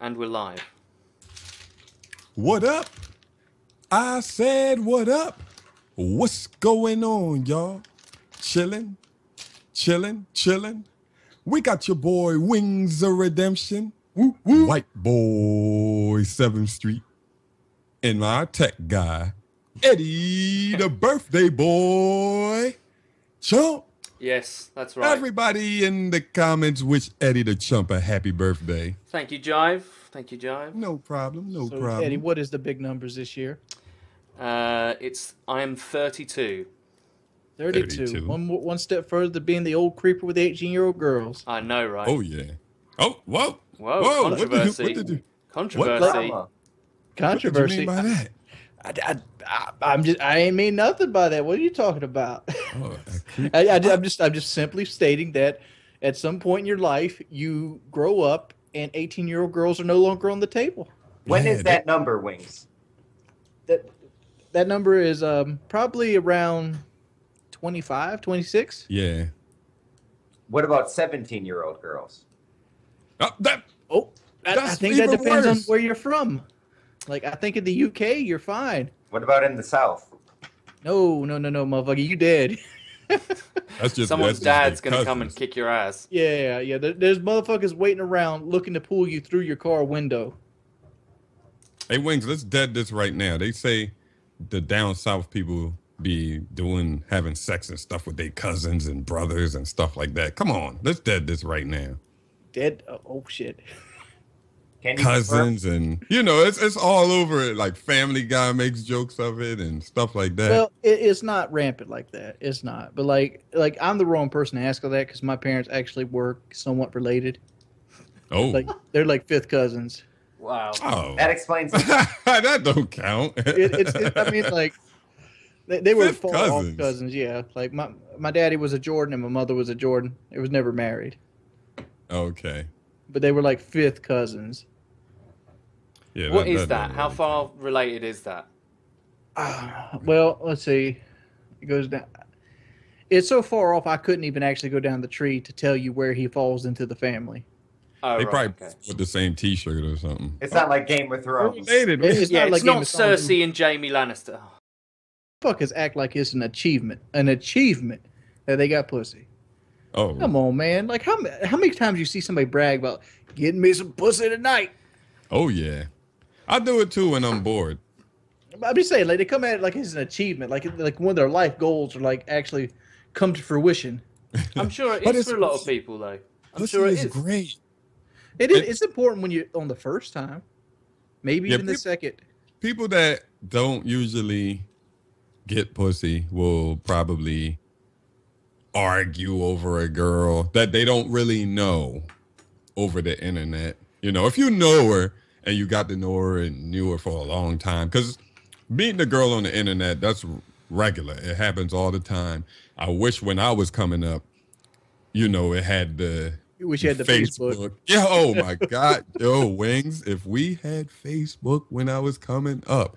And we're live. What up? I said what up? What's going on, y'all? Chillin', chillin', chillin'. We got your boy Wings of Redemption, White Boy 7th Street, and my tech guy, Eddie the birthday boy. Chump. Yes, that's right. Everybody in the comments wish Eddie the Chump a happy birthday. Thank you, Jive. Thank you, Jive. No problem, no So, problem. Eddie, what is the big numbers this year? I am 32. 32. One step further to being the old creeper with the 18-year-old girls. I know, right? Oh, yeah. Oh, whoa. Whoa, controversy. What did you... Controversy. Controversy. What did you mean by that? I ain't mean nothing by that. What are you talking about? Oh, I'm just simply stating that at some point in your life you grow up and 18-year-old girls are no longer on the table. When is that number, Wings? That number is probably around 25, 26. Yeah. What about 17-year-old girls? Oh, I think that depends on where you're from. Like, I think in the UK, you're fine. What about in the South? No, motherfucker, you dead. That's just Someone's dad's going to come and kick your ass. Yeah. There's motherfuckers waiting around looking to pull you through your car window. Hey, Wings, let's dead this right now. They say the down south people be having sex and stuff with their cousins and brothers and stuff like that. Come on, let's dead this right now. Dead? Oh shit. Cousins and it's all over it. Like Family Guy makes jokes of it and stuff like that. Well, it's not rampant like that. It's not. But like I'm the wrong person to ask all that because my parents actually work somewhat related. Oh, like they're like fifth cousins. Wow. Oh, That explains it. that don't count. I mean, like they were Fifth far off cousins. Yeah, like my daddy was a Jordan and my mother was a Jordan. It was never married. Okay. But they were like fifth cousins. Yeah. What is that? How far related is that? Well, let's see. It goes down. It's so far off I couldn't even actually go down the tree to tell you where he falls into the family. Oh, They right, probably okay. put the same T-shirt or something. It's not like Game of Thrones. Related. It's Yeah, not like it's not Game of Thrones. Cersei and Jamie Lannister. Fuckers act like it's an achievement that they got pussy. Oh, Come on, man. Like how many times you see somebody brag about getting me some pussy tonight? oh yeah. I do it too when I'm bored. I'm just saying, like they come at it like it's an achievement, like one of their life goals are like actually come to fruition. I'm sure it But is it's- for a lot of people, though. I'm Pussy sure it is is. great. It's important when you're on the first time, maybe Yeah, even the second. People that don't usually get pussy will probably argue over a girl that they don't really know over the internet. If you know her and you got to know her and knew her for a long time, because meeting a girl on the internet, that's regular. It happens all the time. I wish when I was coming up, it had the You wish you had the Facebook. Yeah, oh my God. Yo, Wings, if we had Facebook when I was coming up.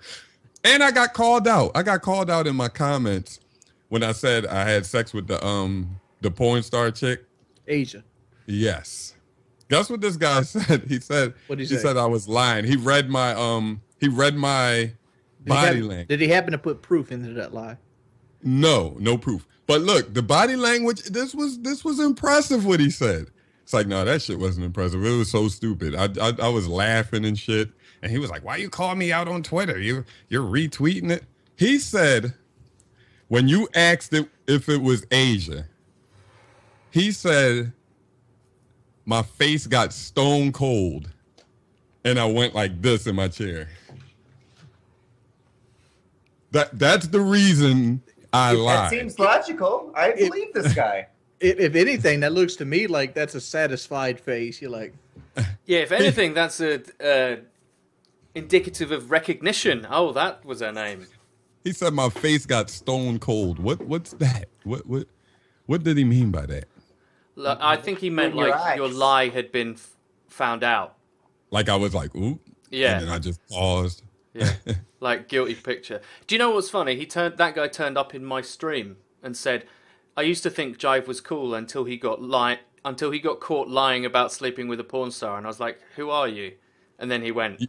And I got called out. I got called out in my comments when I said I had sex with the porn star chick. Asia. Yes. Guess what this guy said? He said What'd he say? said I was lying. He read my body language. Did he happen to put proof into that lie? No proof. But look, the body language, this was impressive what he said. It's like, no, that shit wasn't impressive. It was so stupid. I was laughing and shit. And he was like, why you call me out on Twitter? You're retweeting it. He said, when you asked it if it was Asia, he said, my face got stone cold. And I went like this in my chair. That's the reason I lied. That seems logical. I believe this guy. If anything, that looks to me like that's a satisfied face. You're like, Yeah, if anything, that's a indicative of recognition. Oh, that was her name. He said my face got stone cold. What's that? What did he mean by that? Look, I think he meant In your like your eyes. lie had been found out. Like I was like, ooh. Yeah. And then I just paused. Yeah, like guilty picture. Do you know what's funny? That guy turned up in my stream and said, "I used to think Jive was cool until he got caught lying about sleeping with a porn star." And I was like, "Who are you?" And then he went.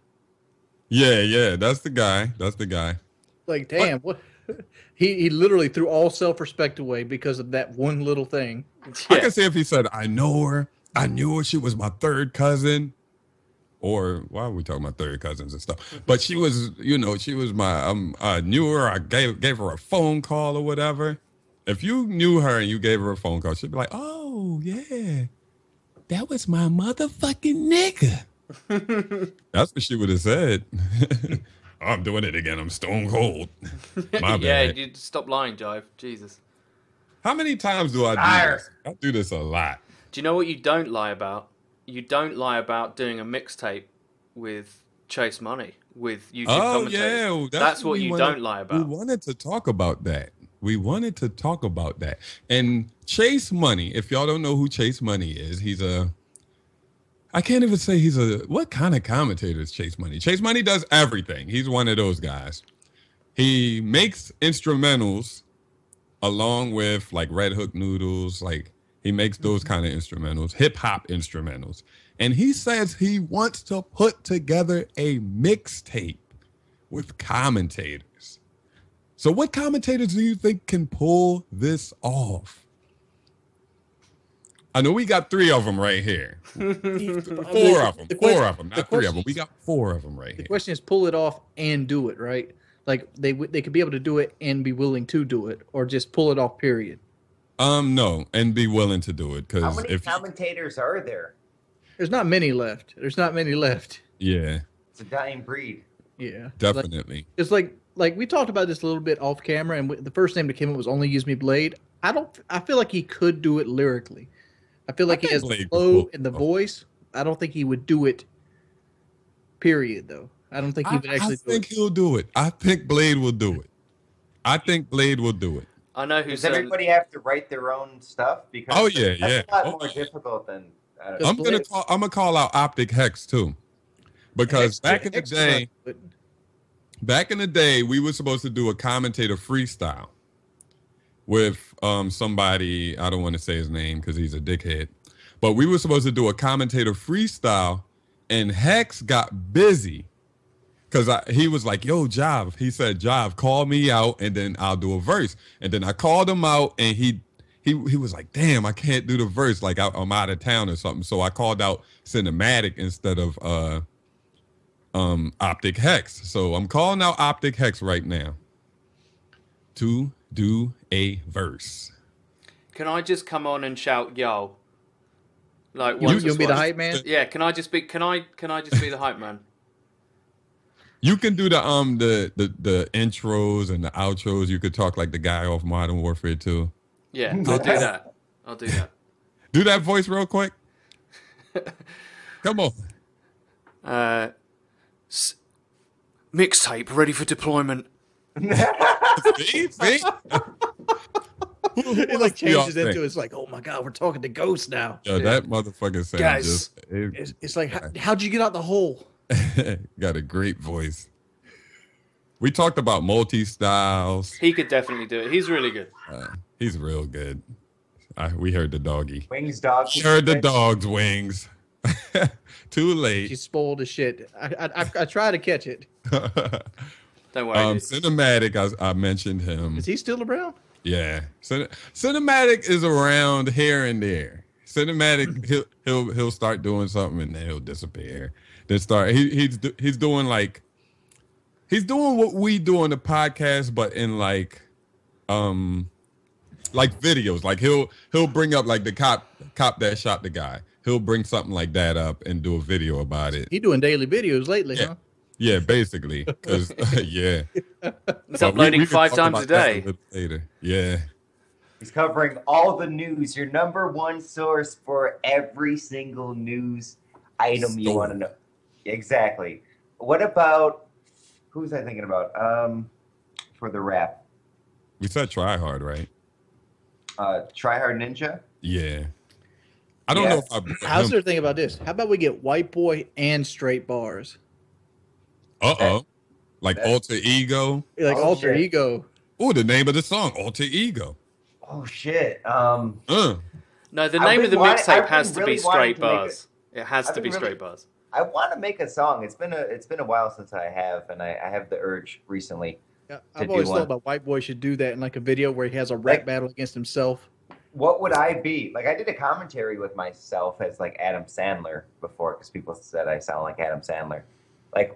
Yeah, that's the guy. That's the guy. Like, damn, what? He literally threw all self-respect away because of that one little thing. I Yeah. can see if he said, I know her. I knew her. She was my third cousin. Or why are we talking about third cousins and stuff? But she was, she was my, I knew her. I gave her a phone call or whatever. If you knew her and you gave her a phone call, she'd be like, oh, yeah, that was my motherfucking nigga. That's what she would have said. I'm doing it again. I'm stone cold. My Yeah, bad. you stop lying, Jive. Jesus. How many times do I do Fire. this? I do this a lot. Do you know what you don't lie about? You don't lie about doing a mixtape with Chase Money, with YouTube commentators. Yeah, That's what you don't lie about. We wanted to talk about that. And Chase Money, if y'all don't know who Chase Money is, I can't even say what kind of commentator is Chase Money? Chase Money does everything. He's one of those guys. He makes instrumentals along with like Red Hook Noodles, like he makes those kind of instrumentals, hip hop instrumentals. And he says he wants to put together a mixtape with commentators. So what commentators do you think can pull this off? I know we got 3 of them right here. 4 of them. Not 3 of them. We got 4 of them right The here. question is, pull it off and do it, right? Like they could be able to do it and be willing to do it, or just pull it off. Period. No, and be willing to do it How because many commentators are there? There's not many left. yeah, It's a dying breed. Yeah, definitely. It's like we talked about this a little bit off camera, and the first name that came up was Only Use Me Blade. I feel like he could do it lyrically. I feel like he has the Blade flow could and the voice. I don't think he would do it. Period, though. I don't think he would actually I think do it. he'll do it. I think Blade will do it. I know who's Does everybody have to write their own stuff? Because Oh, yeah, that's yeah. a lot more difficult than. I'm gonna call out Optic Hex too, because back in the day, we were supposed to do a commentator freestyle with somebody. I don't want to say his name because he's a dickhead, but we were supposed to do a commentator freestyle, and Hex got busy because he was like, "Yo, Jav," he said, "Jav, call me out, and then I'll do a verse." And then I called him out, and he was like, "Damn, I can't do the verse. Like I'm out of town or something." So I called out Cinematic instead of Optic Hex. So I'm calling out Optic Hex right now to do a verse. Can I just come on and shout yo? Like You'll be the hype man. Yeah, can I just be the hype man? You can do the intros and the outros. You could talk like the guy off Modern Warfare 2. Yeah, I'll do that. Do that voice real quick. Come on. Mixtape ready for deployment. See? It like changes into it's like, oh my god, we're talking to ghosts now. Yo, that motherfucker sound Guys, It's like, how'd you get out the hole? got a great voice. We talked about multi-styles. He could definitely do it. He's really good. He's real good. We heard the doggy. Wings dog. Heard the dog's wings. Too late. She's spoiled as shit. I try to catch it. Don't worry. Cinematic, I mentioned him. Is he still around? Yeah, Cinematic is around here and there. Cinematic, he'll start doing something and then he'll disappear. Then he's doing what we do on the podcast, but in like videos. Like he'll bring up like the cop that shot the guy. He'll bring something like that up and do a video about it. He doing daily videos lately, huh? Yeah, basically, because yeah, He's uploading we can 5 talk times about a that day. little later. Yeah. He's covering all the news. Your number one source for every single news item you want to know. Exactly. What about who was I thinking about? For the rap. We said try hard, right? Try Hard Ninja. Yeah. I don't know if I. How's their thing about this? How about we get White Boy and Straight Bars? Like Alter Ego. Like Alter shit. Ego. Oh, the name of the song, Alter Ego. Oh shit. No, the I've name of the been mixtape I've has been to really be wanting Straight to make Bars. It has to be Straight Bars. I want to make a song. It's been a while since I have, and I have the urge recently. Yeah, To I've do always one. thought about White Boy should do that in like a video where he has a rap Like- battle against himself. What would I be? Like, I did a commentary with myself as like Adam Sandler before, because people said I sound like Adam Sandler. Like,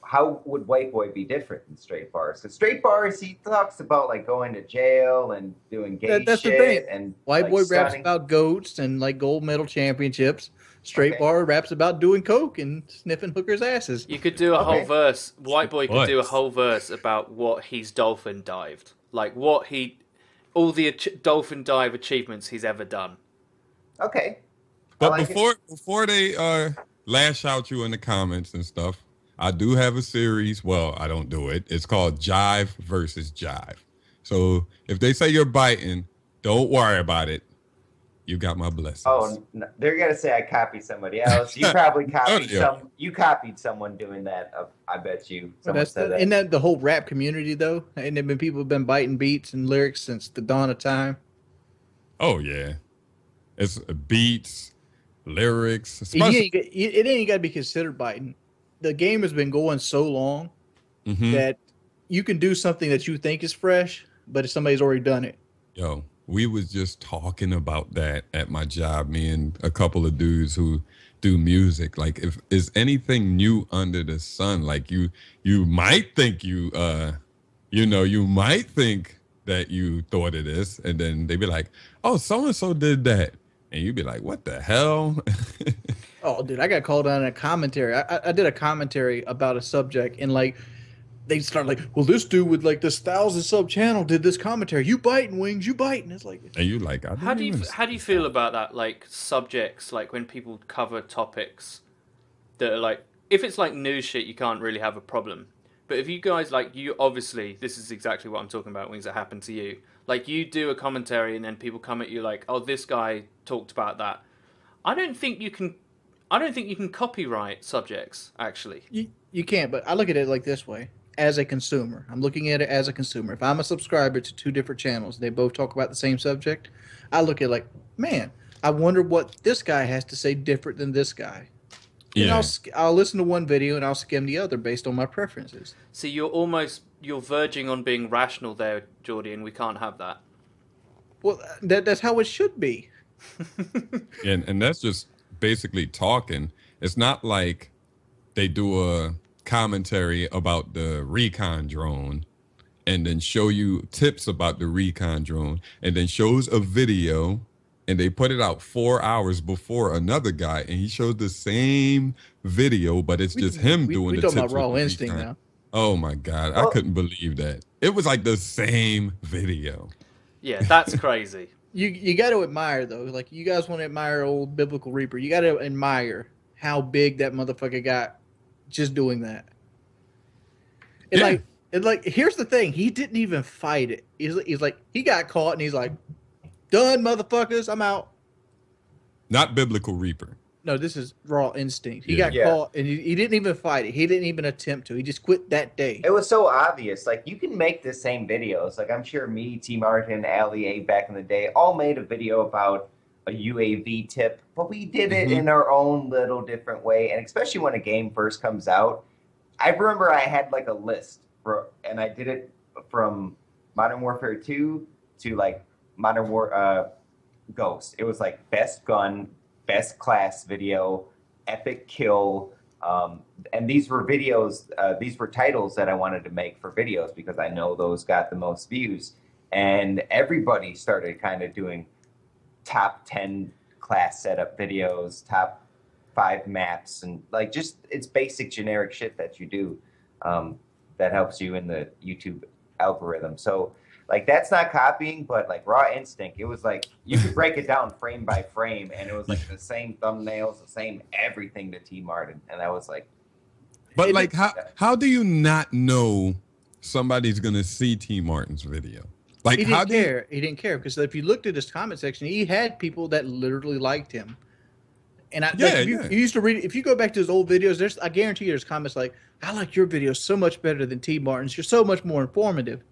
how would White Boy be different than Straight Bars? Because Straight Bars, he talks about like going to jail and doing gay That's the shit, thing. and White like, Boy raps stunning. about goats and like gold medal championships. Straight Okay. Bar raps about doing coke and sniffing hookers' asses. You could do a whole Okay. verse. White Boy could What? do a whole verse about what he's dolphin dived, like all the dolphin dive achievements he's ever done. Okay. But like before they lash out you in the comments and stuff, I do have a series. Well, I don't do it. It's called Jive versus Jive. So if they say you're biting, don't worry about it. You got my blessings. Oh, no, they're gonna say I copied somebody else. You probably copied Yeah. You copied someone doing that. I bet you. Well, Someone said that. isn't that the whole rap community though? And there been people have been biting beats and lyrics since the dawn of time. Oh yeah, it's beats, lyrics. Yeah, Especially, it ain't got to be considered biting. The game has been going so long Mhm. that you can do something that you think is fresh, but if somebody's already done it. Yo, we was just talking about that at my job. Me and a couple of dudes who do music. Like, if is anything new under the sun? Like you might think you might think that you thought of this, and then they be like, "Oh, so and so did that," and you'd be like, "What the hell?" Oh, dude, I got called on in a commentary. I did a commentary about a subject, and like they start like, well, this dude with like this 1,000 sub channel did this commentary. You biting wings, you biting. It's like, And you like, I How do didn't you even- feel about that? Like subjects, like when people cover topics that are like, if it's like news shit, you can't really have a problem. But if you guys like, you obviously, this is exactly what I'm talking about. Things that happen to you, like you do a commentary and then people come at you like, oh, this guy talked about that. I don't think you can copyright subjects. Actually, you can't. But I look at it like this way. As a consumer, I'm looking at it as a consumer. If I'm a subscriber to two different channels, they both talk about the same subject. I look at it like, man, I wonder what this guy has to say different than this guy. And Yeah. I'll listen to one video and I'll skim the other based on my preferences. see, you're verging on being rational there, Geordie, and we can't have that. Well, that's how it should be. and that's just basically talking. It's not like they do a commentary about the recon drone and then show you tips about the recon drone and then shows a video and they put it out 4 hours before another guy and he shows the same video, but it's just him doing we the talking tips about Raw with the Instinct recon. now. Oh my God. I Well- couldn't believe that. It was like the same video. Yeah, that's crazy. You got to admire though. Like you guys want to admire old Biblical Reaper. You got to admire how big that motherfucker got just doing that. And Yeah. like here's the thing. He didn't even fight it. He's like he got caught and he's like, done, motherfuckers. I'm out. Not Biblical Reaper. No, this is Raw Instinct. He Yeah. got Yeah. caught and he didn't even fight it. He didn't even attempt to. He just quit that day. It was so obvious. Like, you can make the same videos. Like, I'm sure me, T. Martin, Ali A back in the day all made a video about a UAV tip, but we did it Mhm. in our own little different way. And especially when a game first comes out, I remember I had like a list and I did it from Modern Warfare 2 to like Modern War Ghost. It was like best gun, best class video, epic kill. And these were videos, these were titles that I wanted to make for videos because I know those got the most views. And everybody started kind of doing top 10 class setup videos, top 5 maps, and like just it's basic generic shit that you do that helps you in the YouTube algorithm. So like that's not copying, but like Raw Instinct, it was like you could break it down frame by frame, and it was like the same thumbnails, the same everything to T. Martin, and I was like, But It- like, how do you not know somebody's gonna see T. Martin's video? Like, He how didn't do you, care. He didn't care because if you looked at his comment section, he had people that literally liked him. And I, Yeah, like, if yeah. you used to read. If you go back to his old videos, I guarantee you there's comments like, "I like your videos so much better than T. Martin's. You're so much more informative."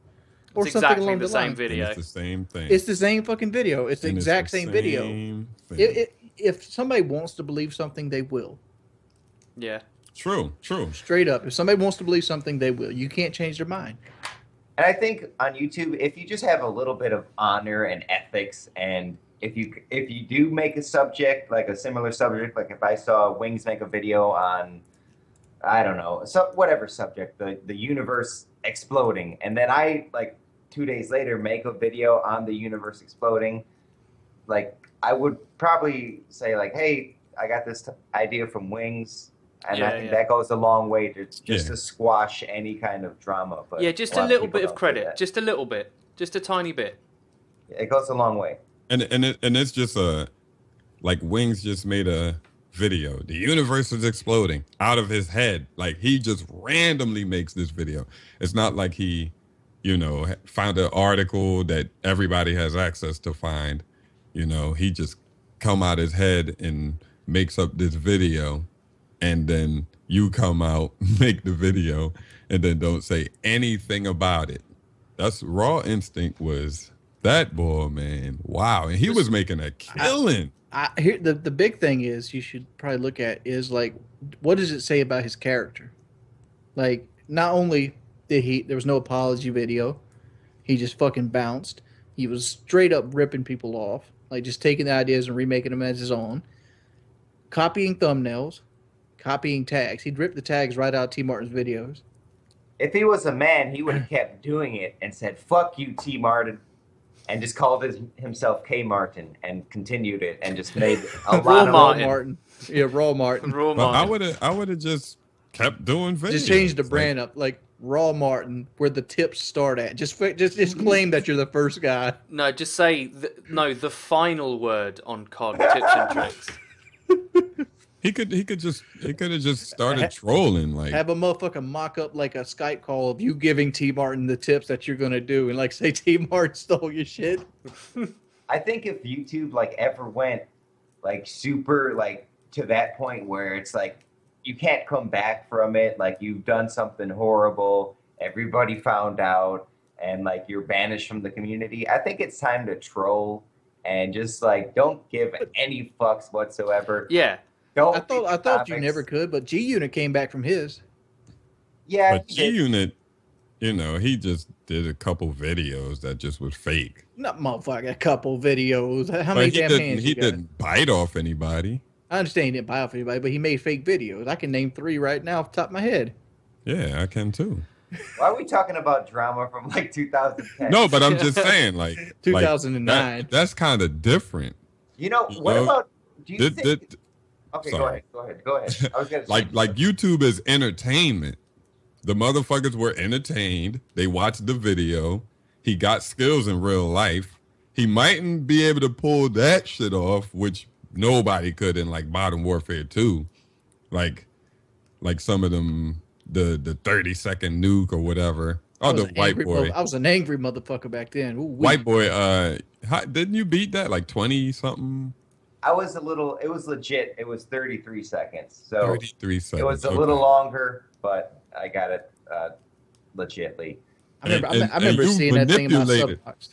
It's exactly the same and video. it's the same thing? It's the same fucking video. It's the And exact the same video. same thing. If somebody wants to believe something, they will. Yeah. True. Straight up. If somebody wants to believe something, they will. You can't change their mind. And I think on YouTube, if you just have a little bit of honor and ethics, and if you do make a subject, like a similar subject, like if I saw Wings make a video on, I don't know, whatever subject, the universe exploding, and then I, like, 2 days later make a video on the universe exploding, like, I would probably say, like, hey, I got this idea from Wings. And I think that goes a long way to squash any kind of drama. But yeah, just a little bit of credit, just a little bit, just a tiny bit. It goes a long way. And it's just like Wings just made a video. The universe is exploding out of his head. Like, he just randomly makes this video. It's not like he, found an article that everybody has access to find. He just come out his head and makes up this video. And then you come out, make the video, and then don't say anything about it. That's Raw Instinct was that boy, man. Wow. And he was making a killing. Here, the big thing is you should probably look at is, like, what does it say about his character? Like, not only there was no apology video, he just fucking bounced. He was straight up ripping people off, like just taking the ideas and remaking them as his own, copying thumbnails, copying tags. He'd rip the tags right out of T. Martin's videos. If he was a man, he would have kept doing it and said, fuck you, T. Martin, and just called himself K. Martin and continued it and just made a lot of Martin. Yeah, Raw Martin. Raw Martin. I would have just kept doing videos. Just change the brand up, like Raw Martin, where the tips start at. Just claim that you're the first guy. No, just say the final word on COD tips and tricks. He could have just started trolling, like have a motherfucker mock up like a Skype call of you giving T. Martin the tips that you're gonna do, and like say T. Martin stole your shit. I think if YouTube like ever went like super like to that point where it's like you can't come back from it, like you've done something horrible, everybody found out, and like you're banished from the community, I think it's time to troll and just like don't give any fucks whatsoever. Yeah. I thought you never could, but G Unit came back from his. Yeah, but G Unit, he just did a couple videos that just was fake. Not motherfucker, a couple videos. How many damn hands? He didn't bite off anybody. I understand he didn't bite off anybody, but he made fake videos. I can name 3 right now off the top of my head. Yeah, I can too. Why are we talking about drama from like 2010? No, but I'm just saying, like 2009. Like, that's kind of different. What about? Do you think? Okay, sorry. Go ahead. I was gonna like YouTube is entertainment. The motherfuckers were entertained. They watched the video. He got skills in real life. He mightn't be able to pull that shit off, which nobody could in like Modern Warfare 2. Like some of them, the 30-second nuke or whatever. Oh, the white boy. I was an angry motherfucker back then. Ooh, white boy. Didn't you beat that like 20 something? I was it was legit. It was 33 seconds. So 33 seconds. It was a little longer, but I got it legitly. I remember seeing that thing in my subbox.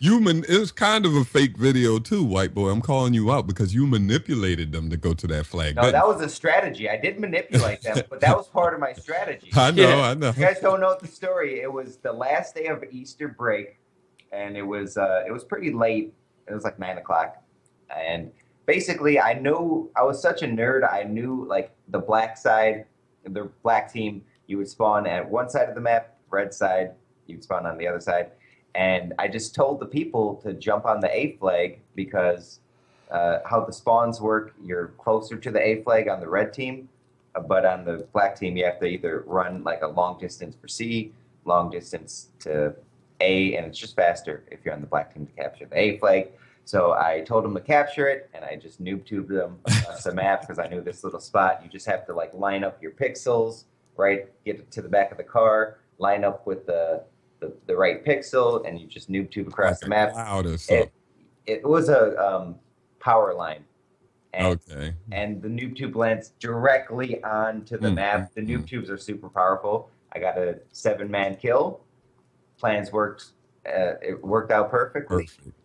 It was kind of a fake video too, white boy. I'm calling you out because you manipulated them to go to that flag. No, that was a strategy. I did manipulate them, but that was part of my strategy. I know. You guys don't know the story. It was the last day of Easter break, and it was pretty late. It was like 9:00, and basically, I was such a nerd. I knew like the black side, the black team, you would spawn at one side of the map, red side, you'd spawn on the other side. And I just told the people to jump on the A flag because how the spawns work, you're closer to the A flag on the red team, but on the black team, you have to either run like a long distance for C, long distance to A, and it's just faster if you're on the black team to capture the A flag. So I told them to capture it, and I just noob tubed them across the map because I knew this little spot. You just have to like line up your pixels, right? Get to the back of the car, line up with the right pixel, and you just noob tube across the map. It was a power line. And, okay. And the noob tube lands directly onto the map. The noob tubes are super powerful. I got a 7-man kill. Plans worked. It worked out perfectly. Perfect.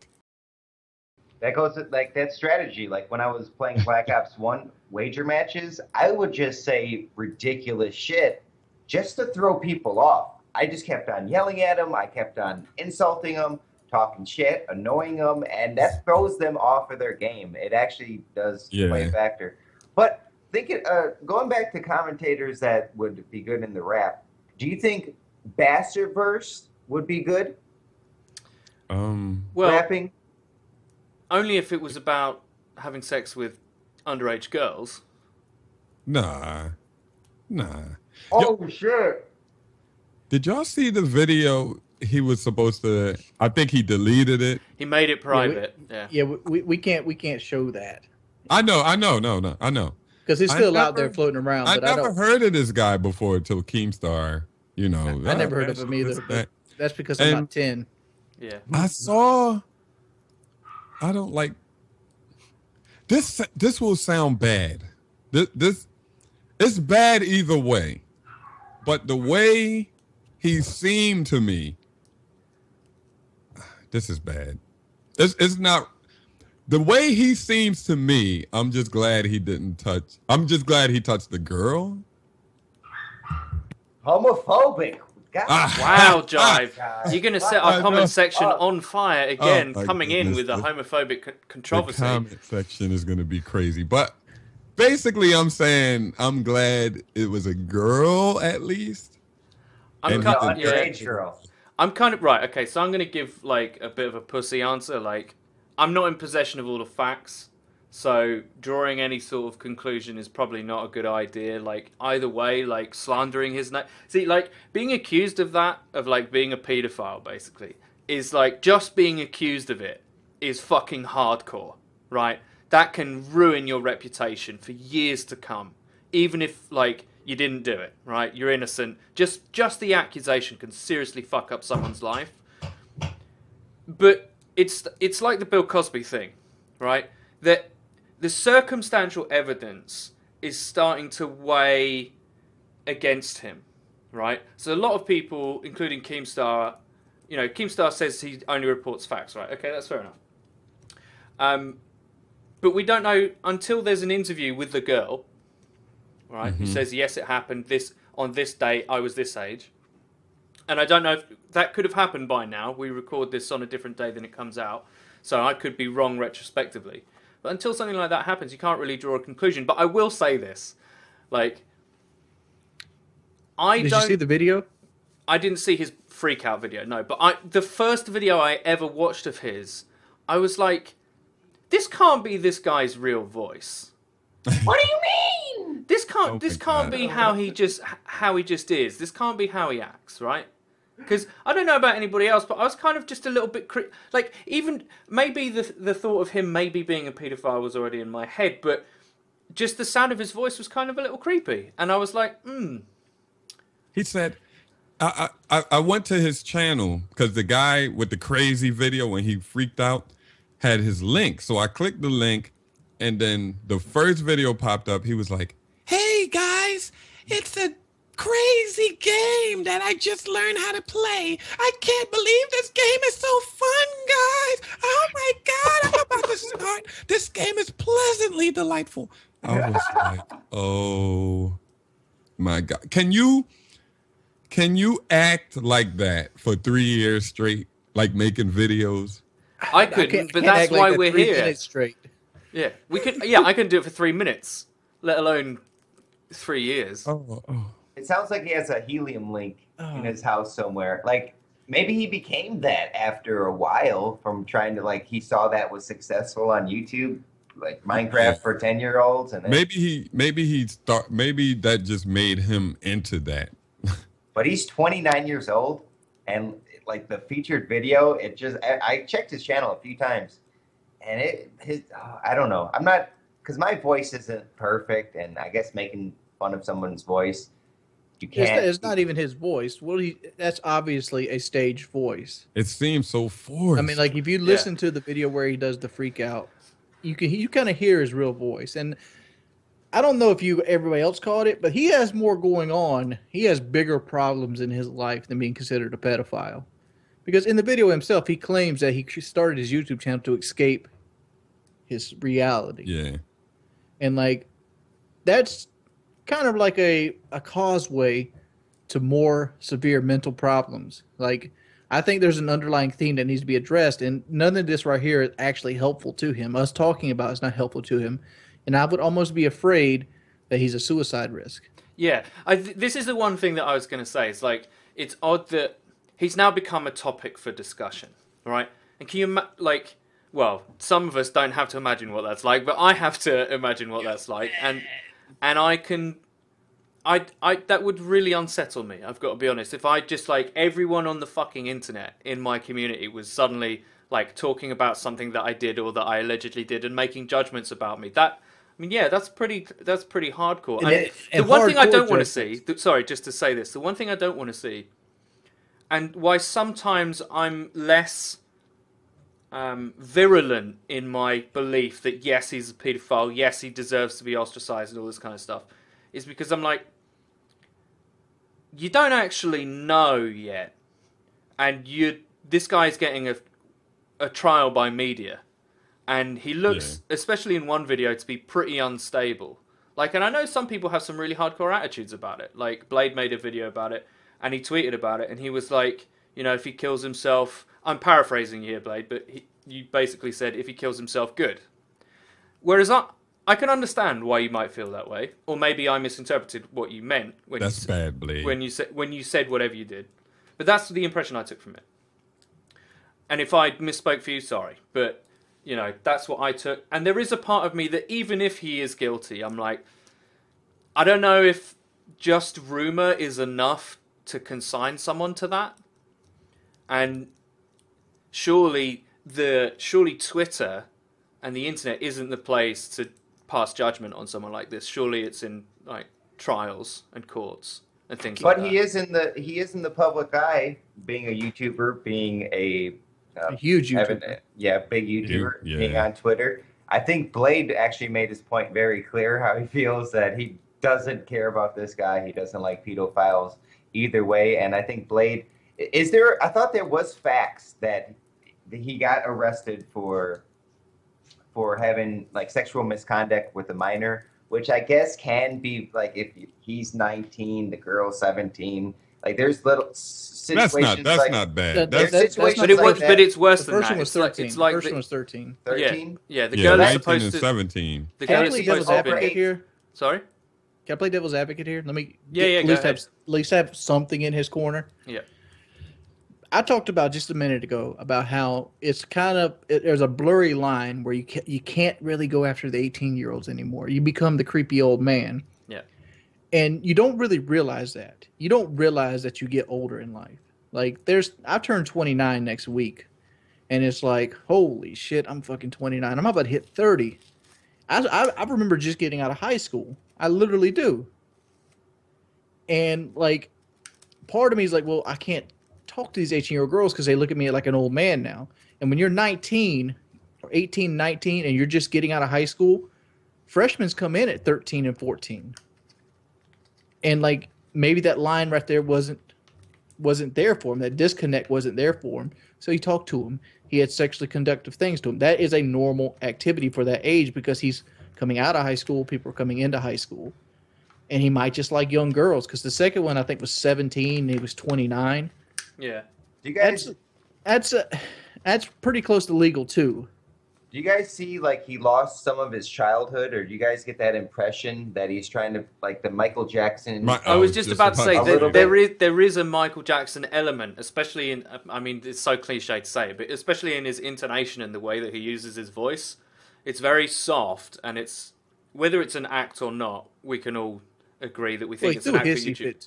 That goes with, like, that strategy. Like when I was playing Black Ops 1 wager matches, I would just say ridiculous shit just to throw people off. I just kept on yelling at them. I kept on insulting them, talking shit, annoying them, and that throws them off of their game. It actually does play a factor. But going back to commentators that would be good in the rap, do you think Bastardverse would be good? Well, rapping? Only if it was about having sex with underage girls. Nah. Oh, shit. Did y'all see the video he was supposed to? I think he deleted it. He made it private. We can't show that. I know. Because it's still out there floating around. I But never heard of this guy before until Keemstar. You know, I never heard of him either. But that's because I'm not 10. Yeah. I don't like this. This will sound bad. This it's bad either way. But the way he seemed to me, this is bad. It's not the way he seems to me. I'm just glad he didn't touch. I'm just glad he touched the girl. Homophobic. Wow, Jive. You're going to set our comment section on fire again, coming in with a homophobic controversy. The comment section is going to be crazy. But basically, I'm saying I'm glad it was a girl at least. I'm kind of right. Okay, so I'm going to give like a bit of a pussy answer. Like, I'm not in possession of all the facts, so drawing any sort of conclusion is probably not a good idea. Like, either way, like slandering his name. See, like being accused of that, of like being a pedophile, basically, is like just being accused of it is fucking hardcore, right? That can ruin your reputation for years to come, even if like you didn't do it, right? You're innocent. Just the accusation can seriously fuck up someone's life. But it's like the Bill Cosby thing, right? That the circumstantial evidence is starting to weigh against him, right? So a lot of people, including Keemstar, Keemstar says he only reports facts, right? Okay, that's fair enough. But we don't know until there's an interview with the girl, right? Who says, yes, it happened on this day, I was this age. And I don't know if that could have happened by now. We record this on a different day than it comes out. So I could be wrong retrospectively. But until something like that happens, you can't really draw a conclusion. But I will say this. Like, Did you see the video? I didn't see his freak out video, no. But the first video I ever watched of his, I was like, this can't be this guy's real voice. What do you mean? This can't be how he just is. This can't be how he acts, right? Because I don't know about anybody else, but I was kind of just a little bit like, even maybe the thought of him maybe being a paedophile was already in my head, but just the sound of his voice was kind of a little creepy, and I was like, He said, I went to his channel because the guy with the crazy video when he freaked out had his link, so I clicked the link, and then the first video popped up. He was like, "Hey guys, it's a crazy game that I just learned how to play. I can't believe this game is so fun, guys. Oh my God, I'm about to start. This game is pleasantly delightful." I was like, oh my God. Can you act like that for 3 years straight, like making videos? I couldn't, but that's why we're here. Straight. Yeah, we could. Yeah, I can do it for 3 minutes, let alone 3 years. Oh. It sounds like he has a helium link in his house somewhere. Like, maybe he became that after a while from trying to, like, he saw that was successful on YouTube, like Minecraft for 10-year-olds. And maybe that just made him into that. But he's 29 years old, and like the featured video, I checked his channel a few times, and I don't know. I'm not, because my voice isn't perfect, and I guess making fun of someone's voice, you can't. It's not even his voice. Well, that's obviously a stage voice. It seems so forced. I mean, like if you listen to the video where he does the freak out, you kind of hear his real voice. And I don't know if everybody else caught it, but he has more going on. He has bigger problems in his life than being considered a pedophile. Because in the video himself, he claims that he started his YouTube channel to escape his reality. Yeah. And like that's kind of like a causeway to more severe mental problems. Like I think there's an underlying theme that needs to be addressed, and none of this right here is actually helpful to him. Us talking about it's not helpful to him, and I would almost be afraid that he's a suicide risk. Yeah, this is the one thing that I was going to say. It's like it's odd that he's now become a topic for discussion, right? And can you like, well, some of us don't have to imagine what that's like, but I have to imagine what that's like, and I can, I that would really unsettle me. I've got to be honest. If I just like everyone on the fucking internet in my community was suddenly like talking about something that I did or that I allegedly did and making judgments about me, that. I mean, yeah, that's pretty hardcore. The one thing I don't want to see, sorry, just to say this, the one thing I don't want to see, and why sometimes I'm less virulent in my belief that yes, he's a paedophile, yes, he deserves to be ostracized and all this kind of stuff, is because I'm like, you don't actually know yet, and this guy's getting a trial by media. And he looks, especially in one video, to be pretty unstable. Like, and I know some people have some really hardcore attitudes about it. Like, Blade made a video about it, and he tweeted about it, and he was like, you know, if he kills himself... I'm paraphrasing here, Blade, but you basically said, if he kills himself, good. Whereas I can understand why you might feel that way. Or maybe I misinterpreted what you meant. That's bad, Blade. When you said whatever you did. But that's the impression I took from it. And if I misspoke for you, sorry. But... you know, that's what I took. And there is a part of me that even if he is guilty, I'm like, I don't know if just rumor is enough to consign someone to that. And surely Twitter and the internet isn't the place to pass judgment on someone like this. Surely it's in like trials and courts and things like that. But he is in the public eye, being a YouTuber, being a huge YouTuber. Big YouTuber, being on Twitter. I think Blade actually made his point very clear how he feels that he doesn't care about this guy. He doesn't like pedophiles either way. And I think Blade, I thought there was facts that he got arrested for having like sexual misconduct with a minor, which I guess can be like if he's 19, the girl's 17. Like there's little situations. That's not bad. But it's worse than that. The person was 13. It's like the person was 13. 13? Yeah, the girl is 19 supposed and to. 17. The Can girl I is play supposed devil's to have advocate been. here? Sorry. Can I play devil's advocate here? Let me At least have something in his corner. Yeah. I talked about just a minute ago about how it's kind of there's a blurry line where you can't really go after the 18-year-olds anymore. You become the creepy old man. Yeah. And you don't really realize that. You don't realize that you get older in life. Like I turn 29 next week, and it's like, holy shit, I'm fucking 29. I'm about to hit 30. I remember just getting out of high school. I literally do. And like, part of me is like, well, I can't talk to these 18-year-old girls because they look at me like an old man now. And when you're 19 or 18, 19, and you're just getting out of high school, freshmen come in at 13 and 14. And like maybe that line right there wasn't there for him. That disconnect wasn't there for him. So he talked to him. He had sexually conductive things to him. That is a normal activity for that age because he's coming out of high school. People are coming into high school. And he might just like young girls because the second one I think was 17 and he was 29. Yeah. Do you guys? That's pretty close to legal too. Do you guys see like he lost some of his childhood, or do you guys get that impression that he's trying to like the Michael Jackson? I was just about to say that there is a Michael Jackson element, especially in. I mean, it's so cliche to say, but especially in his intonation and the way that he uses his voice, it's very soft, and it's whether it's an act or not, we can all agree that we think it's an act for YouTube.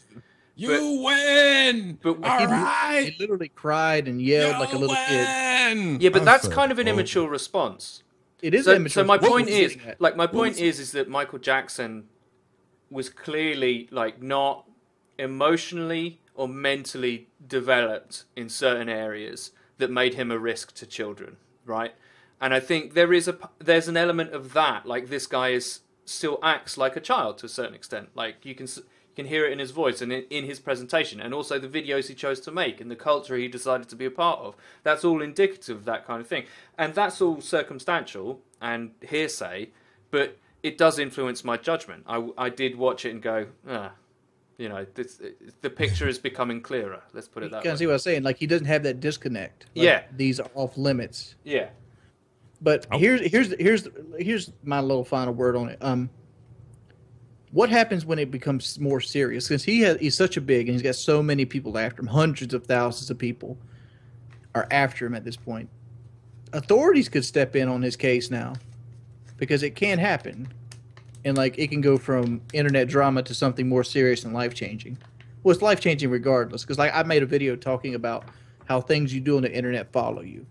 You win! But all right! He literally cried and yelled like a little kid. Yeah, but that's kind of an immature response. It is So immature. my point is, is that Michael Jackson was clearly like not emotionally or mentally developed in certain areas that made him a risk to children, right? And I think there's an element of that. Like this guy still acts like a child to a certain extent. Like you can can hear it in his voice and in his presentation, and also the videos he chose to make and the culture he decided to be a part of. That's all indicative of that kind of thing. And that's all circumstantial and hearsay, but it does influence my judgment. I did watch it and go, you know, the picture is becoming clearer. Let's put it that way. You can see what I'm saying. Like, he doesn't have that disconnect. Like, Yeah. these are off limits. Yeah. But here's my little final word on it. What happens when it becomes more serious? Because he's such a big, and he's got so many people after him. Hundreds of thousands of people are after him at this point. Authorities could step in on his case now, because it can happen, and like it can go from internet drama to something more serious and life changing. Well, it's life changing regardless. Because like I made a video talking about how things you do on the internet follow you.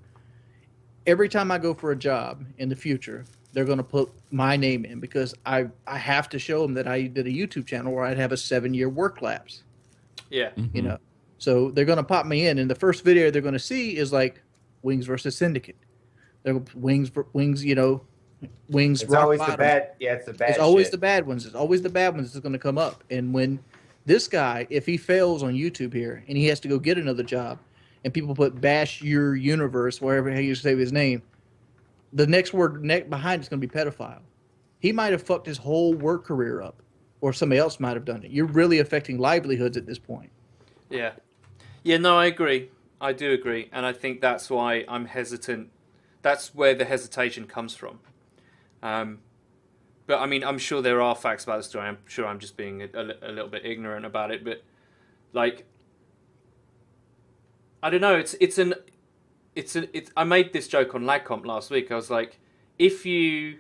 Every time I go for a job in the future, they're going to put my name in, because I have to show them that I did a YouTube channel where I'd have a 7-year work lapse. Yeah. You know, so they're going to pop me in, and the first video they're going to see is like Wings versus Syndicate. They're Wings, you know, Wings. It's rock always bottom. the bad. Yeah, it's the bad. It's always shit. the bad ones. It's always the bad ones that's going to come up. And when this guy, if he fails on YouTube here and he has to go get another job, and people put bash your universe, wherever you say his name, the next word behind it's going to be pedophile. He might have fucked his whole work career up, or somebody else might have done it. You're really affecting livelihoods at this point. Yeah. Yeah, no, I agree. I do agree. And I think that's why I'm hesitant. That's where the hesitation comes from. But I mean, I'm sure there are facts about the story. I'm sure I'm just being a little bit ignorant about it. But like, I don't know. I made this joke on LagComp last week. I was like, if you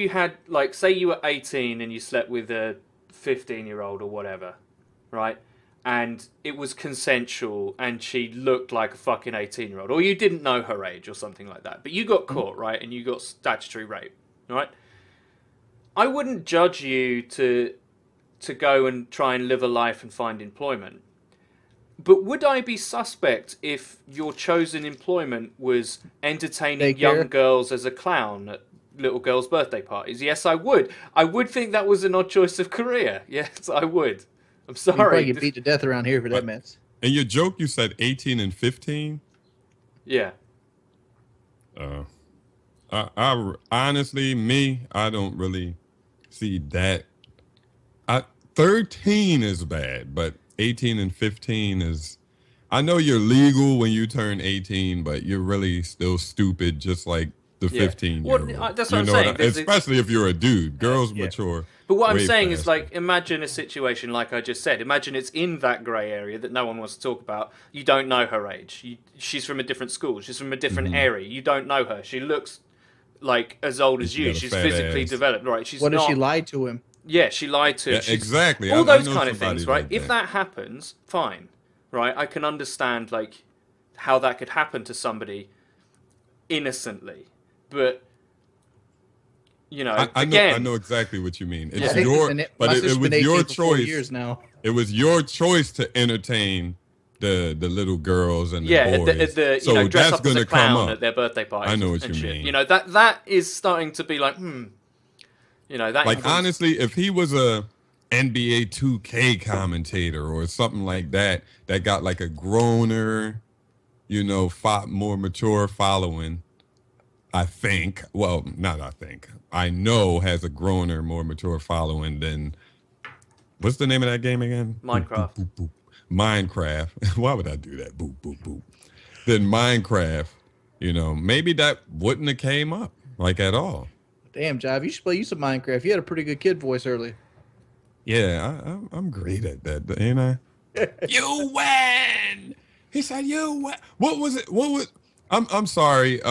had, like, say you were 18 and you slept with a 15-year-old or whatever, right? And it was consensual and she looked like a fucking 18-year-old, or you didn't know her age or something like that, but you got caught, right? And you got statutory rape, right? I wouldn't judge you to go and try and live a life and find employment. But would I be suspect if your chosen employment was entertaining young girls as a clown at little girls' birthday parties? Yes, I would. I would think that was an odd choice of career. Yes, I would. I'm sorry. You probably get beat to death around here for that mess. And your joke, you said 18 and 15? Yeah. I honestly, I don't really see that. 13 is bad, but 18 and 15 is, I know you're legal when you turn 18, but you're really still stupid, just like the 15-year-old. Well, that's what I'm saying. Especially if you're a dude. Girls mature. But what I'm way saying is, faster. like, imagine a situation like I just said. Imagine it's in that grey area that no one wants to talk about. You don't know her age. She's from a different school. She's from a different area. You don't know her. She looks like as old as you. She's physically ass. developed, right? She's What not, if she lied to him? Yeah, she lied to him. Yeah, exactly. All I those know kind of somebody things, right? like If that happens, fine, right? I can understand, like, how that could happen to somebody innocently. But, you know, I again, know exactly what you mean. It's Yeah. your, My but sister's it was been 18 your for 4 choice. years now. It was your choice to entertain the little girls and the boys. you So know, dress that's up as gonna a come clown up. at their birthday parties. I know what and you shit. mean. You know, that is starting to be like, you know, that. Like, influence- honestly, if he was a NBA 2K commentator or something like that got like a groaner, you know, more mature following, I think, well, not I think, I know has a groaner, more mature following than, what's the name of that game again? Minecraft. Boop, boop, boop. Minecraft. Why would I do that? Boop, boop, boop. Then Minecraft, you know, maybe that wouldn't have came up, like, at all. Damn, Jive, you should play you some Minecraft. You had a pretty good kid voice earlier. Yeah, I'm great at that, ain't I? You win. He said, "You win." What was it? I'm sorry.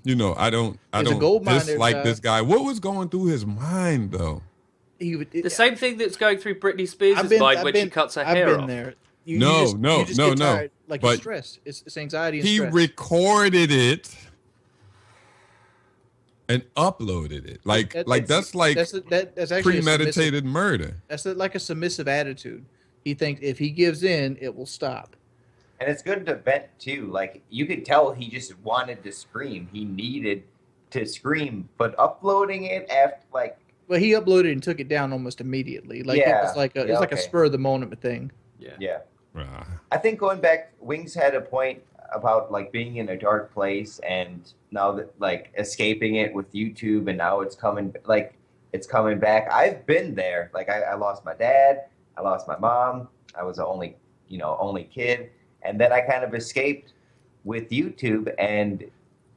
You know, I don't gold mine there, dislike Jive. this guy. What was going through his mind though? The same thing that's going through Britney Spears' mind when she cuts her hair off. There. No. You just get tired. Like, But it's stress. It's anxiety and He stress. recorded it and uploaded it. Like that's like that's actually premeditated murder. That's like a submissive attitude. He thinks if he gives in, it will stop. And it's good to vent too. Like, you could tell he just wanted to scream. He needed to scream, but uploading it after, like, Well, he uploaded and took it down almost immediately. Like it Yeah. was like a Yeah, a okay. spur of the moment thing. Yeah. Yeah. Ah, I think going back, Wings had a point about like being in a dark place and now that like escaping it with YouTube and now it's coming back. I've been there. Like I lost my dad, I lost my mom. I was the only kid, and then I kind of escaped with YouTube and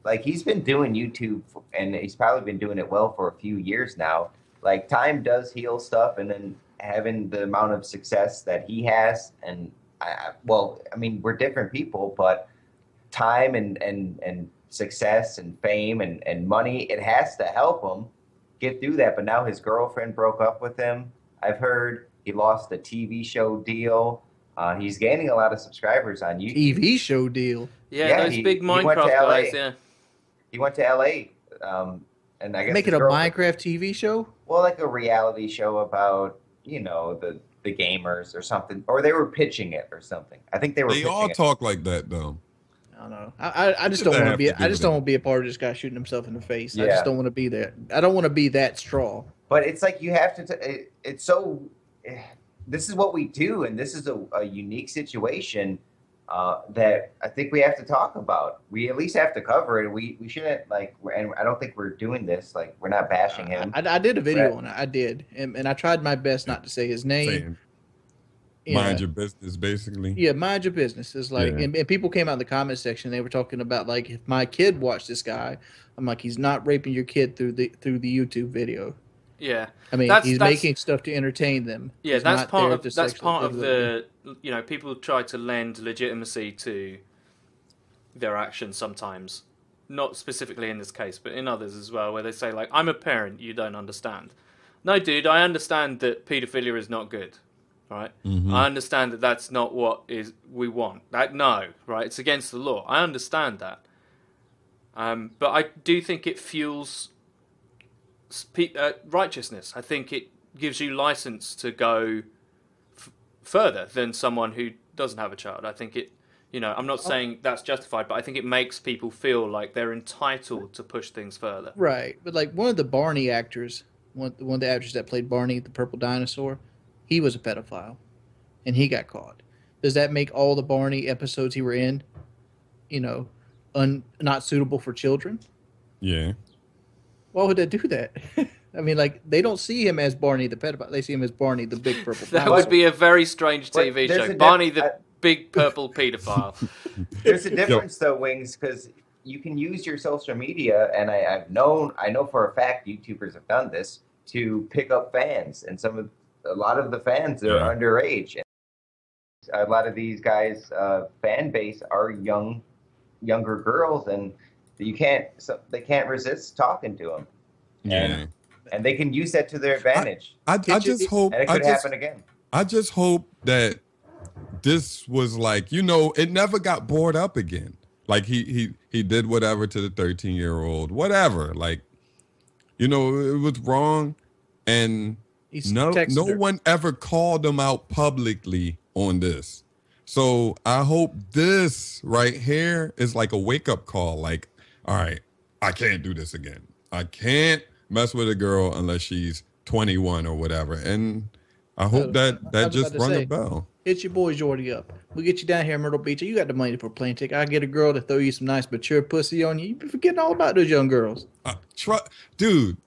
like he's been doing YouTube and he's probably been doing it well for a few years now. Like time does heal stuff, and then having the amount of success that he has and I mean, we're different people, but time and success and fame and money, it has to help him get through that. But now his girlfriend broke up with him. I've heard he lost a TV show deal. He's gaining a lot of subscribers on YouTube. TV show deal. Yeah, Yeah, those he big went to Minecraft LA. guys. Yeah. He went to LA, and I guess Make his it a girlfriend- Minecraft TV show. Well, like a reality show about the gamers or something, or they were pitching it or something. I think they were. they pitching all it. talk like that though. I don't know. I just What don't does that want to have be. to do I just with don't it? want to be a part of this guy shooting himself in the face. I Yeah. just don't want to be there. I don't want to be that straw. But it's like you have to. It's so. This is what we do, and this is a unique situation that I think we have to talk about. We at least have to cover it. We shouldn't and I don't think we're doing this. Like we're not bashing him. I did a video Right. on it. I did, and I tried my best not to say his name. Saying, You know. mind your business, basically. Yeah, mind your business. It's like, Yeah. and people came out in the comment section. They were talking about like, if my kid watched this guy, I'm like, he's not raping your kid through the YouTube video. Yeah. I mean, That's- he's that's- making stuff to entertain them. Yeah, He's that's not part there of to that's sexually part of develop the people try to lend legitimacy to their actions sometimes. Not specifically in this case, but in others as well, where they say like, "I'm a parent, you don't understand." No, dude, I understand that paedophilia is not good, right? Mhm. I understand that that's not what we want. No, right? It's against the law. I understand that, but I do think it fuels righteousness. I think it gives you license to go further than someone who doesn't have a child. I think it, I'm not saying that's justified, but I think it makes people feel like they're entitled to push things further. Right, but like one of the Barney actors, one of the actors that played Barney, the purple dinosaur, he was a pedophile, and he got caught. Does that make all the Barney episodes he were in, not suitable for children? Yeah. Why would they do that? I mean, like, they don't see him as Barney the pedophile. They see him as Barney the big purple That dinosaur. would be a very strange But TV there's show. a Barney diff- the big purple pedophile. There's a difference though, Wings, because you can use your social media, and I know for a fact YouTubers have done this to pick up fans, and a lot of the fans are Yeah. underage. And a lot of these guys' fan base are younger girls, and they can't resist talking to them, Yeah. and they can use that to their advantage, I Can't you- just hope and it could happen again. I just hope that this was like, it never got brought up again. Like he did whatever to the 13-year-old, whatever. Like, it was wrong, and He's no texted her. one ever called him out publicly on this. So I hope this right here is like a wake-up call. Like, all right, I can't do this again. I can't mess with a girl unless she's 21 or whatever. And I hope that I was just about to rung say, a bell. Hit your boy Jordy up. We get you down here in Myrtle Beach. You got the money for a plane ticket. I get a girl to throw you some nice mature pussy on you. You be forgetting all about those young girls. Dude.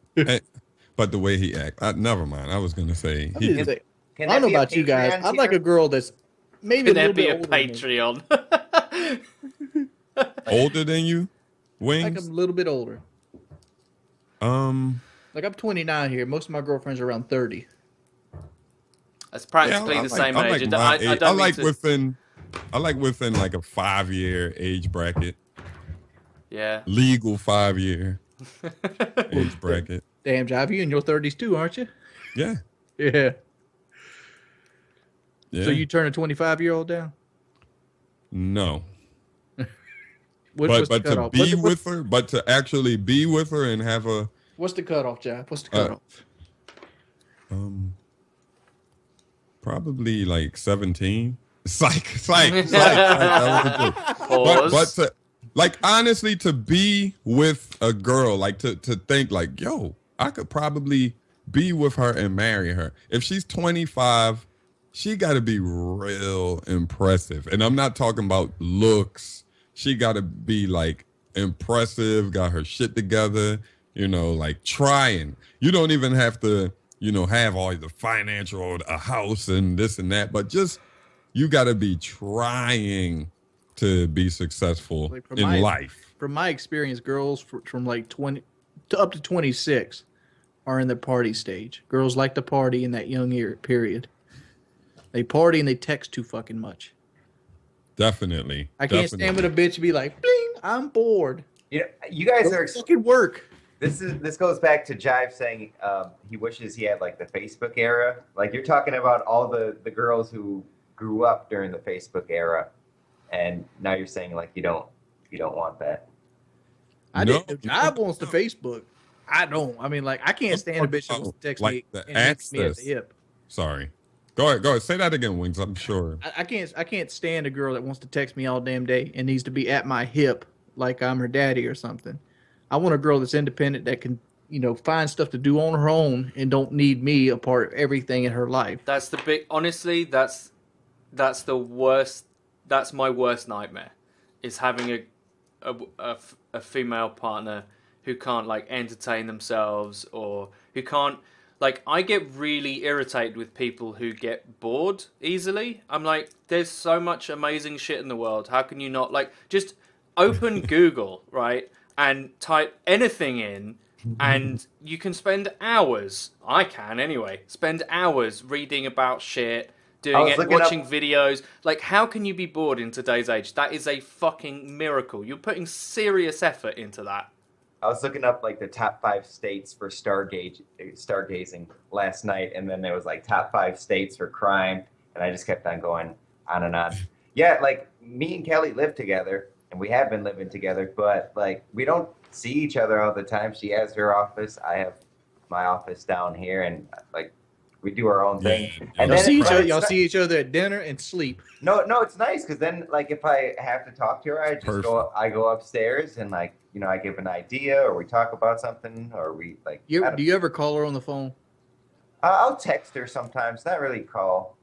But the way he act, never mind. I was gonna say I, he, didn't say- Can I don't that know be a about you guys. Patreon I'd like a tier? girl that's maybe Can a there little be bit a older than me. Patreon? older than you, Like Wings. I'm a little bit older. Like I'm 29 here. Most of my girlfriends are around 30. That's practically I the like- same I age. like And my I age. don't I mean like to- within like a 5-year age bracket, Yeah. legal 5-year age bracket. Damn, Jive, you in your 30s too, aren't you? Yeah, Yeah. yeah. So you turn a 25-year-old down? no, What's the but to cutoff? be with her, but to actually be with her and have a What's the cutoff, Jive? What's the cutoff? probably like 17. Psych. That was a joke. Pause. But to, like, honestly, to be with a girl, like to think like, yo, I could probably be with her and marry her. If she's 25, she got to be real impressive. And I'm not talking about looks. She got to be like impressive, got her shit together, like trying. You don't even have to, have all the financial, a house and this and that, but just you got to be trying to be successful Like in life. From my experience, girls from like 20 to up to 26 are in the party stage. Girls like to party in that young year period. They party and they text too fucking much. Definitely. I can't stand with a bitch and be like, bling, I'm bored. You guys are fucking work. This goes back to Jive saying he wishes he had like the Facebook era. Like you're talking about all the girls who grew up during the Facebook era, and now you're saying like you don't want that. Jive wants the Facebook. I don't. I mean, like I can't stand a bitch that wants to text me and hits me at the hip. Sorry. Go ahead. Say that again, Wings. I'm sure. I can't stand a girl that wants to text me all damn day and needs to be at my hip like I'm her daddy or something. I want a girl that's independent that can, find stuff to do on her own and don't need me a part of everything in her life. That's the big. Honestly, that's the worst. That's my worst nightmare. Is having a female partner who can't like entertain themselves or who can't. Like, I get really irritated with people who get bored easily. I'm like, there's so much amazing shit in the world. How can you not, like, just open Google, right, and type anything in, and you can spend hours, I can anyway, spend hours reading about shit, doing it, watching videos. Like, how can you be bored in today's age? That is a fucking miracle. You're putting serious effort into that. I was looking up like the top 5 states for stargazing last night, and then there was like top 5 states for crime, and I just kept on going on and on. Yeah, like me and Kelly live together, and we have been living together, but like we don't see each other all the time. She has her office, I have my office down here, and like we do our own thing. Yeah. And y'all see each other at dinner and sleep. No, it's nice because then like if I have to talk to her, I just go upstairs and like I give an idea or we talk about something or we like. Do you ever call her on the phone? I'll text her sometimes. Not really call.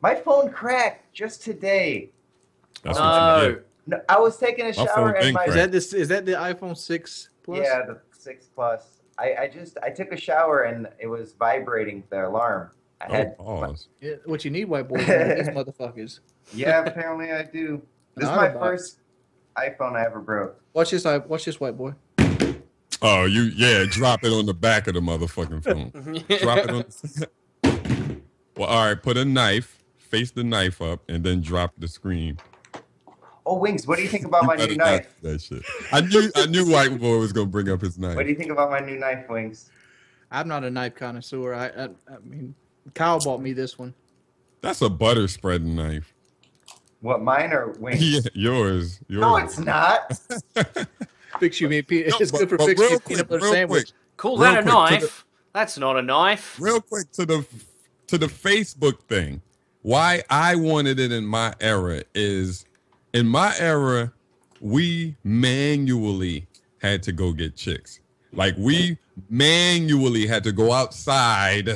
My phone cracked just today. That's No. No, I was taking a shower and my Is that the iPhone 6 Plus? Yeah, the 6 Plus. I took a shower and it was vibrating the alarm. Pause. Yeah, what you need, white boy, these motherfuckers. Yeah, apparently I do. This is my first iPhone I ever broke. Watch this, white boy. Oh, drop it on the back of the motherfucking phone. Drop it on. Well, all right, put a knife, face the knife up, and then drop the screen. Oh, Wings, what do you think about my new knife? That shit. I knew white boy was gonna bring up his knife. What do you think about my new knife, Wings? I'm not a knife connoisseur. I mean, Kyle bought me this one. That's a butter spreading knife. What, mine or Wings? Yeah, yours. No, it's not. It's good for fixing a peanut butter sandwich. Call that a knife? That's not a knife. Real quick to the Facebook thing. Why I wanted it in my era is, in my era, we manually had to go get chicks. Like, we manually had to go outside.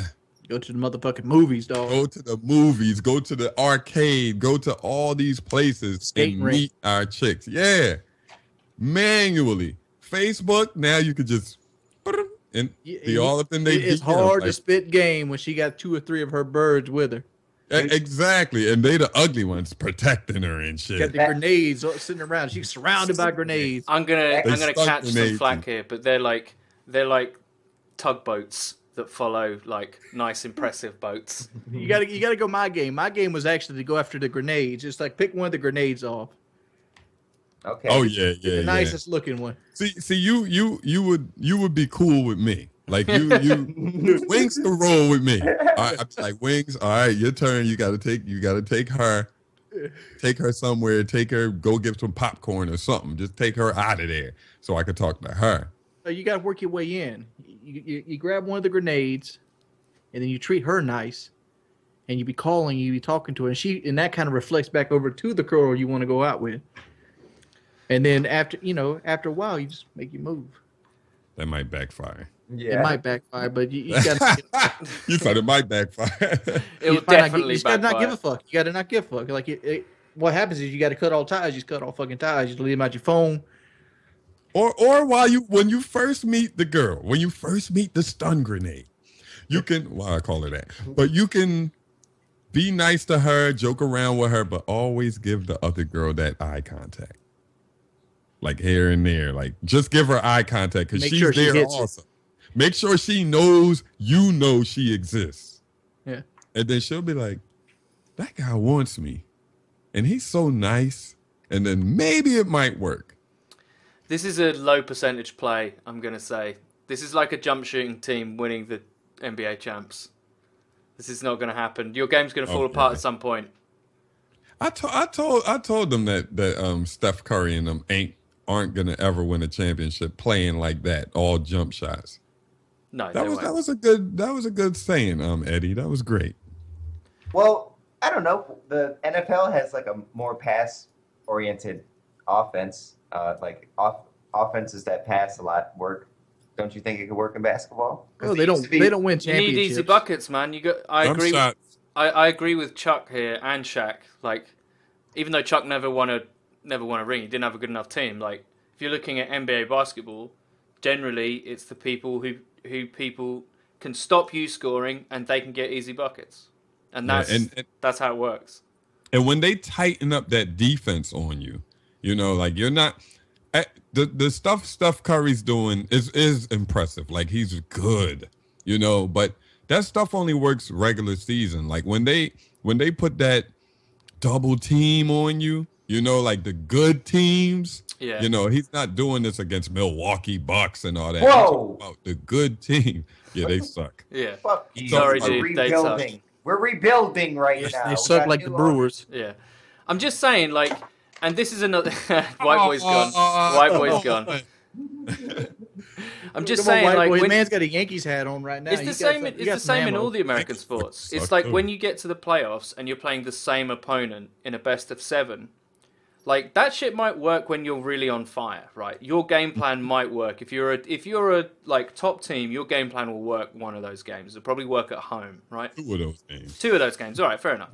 Go to the motherfucking movies, dog. Go to the movies. Go to the arcade. Go to all these places and meet our chicks. Yeah. Manually. Facebook, now you could just... and be all up in their It's hard to spit game when she got 2 or 3 of her birds with her. Exactly, and they the ugly ones protecting her and shit. Got the grenades sitting around. She's surrounded by grenades. I'm gonna catch some flack here, but they're like tugboats that follow like nice, impressive boats. You gotta go my game. My game was actually to go after the grenades. It's like pick one of the grenades off. Okay. Oh yeah. The nicest looking one. See, you would be cool with me. Like you Wings can roll with me. I'd be like, Wings, all right, your turn. You gotta take her somewhere, go get some popcorn or something. Just take her out of there so I could talk to her. You gotta work your way in. You grab one of the grenades, and then you treat her nice, and you be talking to her, and that kind of reflects back over to the girl you want to go out with. And then after a while, you just make your move. That might backfire. It might backfire, but you got to. You said it might backfire. It will You definitely just gotta not give backfire. a fuck. You gotta not give a fuck. Like what happens is you gotta cut all ties. You just cut all fucking ties. You just leave them out your phone. Or when you first meet the girl, when you first meet the stun grenade, you can, well, I call her that, but you can be nice to her, joke around with her, but always give the other girl that eye contact. Like here and there. Like just give her eye contact because Make she's sure she there hits it. also. Make sure she knows you know she exists. Yeah. And then she'll be like, that guy wants me. And he's so nice. And then maybe it might work. This is a low percentage play, I'm going to say. This is like a jump shooting team winning the NBA champs. This is not going to happen. Your game's going to fall apart at some point. I told them that Steph Curry and them aren't going to ever win a championship playing like that, all jump shots. No, That was a good saying, Eddie. That was great. Well, I don't know. The NFL has like a more pass-oriented offense. Offenses that pass a lot work. Don't you think it could work in basketball? 'Cause Oh, it they used don't. to be- They don't win You need championships. easy buckets, man. I Jump agree. shots. I agree with Chuck here and Shaq. Like, even though Chuck never won a ring, he didn't have a good enough team. Like, if you're looking at NBA basketball, generally it's the people who people can stop you scoring and they can get easy buckets, and Yeah, that's that's how it works. And when they tighten up that defense on you, you know, like you're not the stuff Steph Curry's doing is impressive. Like he's good, you know, but that stuff only works regular season. Like when they put that double team on you, you know, like the good teams. Yeah. You know, he's not doing this against Milwaukee Bucks and all that. Whoa! He's talking about the good team. Yeah, they suck. Yeah, Fuck you. Sorry, We're dude, they suck. rebuilding. We're rebuilding right Yes, now. they We suck got like the new Brewers. yeah. I'm just saying, like, and this is another white boy's gone. White boy's gone. I'm just Come on, saying, white like, boy, when, man's got a Yankees hat on right now. it's the same. You It's got the some same in ammo. all the American Yankees sports. suck It's like too. when you get to the playoffs and you're playing the same opponent in a best of 7. Like that shit might work when you're really on fire, right? Your game plan might work if you're a like top team. Your game plan will work one of those games. It'll probably work at home, right? 2 of those games. 2 of those games. All right, fair enough.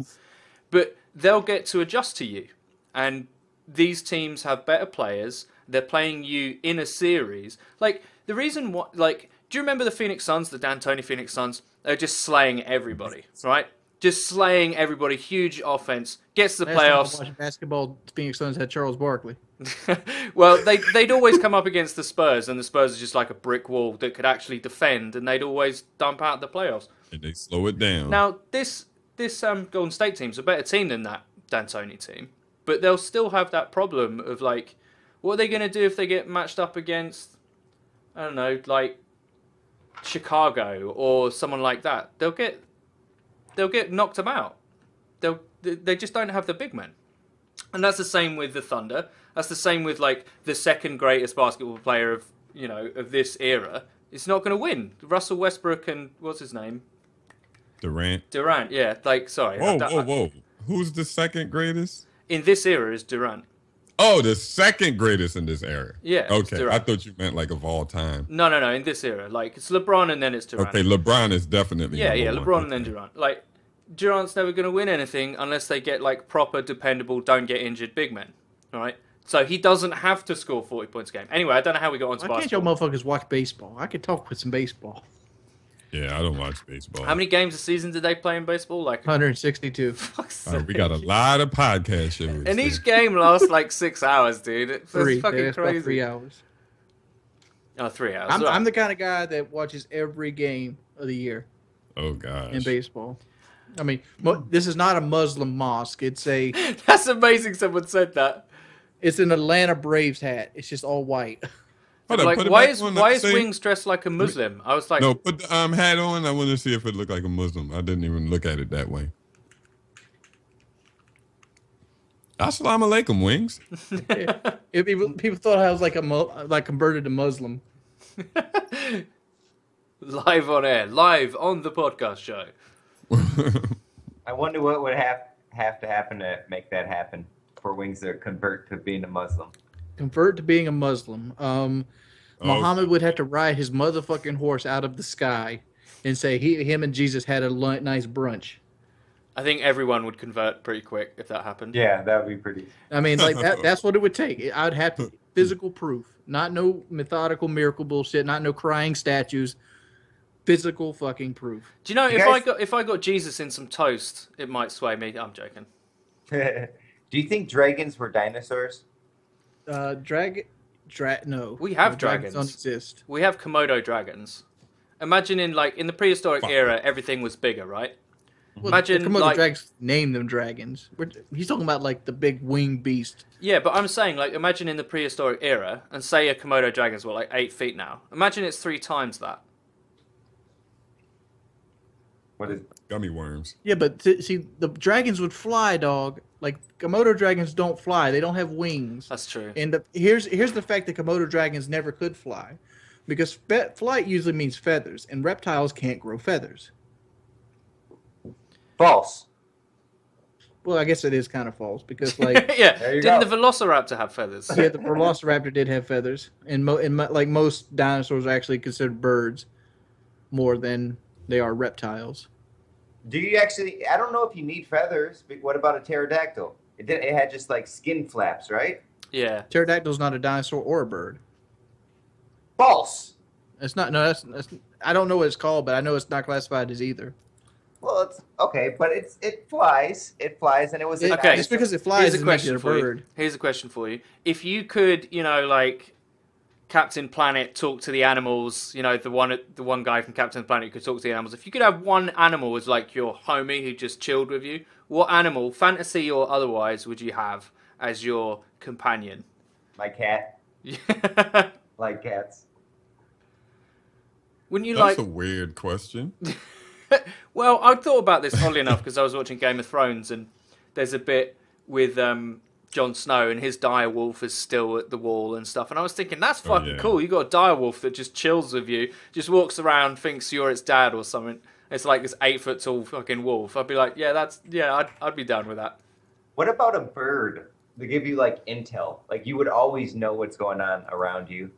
But they'll get to adjust to you. And these teams have better players. They're playing you in a series. Like, the reason why... Like, do you remember the Phoenix Suns, the D'Antoni Phoenix Suns? They're just slaying everybody, right? Just slaying everybody. Huge offense. Gets to the Last time I playoffs. watched basketball, Phoenix Suns had Charles Barkley. Well, they'd always come up against the Spurs, and the Spurs are just like a brick wall that could actually defend, and they'd always dump out the playoffs. And they slow it down. Now, this Golden State team's a better team than that D'Antoni team, but they'll still have that problem of like, what are they going to do if they get matched up against, I don't know, like Chicago or someone like that? They'll get knocked them out. They just don't have the big men, and that's the same with the Thunder. That's the same with like the second greatest basketball player of this era. It's not going to win. Russell Westbrook and what's his name? Durant. Durant, yeah. Like, sorry. Whoa. Who's the second greatest? In this era is Durant. Oh, the second greatest in this era. Yeah. it's Okay, I Durant. thought you meant like of all time. No. In this era, like it's LeBron and then it's Durant. Okay, LeBron is definitely Yeah. number one. LeBron and then Durant. Like Durant's never going to win anything unless they get like proper, dependable, don't get injured big men. All right. So he doesn't have to score 40 points a game. Anyway, I don't know how we got onto Why can't y'all basketball. motherfuckers watch baseball? I could talk with some baseball. Yeah, I don't watch baseball. How many games a season did they play in baseball? Like, 162. fuck's All right, we sake. got a lot of podcast shows. And there. each game lasts like 6 hours, dude. It's Three. fucking That's about crazy. 3 hours. Oh, 3 hours. I'm the kind of guy that watches every game of the year Oh gosh. in baseball. I mean, this is not a Muslim mosque. It's That's amazing someone said that. an Atlanta Braves hat. It's just all white. Hold on, Like, put it why back is on, why let's is see. Wings dressed like a Muslim? I was like, No, put the hat on. I want to see if it looked like a Muslim. I didn't even look at it that way. Assalamu alaikum, Wings. If people thought I was like converted to Muslim. live on air, live on the podcast show. I wonder what would have to happen to make that happen for Wings to convert to being a Muslim. Convert to being a Muslim. Muhammad would have to ride his motherfucking horse out of the sky and say him and Jesus had a nice brunch. I think everyone would convert pretty quick if that happened. Yeah, that would be pretty. I mean, like that's what it would take. I'd have to physical proof, not no methodical miracle bullshit, not no crying statues. Physical fucking proof. Do you know You if I got Jesus in some toast, it might sway me. I'm joking. Do you think dragons were dinosaurs? No. We have No, dragons. don't exist. We have Komodo dragons. Imagine in the prehistoric era, everything was bigger, right? Well, Imagine, the Komodo like- dragons name them dragons. He's talking about like the big winged beast. Yeah, but I'm saying, like, imagine in the prehistoric era, and say a Komodo dragon's like 8 feet now. Imagine it's 3 times that. What is? Gummy worms. Yeah, but see, the dragons would fly, dog. Like Komodo dragons don't fly; they don't have wings. That's true. And here's the fact that Komodo dragons never could fly, because flight usually means feathers, and reptiles can't grow feathers. False. Well, I guess it is kind of false because, like, Yeah, There you didn't go. the Velociraptor have feathers? yeah, the Velociraptor did have feathers, and like most dinosaurs are actually considered birds more than they are reptiles. Do you actually? I don't know if you need feathers, but what about a pterodactyl? It had just like skin flaps, right? Yeah. Pterodactyl's not a dinosaur or a bird. False. It's not. No, that's I don't know what it's called, but I know it's not classified as either. Well, it's okay, but it flies. It flies, and it was a Okay. Just dinosaur. because it flies Here's a doesn't make it question a for you. bird. Here's a question for you. If you could, like Captain Planet talk to the animals, the one guy from Captain Planet who could talk to the animals. If you could have one animal as like your homie who just chilled with you, what animal, fantasy or otherwise, would you have as your companion? My cat. Like cats. Wouldn't you That's like? a weird question. Well, I thought about this oddly enough because I was watching Game of Thrones and there's a bit with Jon Snow and his direwolf is still at the wall and stuff, and I was thinking that's fucking yeah. cool. You got a direwolf that just chills with you, just walks around, thinks you're its dad or something. It's like this 8 foot tall fucking wolf. I'd be like, I'd be down with that. What about a bird? They give you like intel. Like you would always know what's going on around you.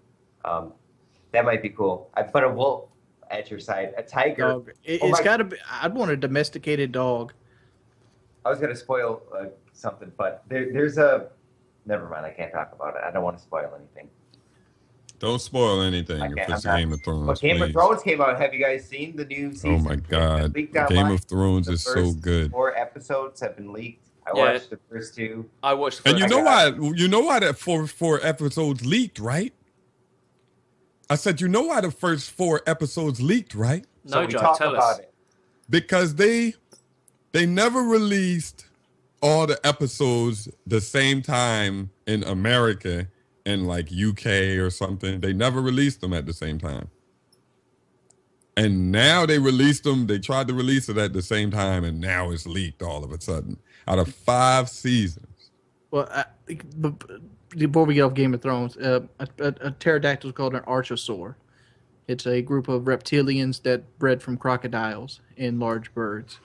That might be cool. But a wolf at your side, a tiger. Dog. Oh It's my- got to be. I'd want a domesticated dog. I was gonna spoil something, but there's a. Never mind. I can't talk about it. I don't want to spoil anything. Don't spoil anything Okay, if it's I'm not- Game of Thrones. But Game of please. Thrones came out. Have you guys seen the new season? Oh my god, Leaked Game online. of Thrones The is so first good. 4 episodes have been leaked. I Yeah. watched the first 2. I watched the And first you know got- why? You know why that four episodes leaked, right? I said, you know why the first 4 episodes leaked, right? No, we Joe, talk tell about us. it. Because they never released all the episodes the same time in America and like UK or something. They never released them at the same time. And now they released them. They tried to release it at the same time, and now it's leaked all of a sudden. Out of 5 seasons. Well, before we get off Game of Thrones, a pterodactyl is called an archosaur. It's a group of reptilians that bred from crocodiles and large birds.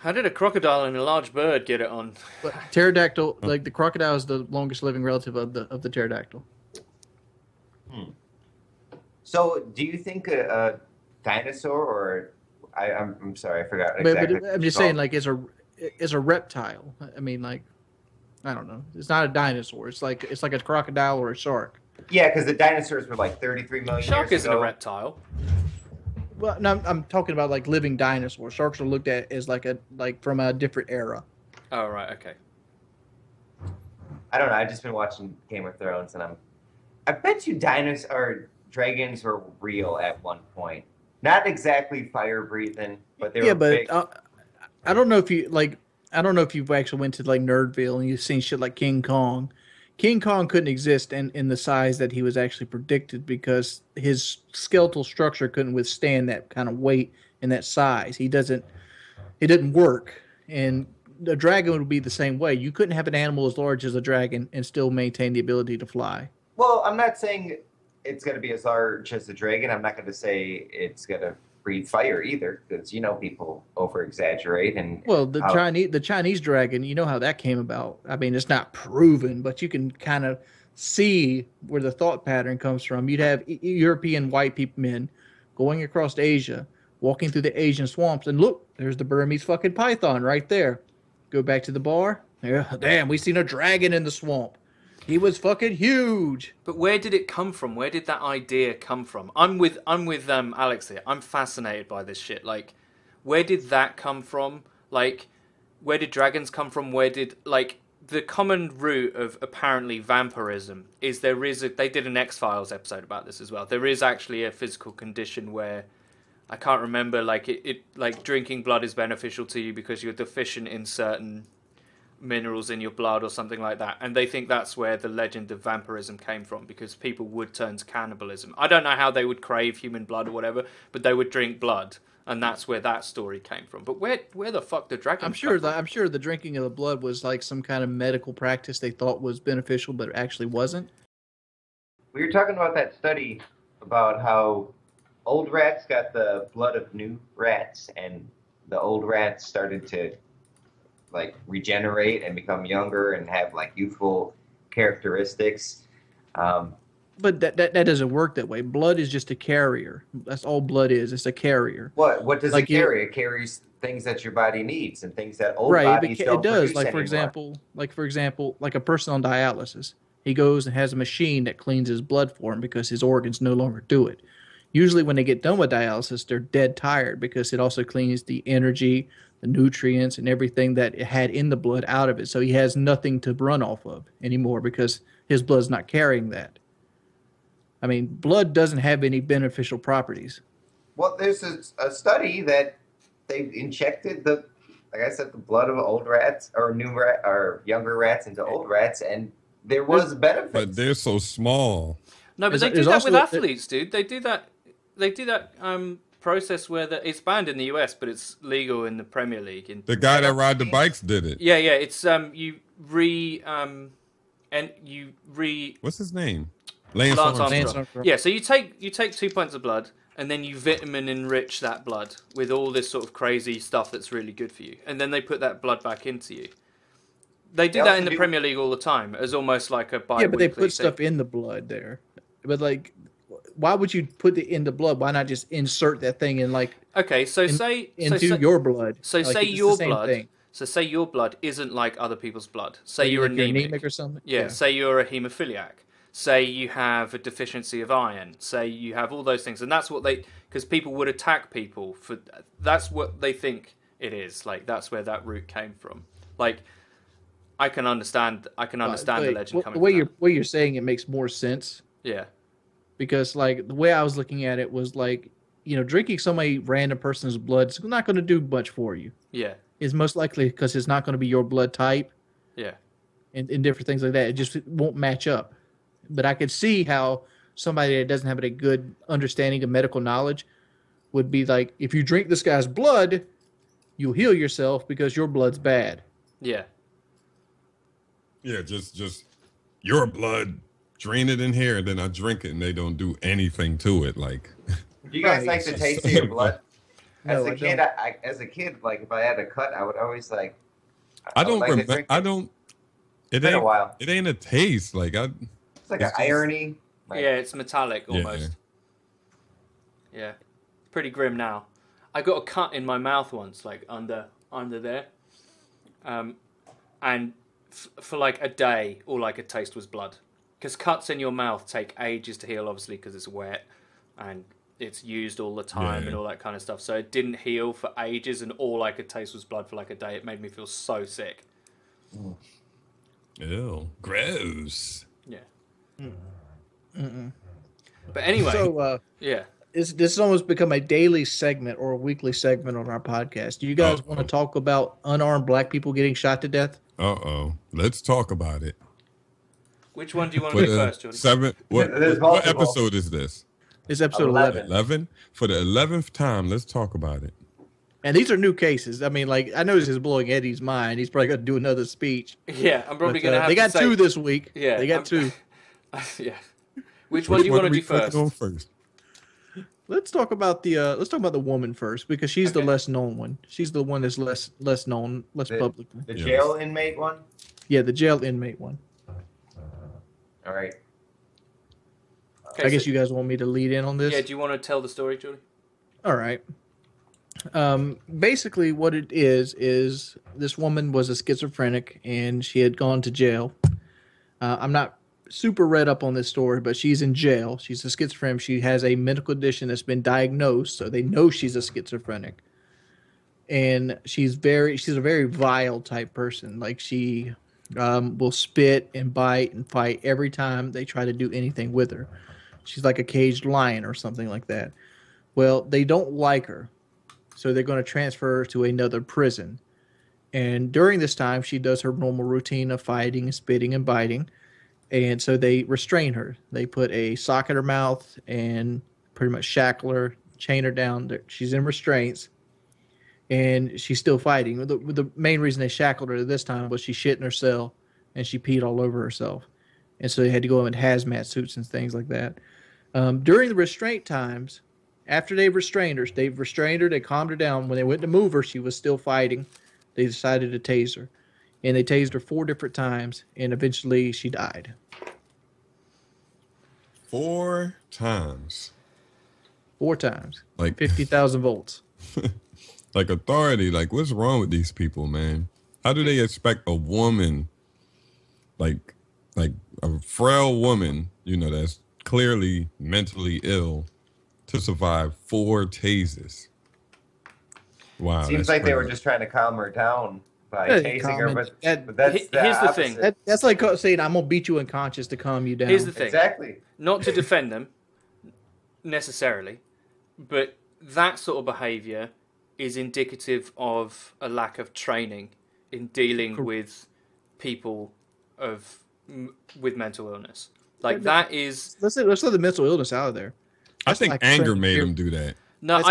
How did a crocodile and a large bird get it on? But pterodactyl, like the crocodile, is the longest living relative of the pterodactyl. So, do you think a dinosaur or I'm sorry, I forgot But exactly. I'm just saying, like, it's a reptile. I mean, like, I don't know. It's not a dinosaur. It's like a crocodile or a shark. Yeah, because the dinosaurs were like 33 million Shark years isn't ago. a reptile. Well, no, I'm talking about like living dinosaurs. Sharks are looked at as like from a different era. Oh right, okay. I don't know. I've just been watching Game of Thrones, and I bet you dinosaurs or dragons were real at one point. Not exactly fire breathing, but they were Yeah, but big. I don't know if you like. I don't know if you've actually went to like Nerdville and you've seen shit like King Kong. King Kong couldn't exist in the size that he was actually predicted because his skeletal structure couldn't withstand that kind of weight and that size. It didn't work. And the dragon would be the same way. You couldn't have an animal as large as a dragon and still maintain the ability to fly. Well, I'm not saying it's going to be as large as the dragon. I'm not going to say it's going to breathe fire either, because people over exaggerate. And Well, the Chinese dragon, you know how that came about. I mean, it's not proven, but you can kind of see where the thought pattern comes from. You'd have European white people, men going across Asia, walking through the Asian swamps, and look, there's the Burmese fucking python right there. Go back to the bar. Yeah, damn, we seen a dragon in the swamp. He was fucking huge. But where did it come from? Where did that idea come from? I'm with Alex here. I'm fascinated by this shit. Like, where did that come from? Like, where did dragons come from? Where did, like, the common root of apparently vampirism is they did an X-Files episode about this as well. There is actually a physical condition where I can't remember, like it like drinking blood is beneficial to you because you're deficient in certain minerals in your blood or something like that, and they think that's where the legend of vampirism came from, because people would turn to cannibalism. I don't know how they would crave human blood or whatever, but they would drink blood, and that's where that story came from. But where the fuck did dragons I'm sure the drinking of the blood was like some kind of medical practice they thought was beneficial, but it actually wasn't. We were talking about that study about how old rats got the blood of new rats, and the old rats started to like regenerate and become younger and have like youthful characteristics. But that doesn't work that way. Blood is just a carrier. That's all blood is. It's a carrier. What does Like it carry? It carries things that your body needs and things that old Right, bodies don't it does. produce Like anymore. for example, like a person on dialysis, he goes and has a machine that cleans his blood for him because his organs no longer do it. Usually, when they get done with dialysis, they're dead tired because it also cleans the energy, the nutrients, and everything that it had in the blood out of it. So he has nothing to run off of anymore because his blood's not carrying that. I mean, blood doesn't have any beneficial properties. Well, there's a study that they've injected like I said, the blood of old rats or or younger rats into old rats, and there was benefits. But they're so small. No, but There's- they do there's that with also- athletes, dude. They do that process where it's banned in the US, but it's legal in the Premier League. The guy that ride the bikes did it. Yeah, it's What's his name? Lance Lance Armstrong. Armstrong. Yeah, so you take 2 pints of blood and then you vitamin enrich that blood with all this sort of crazy stuff that's really good for you, and then they put that blood back into you. They do They that also in the do- Premier League all the time as almost like a bi-weekly Yeah, but they put thing. stuff in the blood there. But like, why would you put it in the blood? Why not just insert that thing in like Okay, so say into your blood? So Like, say it's the your same blood. thing. So say your blood isn't like other people's blood. Say Like, you're like anemic. or something. Yeah, say you're a haemophiliac. Say you have a deficiency of iron. Say you have all those things, and that's what because people would attack people for. That's what they think it is. Like that's where that root came from. Like I can understand the legend coming. The way from you're saying it makes more sense that. Yeah, because like the way I was looking at it was like, drinking somebody random person's blood is not going to do much for you. yeah, It's most likely because it's not going to be your blood type yeah. and different things like that. It just won't match up. But I could see how somebody that doesn't have a good understanding of medical knowledge would be like, if you drink this guy's blood, you'll heal yourself because your blood's bad. Yeah. Yeah, just your blood, drain it in here, and then I drink it, and they don't do anything to it. Like, Do you guys Right. like the taste of your blood? No, As I a kid, like if I had a cut, I would always like. I don't like to remember. drink I it. don't. It It's been a ain't. while. It ain't a taste. Like It's like It's an just- irony. Like, Yeah, it's metallic Yeah. almost. Yeah. Pretty grim now. I got a cut in my mouth once, like under there. And for like a day, all I could taste was blood. Because cuts in your mouth take ages to heal, obviously, because it's wet and it's used all the time Yeah. and all that kind of stuff. So it didn't heal for ages, and all I could taste was blood for like a day. It made me feel so sick. Ew, gross. Yeah. Mm-mm. But anyway, So yeah. this has almost become a daily segment or a weekly segment on our podcast. Do you guys want to talk about unarmed black people getting shot to death? Let's talk about it. Which one do you want For to do the first, Jordan? There's what multiple. episode is this? It's episode 11. 11. For the 11th time, let's talk about it. And these are new cases. I mean, like, I know this is blowing Eddie's mind. He's probably going to do another speech. Yeah, I'm probably But, going to have they to got say... two this week. Yeah, They got two. Yeah. Which one do you want to do first? Go first. Let's talk about the woman first because she's the Okay. less known one. She's the one that's less known, less The- publicly. The Yes. jail inmate one. Yeah, the jail inmate one. All right. Okay, I guess you guys want me to lead in on this. Yeah, do you want to tell the story, Julie? All right. Basically, what it is this woman was a schizophrenic and she had gone to jail. I'm not super read up on this story, but she's in jail. She's a schizophrenic. She has a medical condition that's been diagnosed, so they know she's a schizophrenic. And she's a very vile type person. Like she will spit and bite and fight every time they try to do anything with her. She's like a caged lion or something like that. Well, they don't like her, so they're going to transfer her to another prison. And during this time, she does her normal routine of fighting and spitting and biting. And so they restrain her. They put a sock in her mouth and pretty much shackle her, chain her down. She's in restraints, and she's still fighting. The main reason they shackled her this time was she shit in her cell, and she peed all over herself. And so they had to go in hazmat suits and things like that. During the restraint times, after they've restrained her, they calmed her down. When they went to move her, she was still fighting. They decided to tase her. And they tased her 4 different times, and eventually she died. 4 times. 4 times. Like 50,000 volts. Like authority, like what's wrong with these people, man? How do they expect a woman, like a frail woman, that's clearly mentally ill, to survive 4 tases? Wow. Seems like they were just trying to calm her down by tasing her, but that's here's the thing. That's like saying, I'm going to beat you unconscious to calm you down. Here's the thing. Exactly. Not to defend them, necessarily, but that sort of behaviour is indicative of a lack of training in dealing with people with mental illness. Like that is. Let's let the mental illness out of there. I think like anger made them do that. No,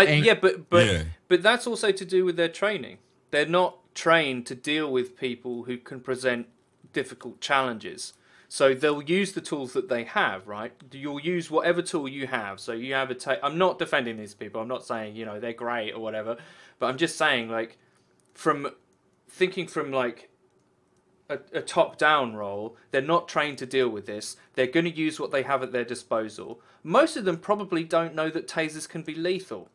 but that's also to do with their training. They're not trained to deal with people who can present difficult challenges. So they'll use the tools that they have, right? You'll use whatever tool you have. So you have I'm not defending these people. I'm not saying, they're great or whatever. But I'm just saying, like, from like a top-down role, they're not trained to deal with this. They're going to use what they have at their disposal. Most of them probably don't know that tasers can be lethal.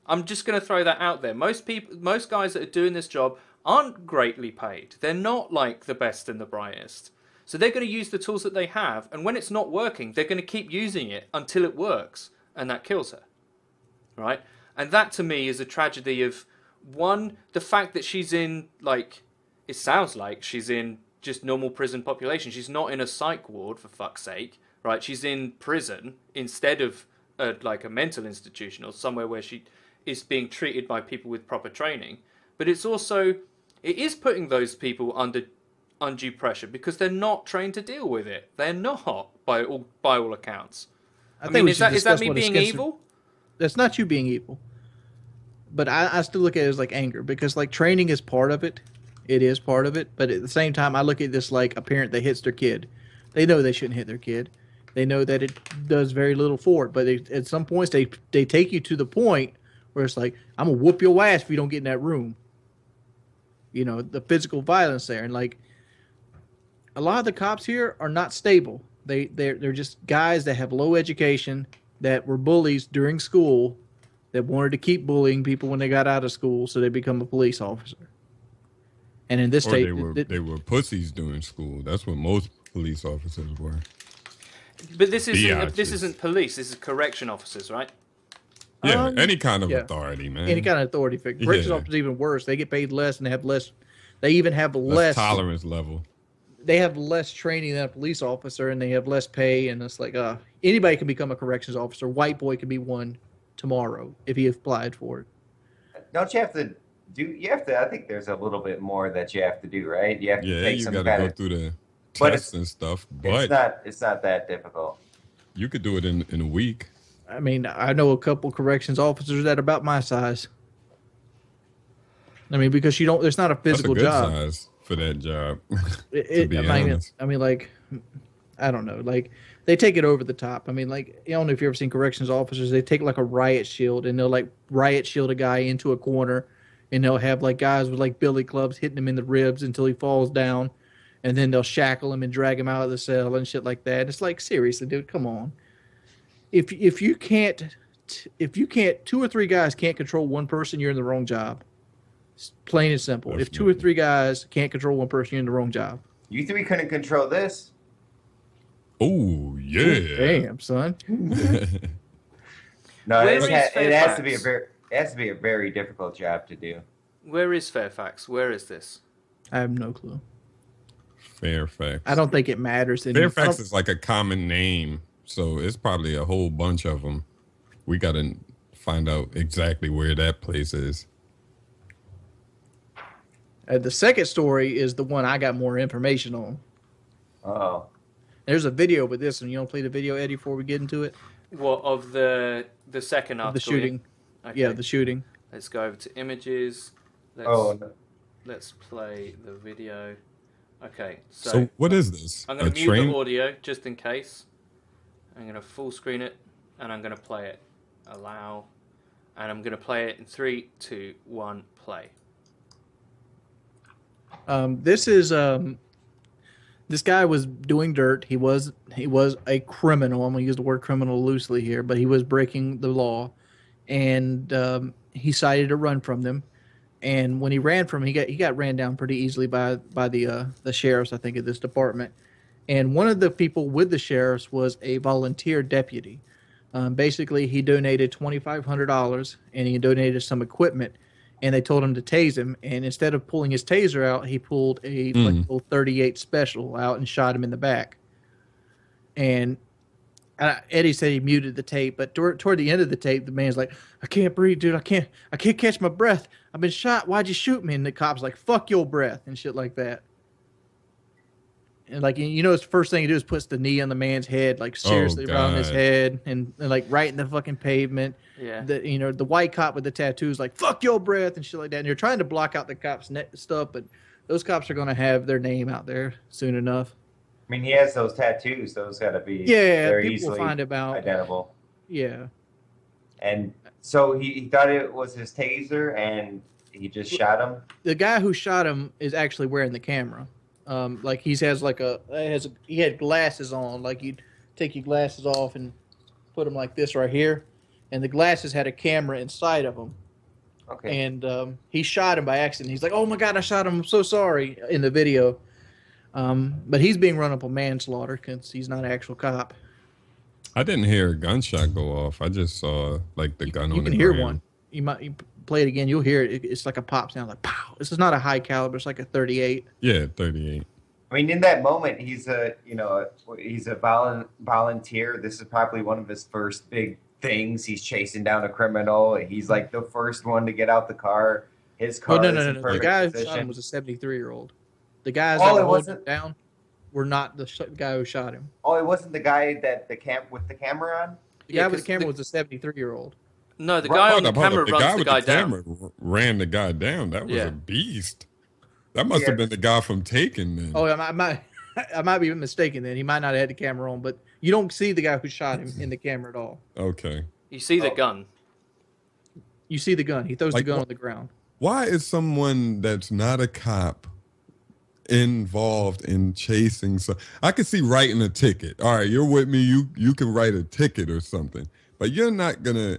I'm just going to throw that out there. Most guys that are doing this job aren't greatly paid. They're not like the best and the brightest. So they're going to use the tools that they have, and when it's not working, they're going to keep using it until it works, and that kills her. Right? And that to me is a tragedy of, one, the fact that she's in, like, it sounds like she's in just normal prison population. She's not in a psych ward, for fuck's sake, right? She's in prison instead of like a mental institution or somewhere where she is being treated by people with proper training. But it is putting those people under undue pressure because they're not trained to deal with it. They're not, by all accounts. I mean, is that me being evil? That's not you being evil. But I still look at it as like anger because like training is part of it. It is part of it. But at the same time, I look at this like a parent that hits their kid. They know they shouldn't hit their kid. They know that it does very little for it. But at some points, they take you to the point where it's like, I'm going to whoop your ass if you don't get in that room. The physical violence there. And like, a lot of the cops here are not stable. They're just guys that have low education, that were bullies during school, that wanted to keep bullying people when they got out of school, so they become a police officer. And in this state, they were pussies during school. That's what most police officers were. But this isn't police. This is correction officers, right? Yeah, any kind of authority, man. Any kind of authority. Correction officers even worse. They get paid less, and they have less. They even have less tolerance level. They have less training than a police officer, and they have less pay. And it's like, anybody can become a corrections officer. White boy can be one tomorrow if he applied for it. Don't you have to do? You have to. I think there's a little bit more that you have to do, right? You have to take some kind of. go through the tests and stuff. But it's not that difficult. You could do it in a week. I mean, I know a couple corrections officers that are about my size. I mean, because there's not a physical job. Size for that job. I mean, like, I don't know. Like, they take it over the top. I mean, like, I don't know if you've ever seen corrections officers. They take like a riot shield and they'll like riot shield a guy into a corner, and they'll have like guys with like billy clubs hitting him in the ribs until he falls down, and then they'll shackle him and drag him out of the cell and shit like that. It's like, seriously, dude, come on. If you can't, if you can't, 2 or 3 guys can't control one person, you're in the wrong job. It's plain and simple. If 2 or 3 guys can't control one person, you're in the wrong job. You 3 couldn't control this. Oh yeah. Ooh, damn, son. No, Where it is has to be Fairfax? a very difficult job to do. Where is Fairfax? Where is this? I have no clue. Fairfax. I don't think it matters. Fairfax is like a common name, so it's probably a whole bunch of them. We got to find out exactly where that place is. The second story is the one I got more information on. Oh, There's a video with this, and you don't play the video, Eddie, before we get into it. What of the second article? The shooting. Okay. Yeah, the shooting. Let's go over to images. no. Let's play the video. Okay, So what is this? I'm going A to mute train? the audio just in case. I'm going to full screen it, and I'm going to play it. Allow, and I'm going to play it in 3, 2, 1, play. This is this guy was doing dirt. He was a criminal. I'm gonna use the word criminal loosely here, but he was breaking the law, and he decided to run from them. And when he ran from, he got ran down pretty easily by the sheriffs, I think, at this department. And one of the people with the sheriffs was a volunteer deputy. Basically, he donated $2,500, and he donated some equipment. And they told him to tase him. And instead of pulling his taser out, he pulled a like, little 38 special out and shot him in the back. And Eddie said he muted the tape, but toward the end of the tape, the man's like, "I can't breathe, dude. I can't catch my breath. I've been shot. Why'd you shoot me?" And the cop's like, "Fuck your breath," and shit like that. And like, you know, his first thing he do is puts the knee on the man's head, like seriously around his God. head, and like right in the fucking pavement. Yeah. The white cop with the tattoos, like "fuck your breath" and shit like that. And you're trying to block out the cops' stuff, but those cops are gonna have their name out there soon enough. I mean, he has those tattoos. Those got to be Yeah, very people will easily find about. identifiable. Yeah, And so he thought it was his taser, and he just shot him. the guy who shot him is actually wearing the camera. Like he had glasses on. Like you'd take your glasses off and put them like this right here, and the glasses had a camera inside of them. Okay. And he shot him by accident. He's like, "Oh my god, I shot him! I'm so sorry." In the video, but he's being run up on manslaughter because he's not an actual cop. I didn't hear a gunshot go off. I just saw like the gun You on the can hear ground. one. You play it again. You'll hear it. It's like a pop sound, like pow. This is not a high caliber. It's like a 38. Yeah, 38. I mean, in that moment, he's a volunteer. This is probably one of his first big things. He's chasing down a criminal. He's like the first one to get out the car. His car Oh, no. is in The perfect guy who shot position. him was a 73-year-old. The guys Oh, that it were holding wasn't- him down were not the guy who shot him. Oh, it wasn't the guy that with the camera on? The Yeah, guy with 'cause the camera the- was a 73-year-old. No, the Right, guy on Hold the up, hold camera up. The runs guy the with guy the down. camera ran the guy down. That was Yeah. a beast. That must Yeah. have been the guy from Taken then. Oh, I might be mistaken then. He might not have had the camera on, but you don't see the guy who shot him in the camera at all. Okay. You see the Oh. gun. You see the gun. He throws Like the gun what- on the ground. Why is someone that's not a cop involved in chasing? So I could see writing a ticket. All right, you're with me. You can write a ticket or something, but you're not gonna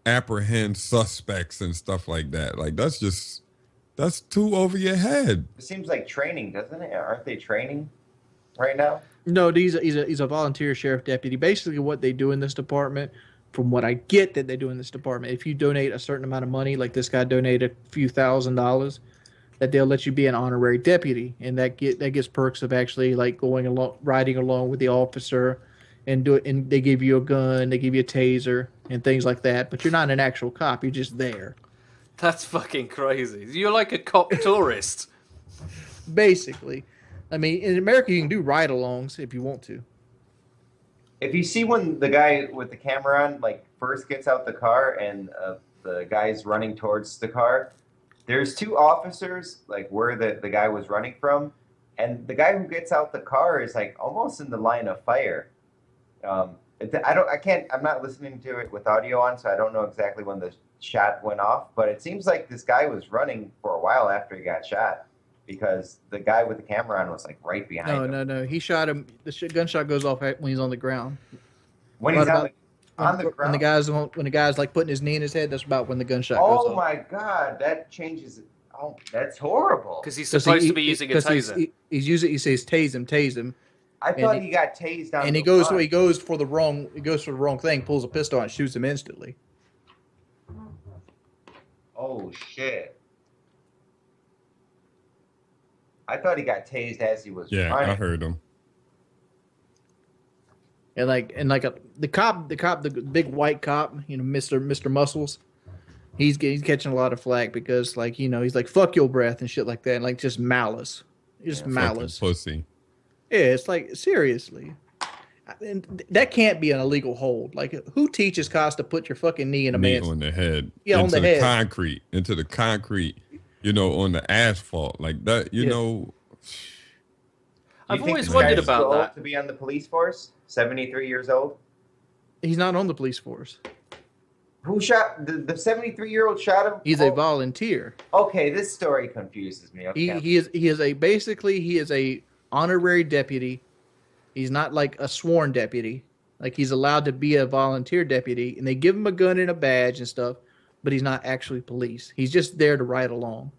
apprehend suspects and stuff like that. Like that's too over your head. It seems like training, doesn't it? Aren't they training right now? No, he's a volunteer sheriff deputy. Basically, what they do in this department, from what I get that they do in this department, if you donate a certain amount of money, like this guy donated a few $1,000s, that they'll let you be an honorary deputy, and that gets perks of actually like riding along with the officer, and they give you a gun, they give you a taser, and things like that. But you're not an actual cop; you're just there. That's fucking crazy. You're like a cop tourist. Basically, I mean, in America, you can do ride-alongs if you want to. If you see when the guy with the camera on, like, first gets out the car and the guy's running towards the car, there's 2 officers, like, where the guy was running from, and the guy who gets out the car is, like, almost in the line of fire. I'm not listening to it with audio on, so I don't know exactly when the shot went off, but it seems like this guy was running for a while after he got shot. because the guy with the camera on was like right behind him. No. He shot him. The gunshot goes off when he's on the ground. When he's Right on the ground. When the guy's like putting his knee in his head, that's about when the gunshot goes off. Oh my God, that changes. Oh, that's horrible. Because he's supposed to be using a taser. He's using. He says, "Tase him." I thought he got tased on. And the he goes front. for the wrong thing, pulls a pistol out and shoots him instantly. Oh shit! I thought he got tased as he was Yeah, running. I heard him. And the big white cop, Mr. Muscles, he's catching a lot of flack because he's like fuck your breath and shit like that, and like just malice, malice. Fucking pussy. Yeah, it's like seriously, and that can't be an illegal hold. Like, who teaches cops to put your fucking knee in a Knee man's on the head. Yeah, into on the head. concrete. Into the concrete. On the asphalt like that. You know. I've You think always this wondered guy's about too old that. to be on the police force. 73 years old. He's not on the police force. Who shot the 73-year-old? Shot him. He's a volunteer. Okay, this story confuses me. Okay. He is a honorary deputy. He's not like a sworn deputy. Like, he's allowed to be a volunteer deputy, and they give him a gun and a badge and stuff, but he's not actually police. He's just there to ride along.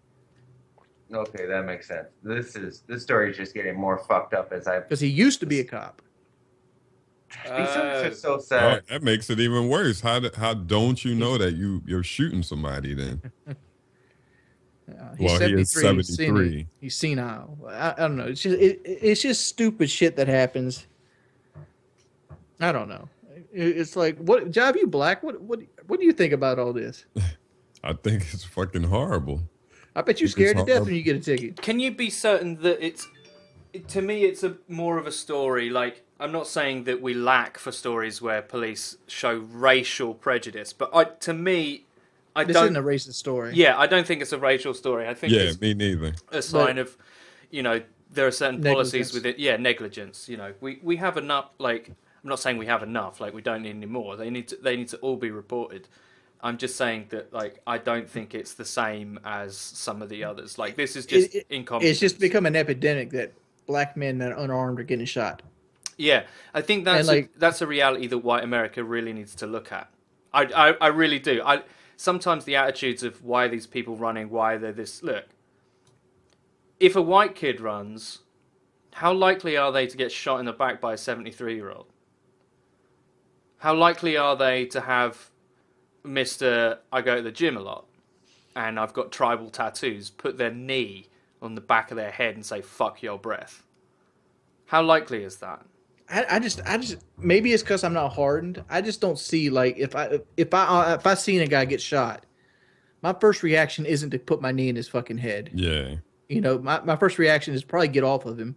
Okay, that makes sense. This story is just getting more fucked up as I. Because he used to be a cop. These stories are so Oh, sad. that makes it even worse. How don't you know that you're shooting somebody then? He's Well, he is 73. He's senile. I don't know. It's just stupid shit that happens. I don't know. It's like, what, Job, you black? What do you think about all this? I think it's fucking horrible. I bet you're It's scared to death horrible. when you get a ticket. Can you be certain that to me, it's more of a story. Like, I'm not saying that we lack for stories where police show racial prejudice, but to me, This isn't a racist story. Yeah, I don't think it's a racial story. I think Yeah, it's me neither. a sign of, there are certain policies Negligence. with it. Yeah, negligence. We have enough. Like, I'm not saying we have enough. Like, we don't need any more. They need to all be reported. I'm just saying that, like, I don't think it's the same as some of the others. Like, this is just incompetence. It's just become an epidemic that black men that are unarmed are getting shot. Yeah, I think that's a reality that white America really needs to look at. I really do. Sometimes the attitudes of why are these people running, why they're this. Look, if a white kid runs, how likely are they to get shot in the back by a 73-year-old? How likely are they to have Mr. I go to the gym a lot and I've got tribal tattoos, put their knee on the back of their head and say, fuck your breath? How likely is that? I just maybe it's because I'm not hardened. I just don't see, like, if I seen a guy get shot, my first reaction isn't to put my knee in his fucking head. Yeah. My first reaction is probably get off of him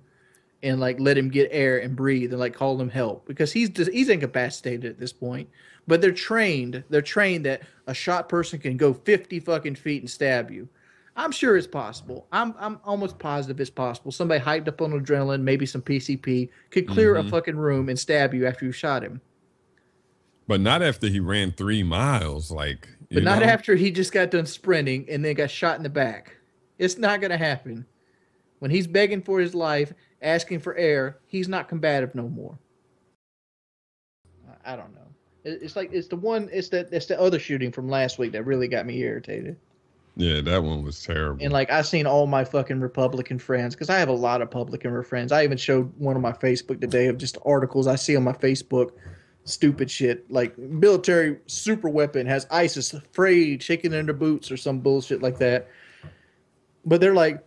and like let him get air and breathe and like call him help, because he's incapacitated at this point. But they're trained that a shot person can go 50 fucking feet and stab you. I'm sure it's possible. I'm almost positive it's possible. Somebody hyped up on adrenaline, maybe some PCP, could clear a fucking room and stab you after you shot him. But not after he ran 3 miles, like. But not after he just got done sprinting and then got shot in the back. It's not going to happen. When he's begging for his life, asking for air, he's not combative no more. I don't know. It's the other shooting from last week that really got me irritated. Yeah, that one was terrible. And like, I seen all my fucking Republican friends, because I have a lot of Republican friends. I even showed one on my Facebook today of just articles I see on my Facebook. Stupid shit like military super weapon has ISIS afraid, shaking in their boots or some bullshit like that. But they're like,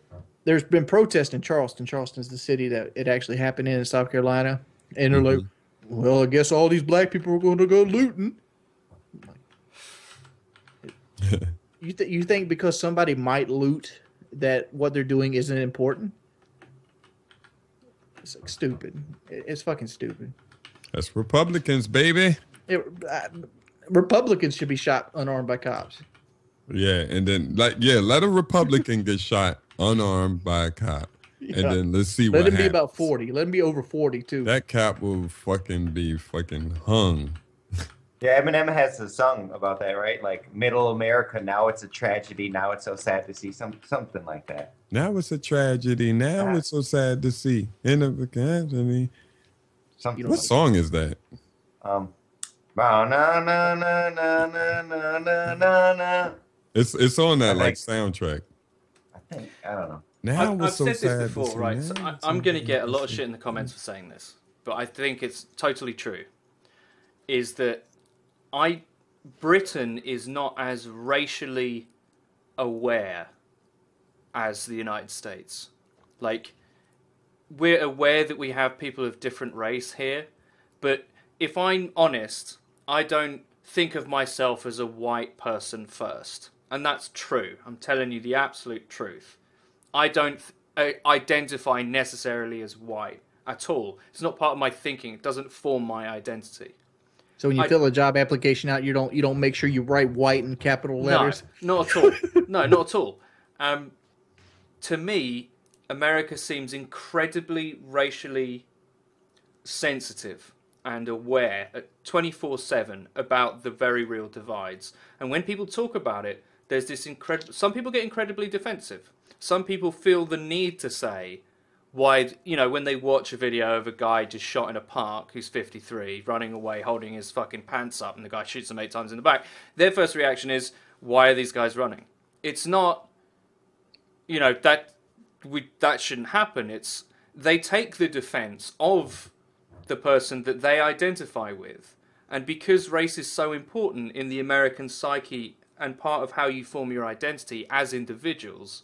there's been protests in Charleston. Charleston's the city that it actually happened in South Carolina. And they're like, well, I guess all these black people are going to go looting. You think because somebody might loot that what they're doing isn't important? It's like stupid. It's fucking stupid. That's Republicans, baby. Republicans should be shot unarmed by cops. Yeah, and then let a Republican get shot unarmed by a cop. Yeah. And then let's see what Let him happens. be about 40. Let him be over 40 too. That cop will fucking be fucking hung. Yeah, Eminem has a song about that, right? Like Middle America, now it's a tragedy. Now it's so sad to see something like that. Now it's a tragedy. Now Ah, it's so sad to see. End of the tragedy. You something don't What know. song is that? um. Na na na na na na na na na. It's on that I like think- soundtrack. I don't know. Now I've it's so said this sad to before, see. right? So Now it's I'm so going to sad get a lot of see. shit in the comments for saying this, but I think it's totally true. Is that Britain is not as racially aware as the United States. Like, we're aware that we have people of different race here, but if I'm honest, I don't think of myself as a white person first. And that's true. I'm telling you the absolute truth. I don't identify necessarily as white at all. It's not part of my thinking. It doesn't form my identity. So when you fill a job application out, you don't make sure you write white in capital letters. No, not at all. No, not at all. To me, America seems incredibly racially sensitive and aware at 24/7 about the very real divides. And when people talk about it, there's this incredible. Some people get incredibly defensive. Some people feel the need to say why, when they watch a video of a guy just shot in a park who's 53, running away, holding his fucking pants up, and the guy shoots him 8 times in the back, their first reaction is, why are these guys running? It's not, that shouldn't happen. It's, they take the defense of the person that they identify with. And because race is so important in the American psyche and part of how you form your identity as individuals,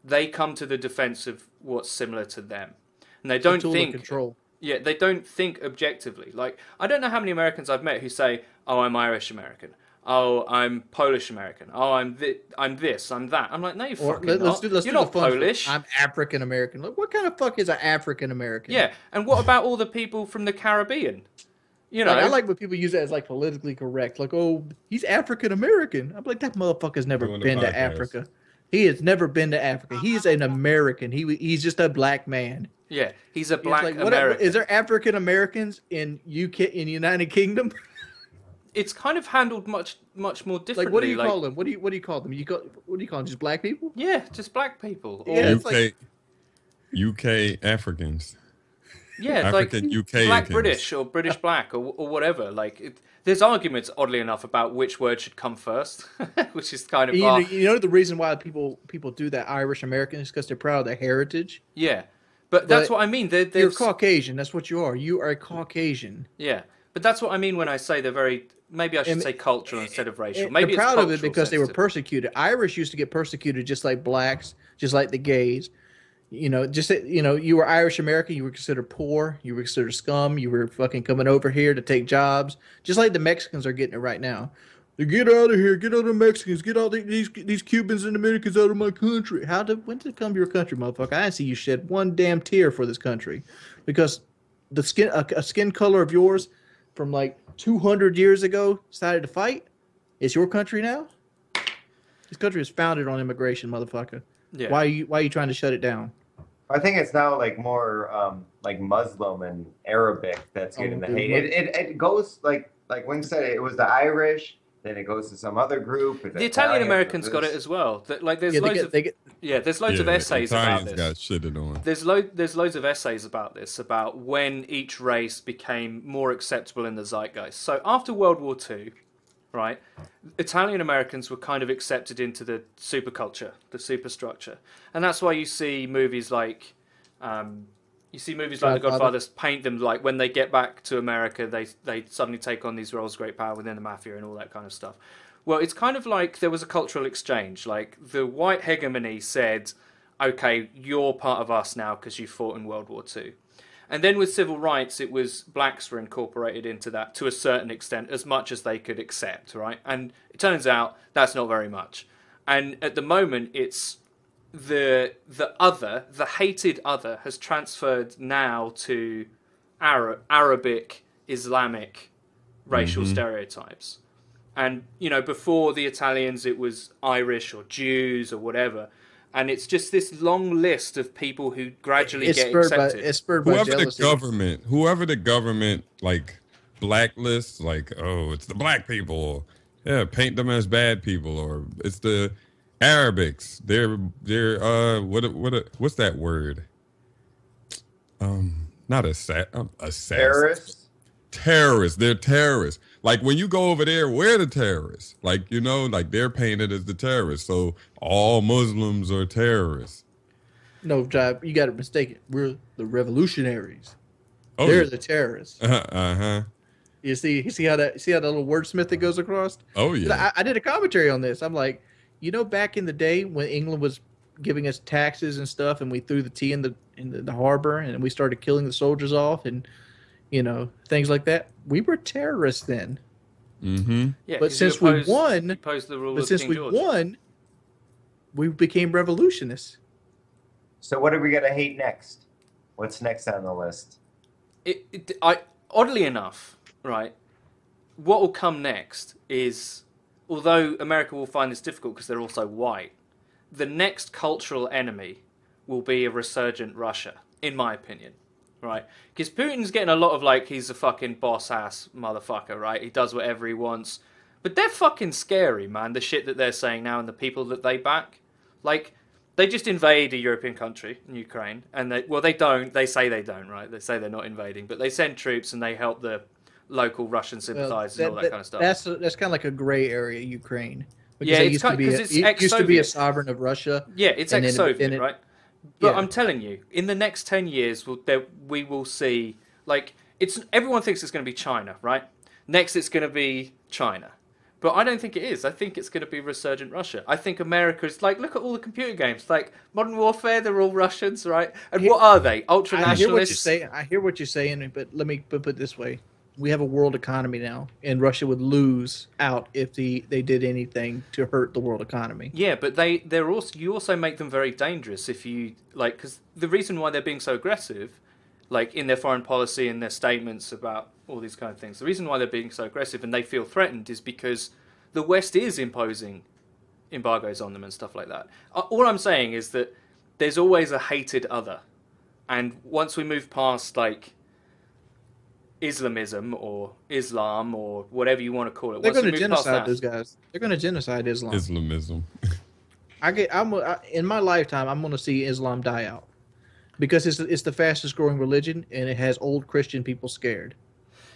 they come to the defense of what's similar to them. And they don't think control. Yeah, they don't think objectively. Like, I don't know how many Americans I've met who say, "Oh, I'm Irish American. Oh, I'm Polish American. Oh, I'm this, I'm that." I'm like, "No, you fucking not. You're not Polish." I'm African American. Look, what kind of fuck is an African American? Yeah, and what about all the people from the Caribbean? I like when people use that as like politically correct. Like, oh, he's African American. I'm like, that motherfucker's never Doing the been to podcast. Africa. He has never been to Africa. He is an American. He's just a black man. Yeah, he's a It's black like, American. is there African Americans in United Kingdom? It's kind of handled much more differently. Like, what do you call them? What do you call them? What do you call them? Just black people? Yeah, just black people. Or, Yeah, it's UK Africans. yeah, it's African like UK black -cans. British or British black or whatever. Like, there's arguments, oddly enough, about which word should come first, which is kind of You know the reason why people do that Irish American is because they're proud of their heritage. yeah. But that's But what I mean. You're Caucasian. That's what you are. You are a Caucasian. Yeah, but that's what I mean when I say they're very. Maybe I should And- say cultural instead of racial. And Maybe they're it's proud of it cultural because they were sensitive. persecuted. Irish used to get persecuted just like blacks, just like the gays. You were Irish American, you were considered poor, you were considered scum, you were fucking coming over here to take jobs, just like the Mexicans are getting it right now. They get out of here, get all the Mexicans, get all these Cubans and Dominicans out of my country. When did it come to your country, motherfucker? I didn't see you shed one damn tear for this country, because the skin color of yours from like 200 years ago decided to fight. It's your country now. This country is founded on immigration, motherfucker. Yeah. Why are you trying to shut it down? I think it's now like more like Muslim and Arabic that's getting the dude, hate. It goes like Wing said, it was the Irish, then it goes to some other group. The Italian Americans got it as well. There's Yeah, loads of there's loads of essays about Italians this. got shitted on. There's loads of essays about this, about when each race became more acceptable in the zeitgeist. So after World War II, right, Italian Americans were kind of accepted into the superculture, the superstructure, and that's why you see movies like The Godfather. Godfathers paint them like when they get back to America, they suddenly take on these roles of great power within the mafia and all that kind of stuff. Well, it's kind of like there was a cultural exchange. Like the white hegemony said, "Okay, you're part of us now because you fought in World War II." And then with civil rights, it was blacks were incorporated into that to a certain extent, as much as they could accept, right? And it turns out that's not very much. And at the moment, it's the hated other has transferred now to Arabic, Islamic racial stereotypes. And, before the Italians, it was Irish or Jews or whatever. And it's just this long list of people who gradually get accepted. It's spurred by jealousy. Whoever the government like blacklists, like, oh, it's the black people. Yeah, paint them as bad people, or it's the Arabics. What's that word? Not assassins. Terrorists. Terrorists. They're terrorists. Like when you go over there, we're the terrorists. Like, you know, like they're painted as the terrorists. So all Muslims are terrorists. No, Jive, you got it mistaken. We're the revolutionaries. Oh, They're yeah. the terrorists. Uh-huh. You see how that little wordsmith that goes across? Oh, yeah. I did a commentary on this. I'm like, you know, back in the day when England was giving us taxes and stuff, and we threw the tea in the harbor, and we started killing the soldiers off, and you know, things like that. We were terrorists then. Mm-hmm. Yeah, But 'cause since you we oppose- won- you oppose the rule But of since King we George. won, we became revolutionists. So what are we gonna hate next? What's next on the list? Oddly enough, right, what will come next is, although America will find this difficult because they're also white, the next cultural enemy will be a resurgent Russia, in my opinion, right? Because Putin's getting a lot of, like, he's a fucking boss-ass motherfucker, right? He does whatever he wants. But they're fucking scary, man, the shit that they're saying now and the people that they back. Like, they just invade a European country, in Ukraine, and they don't. They say they don't, right? They say they're not invading, but they send troops and they help the local Russian sympathizers and all that kind of stuff. That's kind of like a gray area, Ukraine. Because Yeah, it it's used to be 'cause it's used to be a ex-Soviet. sovereign of Russia. Yeah, it's and then ex-Soviet, right? But yeah. I'm telling you, in the next 10 years, we will see, like, everyone thinks it's going to be China, right? Next, it's going to be China. But I don't think it is. I think it's going to be resurgent Russia. I think America's, like, look at all the computer games. Like, Modern Warfare, they're all Russians, right? And what are they? I hear what you're Ultra-nationalists? saying. I hear what you're saying, but let me put it this way: we have a world economy now, and Russia would lose out if they did anything to hurt the world economy. Yeah, but you also make them very dangerous if you, like, because the reason why they're being so aggressive, like, in their foreign policy and their statements about all these kind of things, the reason why they're being so aggressive and they feel threatened is because the West is imposing embargoes on them and stuff like that. All I'm saying is that there's always a hated other. And once we move past, like, Islamism or Islam or whatever you want to call it, They're once going we to move past genocide that, those guys. They're going to genocide Islam. Islamism. In my lifetime, I'm going to see Islam die out because it's the fastest growing religion, and it has old Christian people scared.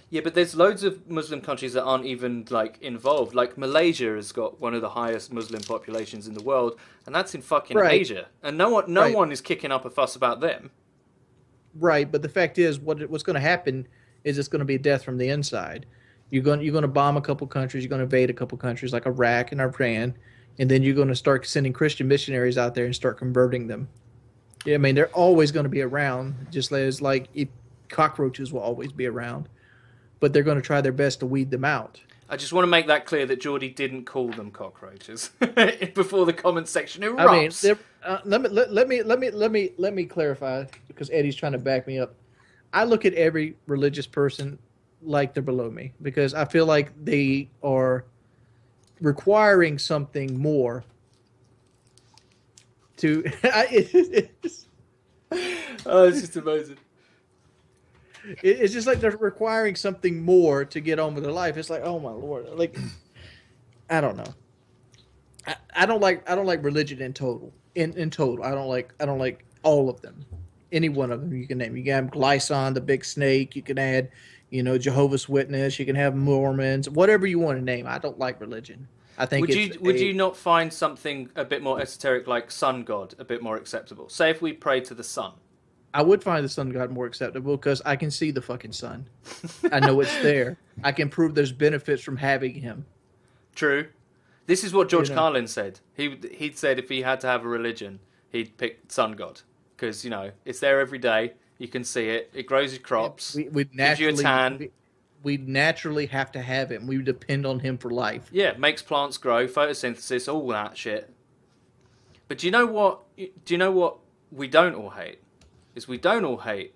Yeah, but there's loads of Muslim countries that aren't even, like, involved. Like, Malaysia has got one of the highest Muslim populations in the world, and that's in fucking Right. Asia. And no Right. one is kicking up a fuss about them. Right, but the fact is, what's going to happen is it's going to be death from the inside. You're going to bomb a couple countries. You're going to invade a couple countries like Iraq and Iran, and then you're going to start sending Christian missionaries out there and start converting them. Yeah, I mean they're always going to be around, just as like cockroaches will always be around, but they're going to try their best to weed them out. I just want to make that clear that Geordie didn't call them cockroaches before the comment section erupts. I mean, let me clarify because Eddie's trying to back me up. I look at every religious person like they're below me because I feel like they are requiring something more to. Oh, it's just amazing. It's just like they're requiring something more to get on with their life. It's like, oh my lord, like I don't know. I don't like religion in total. In total, I don't like all of them. Any one of them you can name. You can have Glycon, the big snake. You can add, Jehovah's Witness. You can have Mormons. Whatever you want to name. I don't like religion. I think. Would you not find something a bit more esoteric like sun god a bit more acceptable? Say if we pray to the sun. I would find the sun god more acceptable because I can see the fucking sun. I know it's there. I can prove there's benefits from having him. True. This is what George You know. Carlin said. He'd said if he had to have a religion, he'd pick sun god because it's there every day. You can see it. It grows your crops. We'd gives you a naturally, tan. We'd naturally have to have him. We would depend on him for life. Yeah, makes plants grow, photosynthesis, all that shit. But do you know what? We don't all hate? Is we don't all hate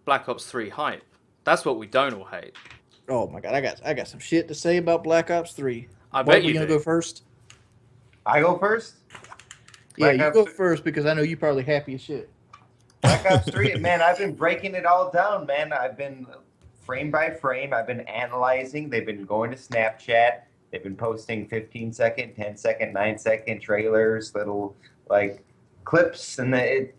Black Ops 3 hype. That's what we don't all hate. Oh my god, I got some shit to say about Black Ops 3. I Bart, bet we you gonna do. go first? I go first. Yeah, Black you Ops go 3. first because I know you probably happy as shit. Black Ops 3, man, I've been breaking it all down, man. I've been frame by frame. I've been analyzing. They've been going to Snapchat. They've been posting 15-second, 10-second, 9-second trailers, little like clips, and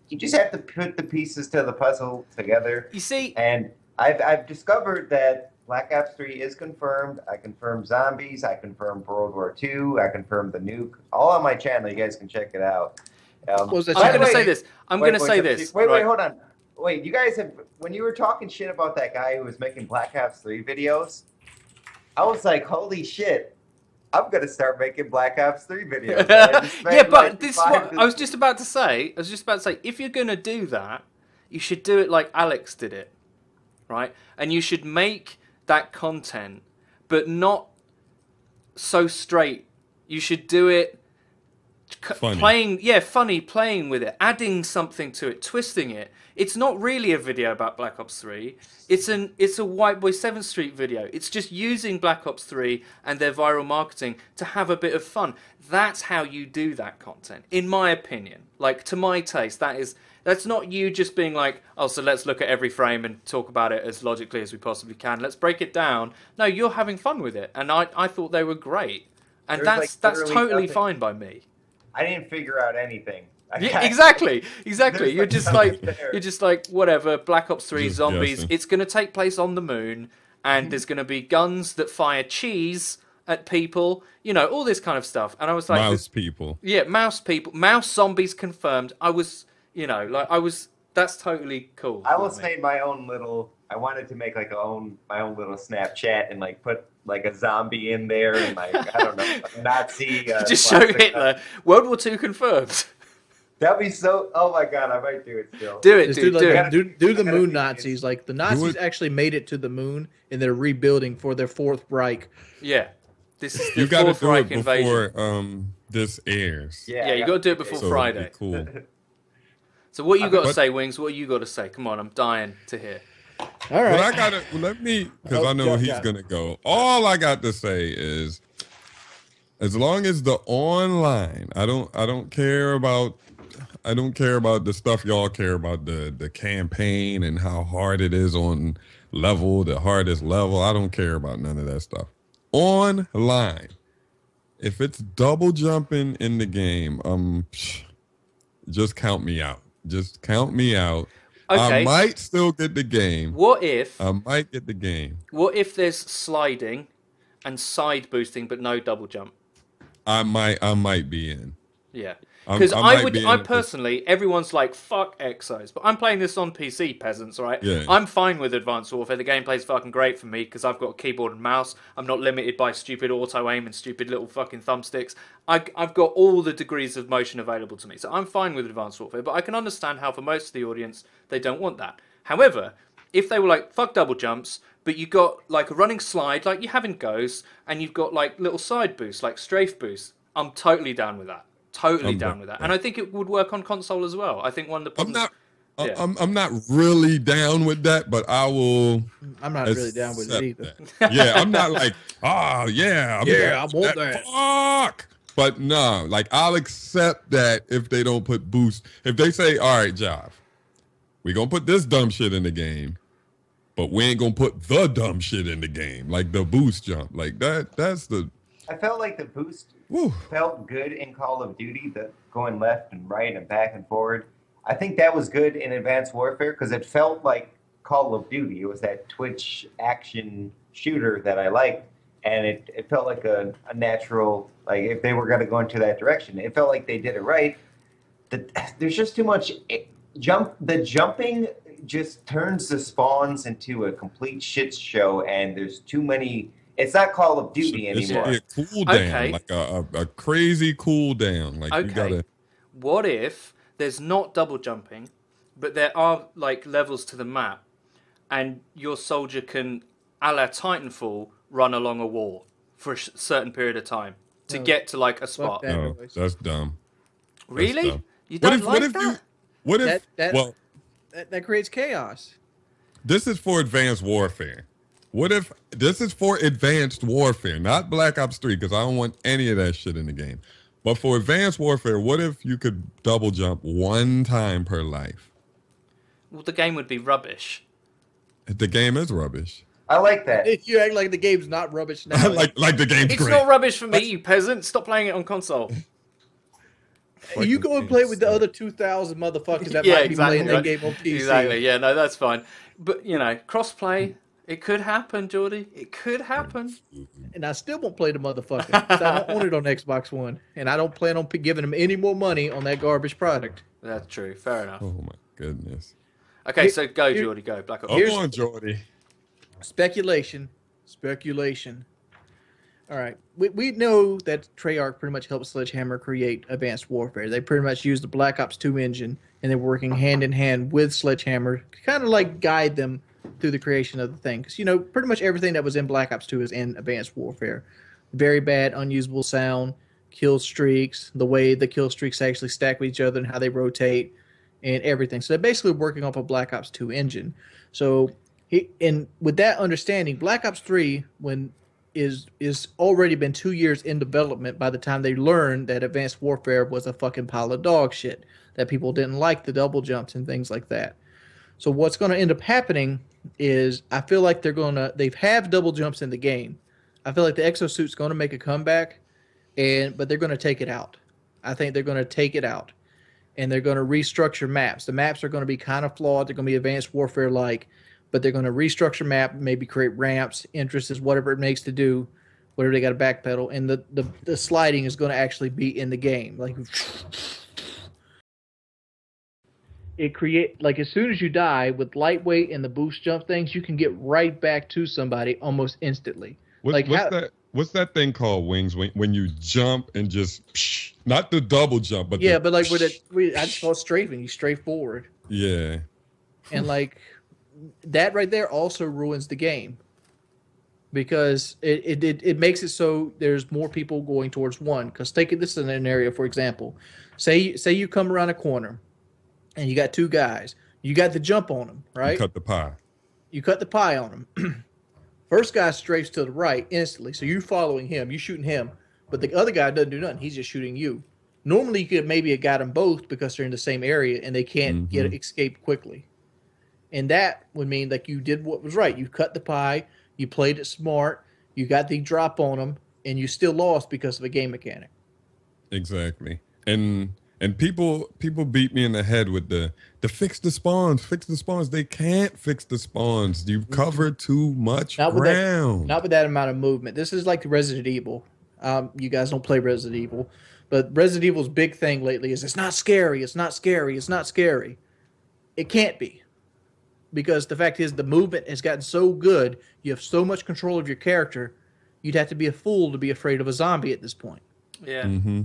you just have to put the pieces to the puzzle together. You see, And I've discovered that Black Ops 3 is confirmed. I confirmed zombies. I confirmed World War II. I confirmed the nuke. All on my channel. You guys can check it out. What was that I'm channel? going to say this. I'm going to say this. Wait, right? hold on. Wait, you guys have, when you were talking shit about that guy who was making Black Ops 3 videos, I was like, holy shit, I'm going to start making Black Ops 3 videos. Yeah, but this is what I was just about to say. If you're going to do that, you should do it like Alex did it, right? And you should make that content, but not so straight. You should do it Funny. funny, playing with it, adding something to it, twisting it. It's not really a video about Black Ops 3. It's a White Boy 7th Street video. It's just using Black Ops 3 and their viral marketing to have a bit of fun. That's how you do that content, in my opinion. Like, to my taste, that's not you just being like, oh, so let's look at every frame and talk about it as logically as we possibly can. Let's break it down. No, you're having fun with it, and I thought they were great, and that's totally fine by me. I didn't figure out anything. Yeah, exactly. There's You're like just like whatever. Black Ops 3 Just zombies. guessing. It's going to take place on the moon, and there's going to be guns that fire cheese at people. You know, all this kind of stuff. And I was like, Mouse people. yeah, mouse people, mouse zombies confirmed. That's totally cool. I with almost me. made my own little. I wanted to make like my own little Snapchat and like put like a zombie in there and like I don't know, a Nazi. Just show swastika. Hitler. World War II confirmed. That'd be so. Oh my god, I might do it still. Do it, Just dude. do, Do like, it. do the I gotta moon see Nazis. this. Like the Nazis actually made it to the moon, and they're rebuilding for their Fourth Reich. Yeah. This is the You got to Fourth do Reich it invasion. before this airs. Yeah, you got to do it before So Friday. it'd be cool. So what you got to But- say, Wings? What you got to say? Come on, I'm dying to hear. All But right. I gotta let me because Oh, I know he's yeah. gonna go. All I got to say is, as long as the online, I don't care about the stuff y'all care about, the campaign and how hard it is on the hardest level. I don't care about none of that stuff. Online, if it's double jumping in the game, just count me out. Just count me out. Okay. I might still get the game. What if I might get the game. there's sliding and side boosting but no double jump? I might be in. Yeah. I Because might be in I it. personally, everyone's like, fuck Exos. But I'm playing this on PC, peasants, right? Yeah. I'm fine with Advanced Warfare. The gameplay's fucking great for me because I've got a keyboard and mouse. I'm not limited by stupid auto-aim and stupid little fucking thumbsticks. I've got all the degrees of motion available to me. So I'm fine with Advanced Warfare. But I can understand how for most of the audience, they don't want that. However, if they were like, fuck double jumps, but you got like a running slide like you have in Ghosts, and you've got like little side boosts, like strafe boosts, I'm totally down with that. Totally I'm down down with that. with And I think it would work on console as well. I think one of the I'm problems... not. Yeah. I'm not really down with that, but I will. I'm not really down with it accept either. that. Yeah, I'm not like, oh yeah, Yeah, I want that. Fuck. But no, like I'll accept that if they don't put boost. If they say, all right, Job, we gonna put this dumb shit in the game, but we ain't gonna put the dumb shit in the game, like the boost jump, like that. That's the. I felt like the boost Whew. felt good in Call of Duty, the going left and right and back and forward. I think that was good in Advanced Warfare because it felt like Call of Duty. It was that Twitch action shooter that I liked, and it felt like a natural, like if they were going to go into that direction. It felt like they did it right. There's just too much the jumping just turns the spawns into a complete shit show, and there's too many. It's not Call of Duty It should anymore. be a cooldown, Okay. like a crazy cooldown. Like you Okay. gotta. What if there's not double jumping, but there are like levels to the map, and your soldier can, a la Titanfall, run along a wall for a certain period of time to No. get to like a spot? that. No, that's dumb. Really? dumb. You don't like you? that? What if? That- well, That creates chaos. this is for Advanced Warfare. What if this is for Advanced Warfare, not Black Ops 3, because I don't want any of that shit in the game. But for Advanced Warfare, what if you could double jump one time per life? Well, the game would be rubbish. The game is rubbish. I like that. You act like the game's not rubbish now. like the game's It's great. not rubbish for me, you peasant. Stop playing it on console. You go and play with the other 2,000 motherfuckers that Yeah, might be exactly, playing that right. game on PC. Exactly. Yeah, no, that's fine. But crossplay, it could happen, Geordie. It could happen. And I still won't play the motherfucker. 'Cause I don't own it on Xbox One, and I don't plan on giving them any more money on that garbage product. That's true. Fair enough. Oh my goodness. Okay, so go, Geordie, go. Black Ops. Come on, Jordy. Speculation. All right. We know that Treyarch pretty much helped Sledgehammer create Advanced Warfare. They pretty much used the Black Ops 2 engine, and they're working hand in hand with Sledgehammer to kind of like guide them through the creation of the thing. Because, pretty much everything that was in Black Ops 2 is in Advanced Warfare. Very bad, unusable sound, kill streaks, the way the kill streaks actually stack with each other and how they rotate, and everything. So they're basically working off a Black Ops 2 engine. So, with that understanding, Black Ops 3, is already been 2 years in development by the time they learned that Advanced Warfare was a fucking pile of dog shit, that people didn't like the double jumps and things like that. So what's going to end up happening is I feel like they've have double jumps in the game. I feel like the exosuit's going to make a comeback, but they're going to take it out. I think they're going to take it out, and they're going to restructure maps. The maps are going to be kind of flawed. They're going to be Advanced Warfare-like, but they're going to restructure map, maybe create ramps, entrances, whatever it makes to do, whatever they got to backpedal, and the sliding is going to actually be in the game. Like as soon as you die with lightweight and the boost jump things, you can get right back to somebody almost instantly. What's that thing called, Wings? When you jump and just not the double jump, but but like I just call it strafing. You strafe forward. Yeah. And like that right there also ruins the game, because it makes it so there's more people going towards one. Because take this in an area, for example, say you come around a corner and you got two guys, you got the jump on them, right? You cut the pie on them. First guy strafes to the right instantly, so you're following him, you're shooting him, but the other guy doesn't do nothing, he's just shooting you. Normally you could maybe have got them both because they're in the same area and they can't escape quickly. And that would mean like you did what was right. You cut the pie, you played it smart, you got the drop on them, and you still lost because of a game mechanic. Exactly. And people beat me in the head with the fix the spawns. They can't fix the spawns. You've covered too much ground. Not with that amount of movement. This is like Resident Evil. You guys don't play Resident Evil, but Resident Evil's big thing lately is it's not scary. It's not scary. It's not scary. It can't be. Because the fact is the movement has gotten so good, you have so much control of your character, you'd have to be a fool to be afraid of a zombie at this point. Yeah. Mm-hmm.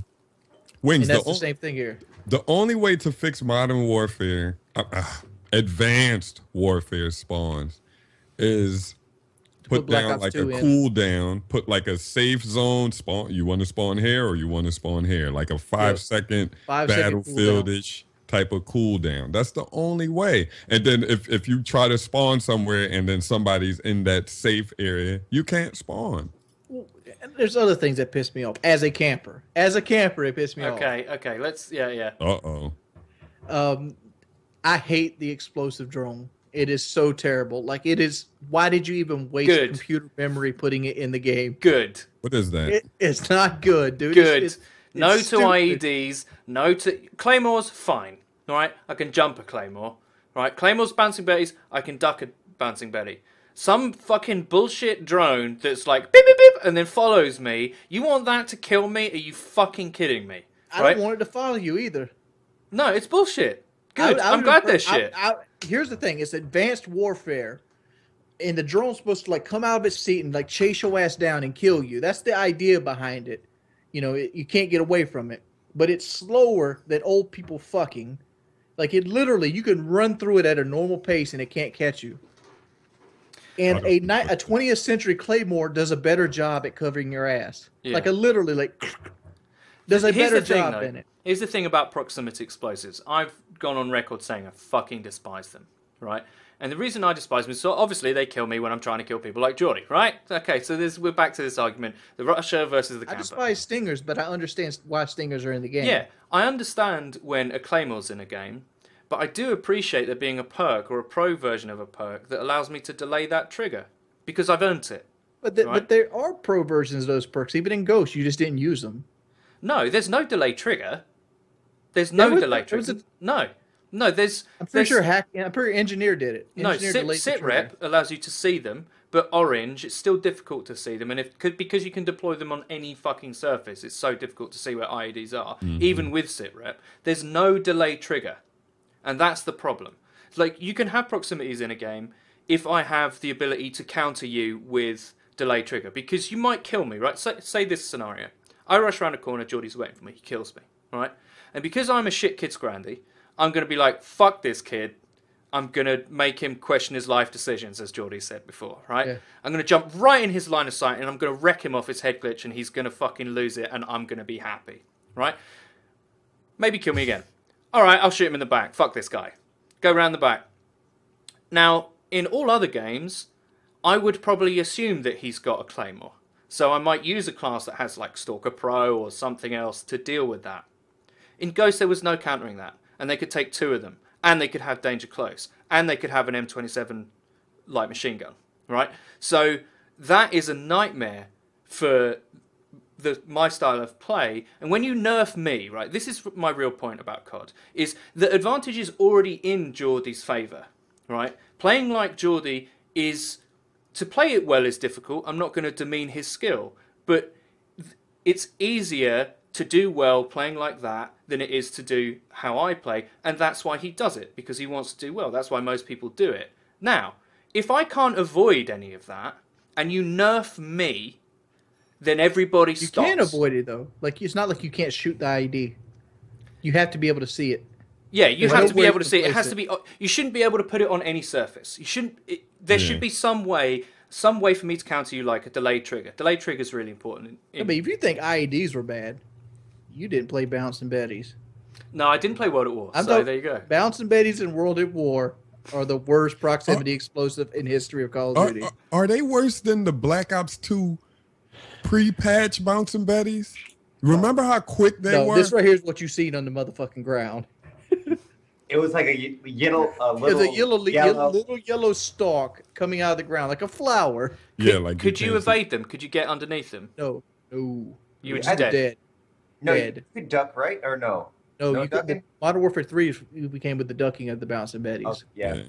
Wings, and that's the same thing here. The only way to fix Modern Warfare, Advanced Warfare spawns, is put down like a cooldown, put like a safe zone spawn. You want to spawn here or you want to spawn here? Like a 5-second Battlefield-ish type of cooldown. That's the only way. And then if you try to spawn somewhere and then somebody's in that safe area, you can't spawn. Well, there's other things that piss me off as a camper. It pissed me off. Okay. Let's Uh-oh. I hate the explosive drone. It is so terrible. Like it is. Why did you even waste computer memory putting it in the game? Good. What is that? It's not good, dude. Good. No to stupid. IEDs. No to Claymores. Fine. All right. I can jump a Claymore. All right. Claymores, bouncing betties. I can duck a bouncing betty. Some fucking bullshit drone that's like beep beep beep and then follows me. You want that to kill me? Are you fucking kidding me? I don't want it to follow you either. No, it's bullshit. Good. I'm glad there's shit. Here's the thing: it's Advanced Warfare, and the drone's supposed to like come out of its seat and like chase your ass down and kill you. That's the idea behind it. You can't get away from it, but it's slower than old people fucking. Like it literally, you can run through it at a normal pace and it can't catch you. And a 20th century Claymore does a better job at covering your ass. Yeah. Like literally does a better job in it. Here's the thing about proximity explosives. I've gone on record saying I fucking despise them, right? And the reason I despise them is so obviously they kill me when I'm trying to kill people like Geordie, right? Okay, so we're back to this argument: the Russia versus the camper. I despise stingers, but I understand why stingers are in the game. Yeah, I understand when a Claymore's in a game, but I do appreciate there being a perk or a pro version of a perk that allows me to delay that trigger. because I've earned it. But Right. but there are pro versions of those perks. Even in Ghost, you just didn't use them. No, there's no delay trigger. There's no was- delay there was trigger. No, there's. I'm pretty sure I'm pretty engineer did it. No, Engineer delayed the sit trigger. rep allows you to see them, but orange, it's still difficult to see them, and because you can deploy them on any fucking surface, it's so difficult to see where IEDs are, even with sit rep. There's no delay trigger, and that's the problem. Like, you can have proximities in a game if I have the ability to counter you with delay trigger, because you might kill me, right? Say this scenario: I rush around a corner, Geordie's waiting for me, he kills me, right? And because I'm a shit kid Scrandy, I'm going to be like, fuck this kid. I'm going to make him question his life decisions, as Geordie said before, right? Yeah. I'm going to jump right in his line of sight and I'm going to wreck him off his head glitch and he's going to fucking lose it and I'm going to be happy, right? Maybe kill me again. All right, I'll shoot him in the back. Fuck this guy. Go round the back. Now, in all other games, I would probably assume that he's got a Claymore. So I might use a class that has like Stalker Pro or something else to deal with that. In Ghost, there was no countering that. And they could take two of them. And they could have Danger Close. And they could have an M27 light machine gun. Right? So that is a nightmare for my style of play. And when you nerf me, right, this is my real point about COD, is the advantage is already in Geordie's favour. Right? Playing like Geordie is... To play it well is difficult. I'm not going to demean his skill. But it's easier to do well playing like that than it is to do how I play, and that's why he does it, because he wants to do well. That's why most people do it. Now, if I can't avoid any of that, and you nerf me, then everybody You stops. can avoid it though. Like, it's not like you can't shoot the IED. You have to be able to see it. Yeah, you There's have no to be way able to to see it. It place has it. to be. You shouldn't be able to put it on any surface. You shouldn't. There Yeah. should be some way for me to counter you, like a delayed trigger. Delayed trigger is really important. I mean, if you think IEDs were bad, you didn't play Bouncing Betties. No, I didn't play World at War, so talking- there you go. Bouncing Betties and World at War are the worst proximity explosive in history of Call of Duty. Are they worse than the Black Ops 2 pre-patch bouncing betties? Remember how quick they No, were? this right here is what you seen on the motherfucking ground. It was like a yellow, There's little a little yellow stalk coming out of the ground like a flower. Yeah, like Could you can't see- evade them? Could you get underneath them? No. You were I just dead. Dead. No, Dead. you could duck, right? Or no? No, No you could, ducking? Modern Warfare 3 became with the ducking of the Bouncing Betties. Oh, yeah. Yeah.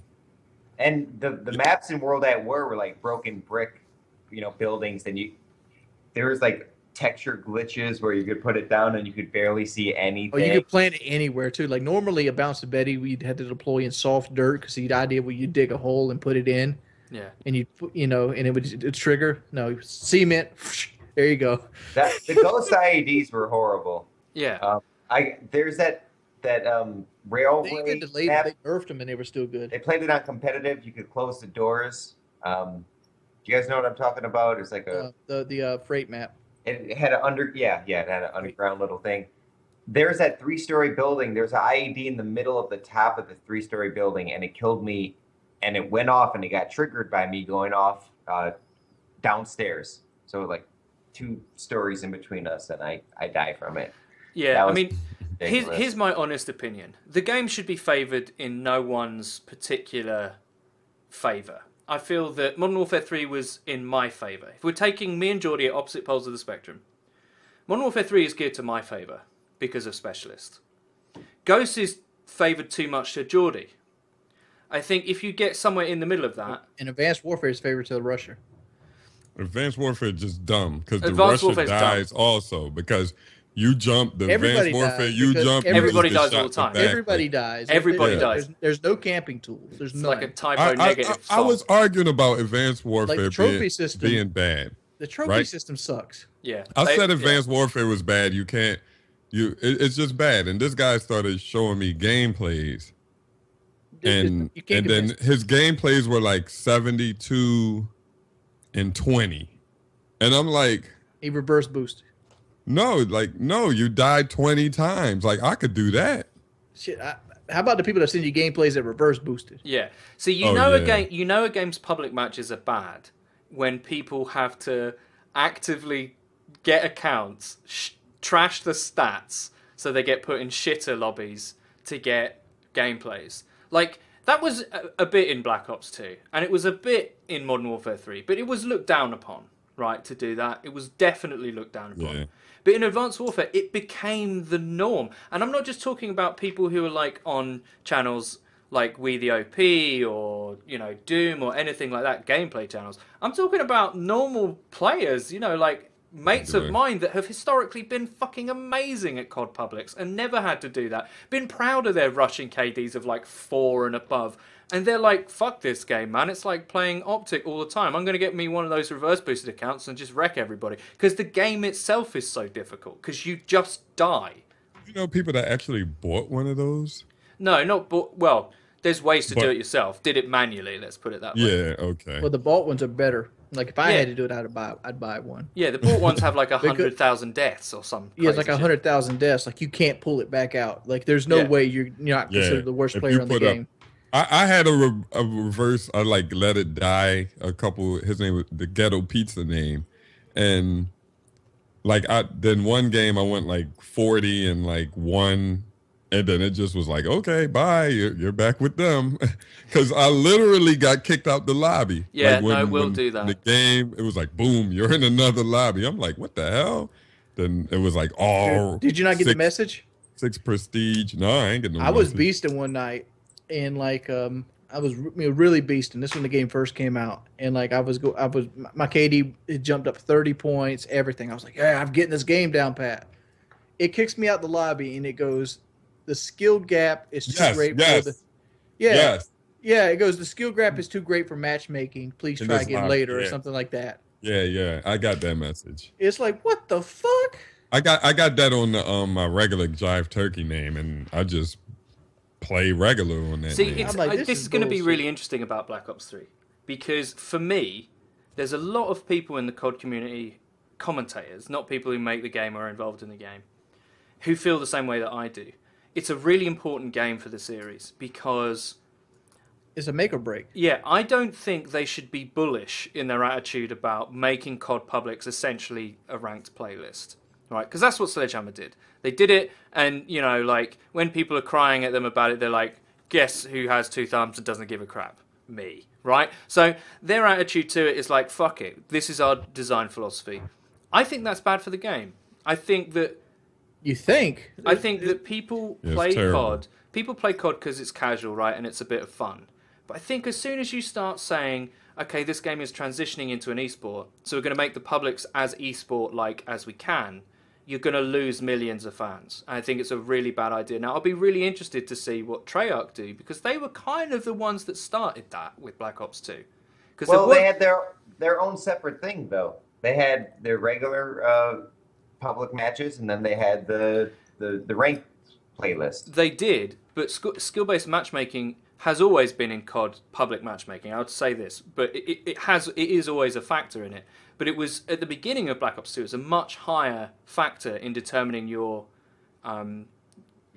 And the maps in World at War were like broken brick, buildings. And there was like texture glitches where you could put it down and you could barely see anything. Oh, you could plant it anywhere too. Like normally a Bouncing Betty, we'd had to deploy in soft dirt because the idea where you dig a hole and put it in, Yeah. and and it would trigger. No, cement. There you go. The Ghost IEDs were horrible. Yeah. There's that They railway even delayed map. it. They nerfed them, and they were still good. They played it on competitive. You could close the doors. Do you guys know what I'm talking about? It's like The freight map. it had an it had an underground little thing. There's that 3-story building. There's an IED in the middle of the top of the 3-story building, and it killed me. And it went off, and it got triggered by me going off downstairs. So like 2 stories in between us, and I die from it. Yeah. that I was mean, ridiculous. here's my honest opinion. The game should be favoured in no one's particular favour. I feel that Modern Warfare 3 was in my favour. If we're taking me and Geordie at opposite poles of the spectrum, Modern Warfare 3 is geared to my favour because of Specialist. Ghost is favoured too much to Geordie. I think if you get somewhere in the middle of that, And Advanced Warfare is favorite to the Russia. Advanced Warfare is just dumb because the Advanced Russia Warfare's dumb. dies also because you jump the Everybody Advanced Warfare, dies you because jump, everybody you just dies get all shot the time. in back. Everybody dies. Everybody dies. There's no camping tools. There's it's none. like a typo I negative I song. was arguing about Advanced Warfare the trophy being, system- being bad. the trophy right? system sucks. Yeah. I said Yeah. Advanced Warfare was bad. You can't. It's just bad. And this guy started showing me gameplays, and You can't then convince- his gameplays were like 72 and 20, and I'm like, he reverse boosted. no, you died 20 times. Like I could do that. Shit. How about the people that send you gameplays that reverse boosted? Yeah. So Oh, yeah. a game's public matches are bad when people have to actively get accounts, trash the stats, so they get put in shitter lobbies to get gameplays. Like That was a bit in Black Ops 2, and it was a bit in Modern Warfare 3, but it was looked down upon, right, to do that. It was definitely looked down upon. Yeah. But in Advanced Warfare, it became the norm. And I'm not just talking about people who are like on channels like We the OP or, you know, Doom or anything like that, gameplay channels. I'm talking about normal players, you know, like mates of mine that have historically been fucking amazing at COD Publics and never had to do that. Been proud of their rushing KDs of like 4 and above. And they're like, fuck this game, man. It's like playing Optic all the time. I'm going to get me one of those reverse boosted accounts and just wreck everybody. Because the game itself is so difficult. Because you just die. You know people that actually bought one of those? No, not... Well, there's ways to do it yourself. Did it manually, let's put it that way. Yeah, okay. Well, the bought ones are better. Like, if I had to do it, I'd buy one. Yeah, the bought ones have like 100,000 deaths or something. Yeah, it's like 100,000 deaths. Like, you can't pull it back out. Like, there's no way you're not considered the worst player in the game. I had a reverse. I like let it die. A couple. His name was the Ghetto Pizza name, and like then one game I went like 40 and like one, and then it just was like, okay, bye. You're back with them, because I literally got kicked out the lobby. Yeah, like we'll do that. The game, it was like, boom, you're in another lobby. I'm like, what the hell? Then it was like, oh. Did you not get the message? 6 prestige. No, I ain't getting no. I was beasting one night. And like I was really beasting. This when the game first came out, and like my KD it jumped up 30 points, everything. I was like, yeah, I'm getting this game down pat. It kicks me out the lobby, and it goes, the skill gap is too great for the. Yeah, it goes, the skill gap is too great for matchmaking. Please try again later or something like that. Yeah, I got that message. It's like, what the fuck? I got that on the my regular Jive Turkey name, and I just play regular on that. See, this is going to be really interesting about Black Ops 3, because for me, there's a lot of people in the COD community, commentators, not people who make the game or are involved in the game, who feel the same way that I do. It's a really important game for the series because it's a make or break. Yeah, I don't think they should be bullish in their attitude about making COD Publics essentially a ranked playlist. Right, because that's what Sledgehammer did. They did it, and, you know, like, when people are crying at them about it, they're like, guess who has 2 thumbs and doesn't give a crap? Me, right? So their attitude to it is like, fuck it, this is our design philosophy. I think that's bad for the game. I think that... You think? I think that people play COD. People play COD because it's casual, right, and it's a bit of fun. But I think as soon as you start saying, okay, this game is transitioning into an esport, so we're going to make the Publics as esport-like as we can, you're going to lose millions of fans. I think it's a really bad idea. Now, I'll be really interested to see what Treyarch do, because they were kind of the ones that started that with Black Ops 2. Well, they had their own separate thing, though. They had their regular public matches, and then they had the ranked playlist. They did, but skill-based matchmaking has always been in COD public matchmaking. I would say this, but it is always a factor in it. But it was at the beginning of Black Ops 2. It was a much higher factor in determining your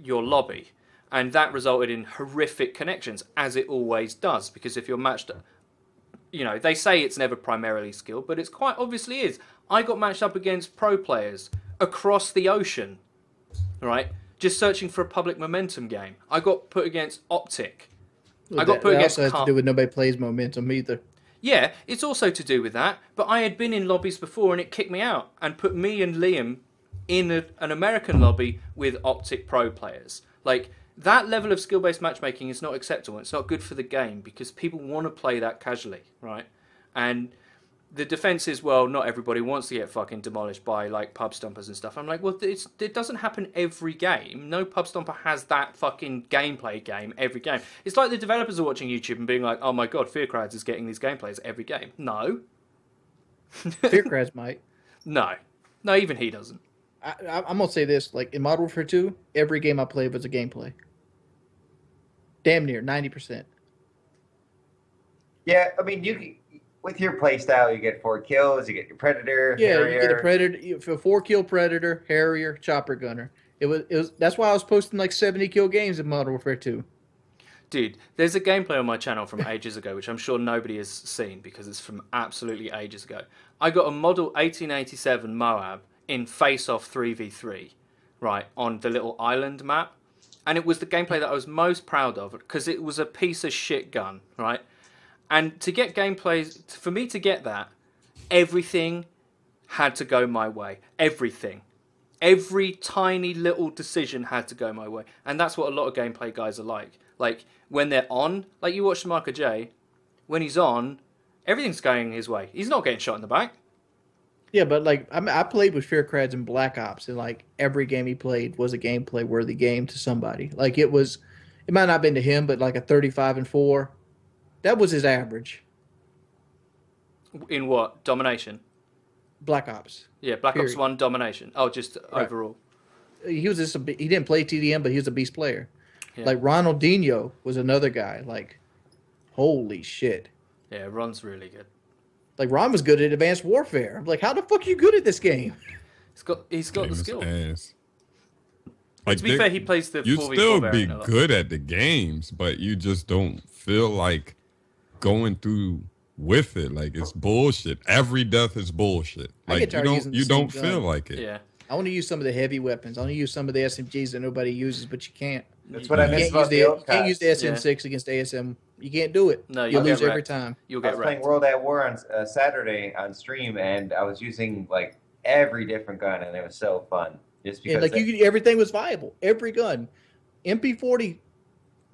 lobby, and that resulted in horrific connections, as it always does. Because if you're matched, you know, they say it's never primarily skill, but it's quite obviously is. I got matched up against pro players across the ocean, right? Just searching for a public momentum game. I got put against Optic. Well, I got put against. Also has to do with nobody plays momentum either. Yeah, it's also to do with that, but I had been in lobbies before and it kicked me out and put me and Liam in an American lobby with Optic Pro players. Like, that level of skill-based matchmaking is not acceptable. It's not good for the game because people want to play that casually, right? And the defense is, well, not everybody wants to get fucking demolished by, like, pub stompers and stuff. I'm like, well, it doesn't happen every game. No pub stomper has that fucking gameplay game every game. It's like the developers are watching YouTube and being like, oh my god, Fearcrads is getting these gameplays every game. No. Fearcrads might. No, even he doesn't. I'm going to say this, like, in Modern Warfare 2, every game I played was a gameplay. Damn near, 90%. Yeah, I mean, with your playstyle, you get 4 kills, you get your Predator, Harrier. You get a Predator, a 4-kill Predator, Harrier, Chopper Gunner. It was. That's why I was posting like 70-kill games in Modern Warfare 2. Dude, there's a gameplay on my channel from ages ago, which I'm sure nobody has seen because it's from absolutely ages ago. I got a Model 1887 Moab in Face-Off 3v3, right, on the little island map. and it was the gameplay that I was most proud of because it was a piece of shit gun, right? And to get gameplay, for me to get that, everything had to go my way. Everything. Every tiny little decision had to go my way. And that's what a lot of gameplay guys are like. Like, when they're on, like you watch Marco J, when he's on, everything's going his way. He's not getting shot in the back. Yeah, but like I played with Fearcrads and Black Ops, and like every game he played was a gameplay worthy game to somebody. Like it might not have been to him, but like a 35-4, that was his average. In what? Domination? Black Ops. Yeah, Black Ops Period. 1 domination. Oh, just Right. overall. He was just he didn't play TDM, but he was a beast player. Yeah. Like Ronaldinho was another guy. Like, holy shit. Yeah, Ron's really good. Like Ron was good at Advanced Warfare. I'm like, how the fuck are you good at this game? He's got the skill. Ass. To be fair, he plays the you 4v4 still be variant a lot. good at the games, but you just don't feel like going through with it. Like it's bullshit. Every death is bullshit. I Like get tired of using the you same don't gun. feel like it. Yeah. I want to use some of the heavy weapons. I want to use some of the SMGs that nobody uses, but you can't. That's what I You miss can't about use the old you can't use the CODs. SM6 against ASM. You can't do it. No, You'll you'll lose get every wrecked. time. You'll I get was playing wrecked. World at War on Saturday on stream, and I was using like every different gun, and it was so fun. Just because And like everything was viable. Every gun. MP40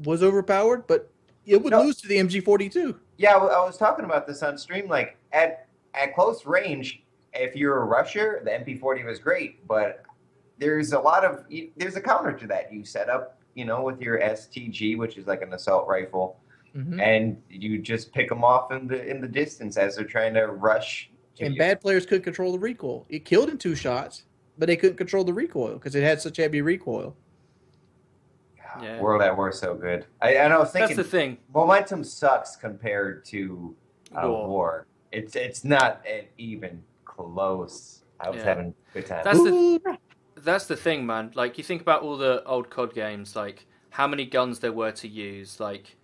was overpowered, but it would No. lose to the MG42. yeah, I was talking about this on stream. Like at close range, if you're a rusher, the MP40 was great, but there's a counter to that. You set up, with your STG, which is like an assault rifle, Mhm. and you just pick them off in the distance as they're trying to rush. To And you. bad players couldn't control the recoil. It killed in 2 shots, but they couldn't control the recoil because it had such heavy recoil. Yeah. World at War is so good. And I was That's thinking the thing. momentum sucks compared to War. War. It's not even close. I was Yeah. having a good time. That's the thing, man. Like, you think about all the old COD games, like, how many guns there were to use. Like,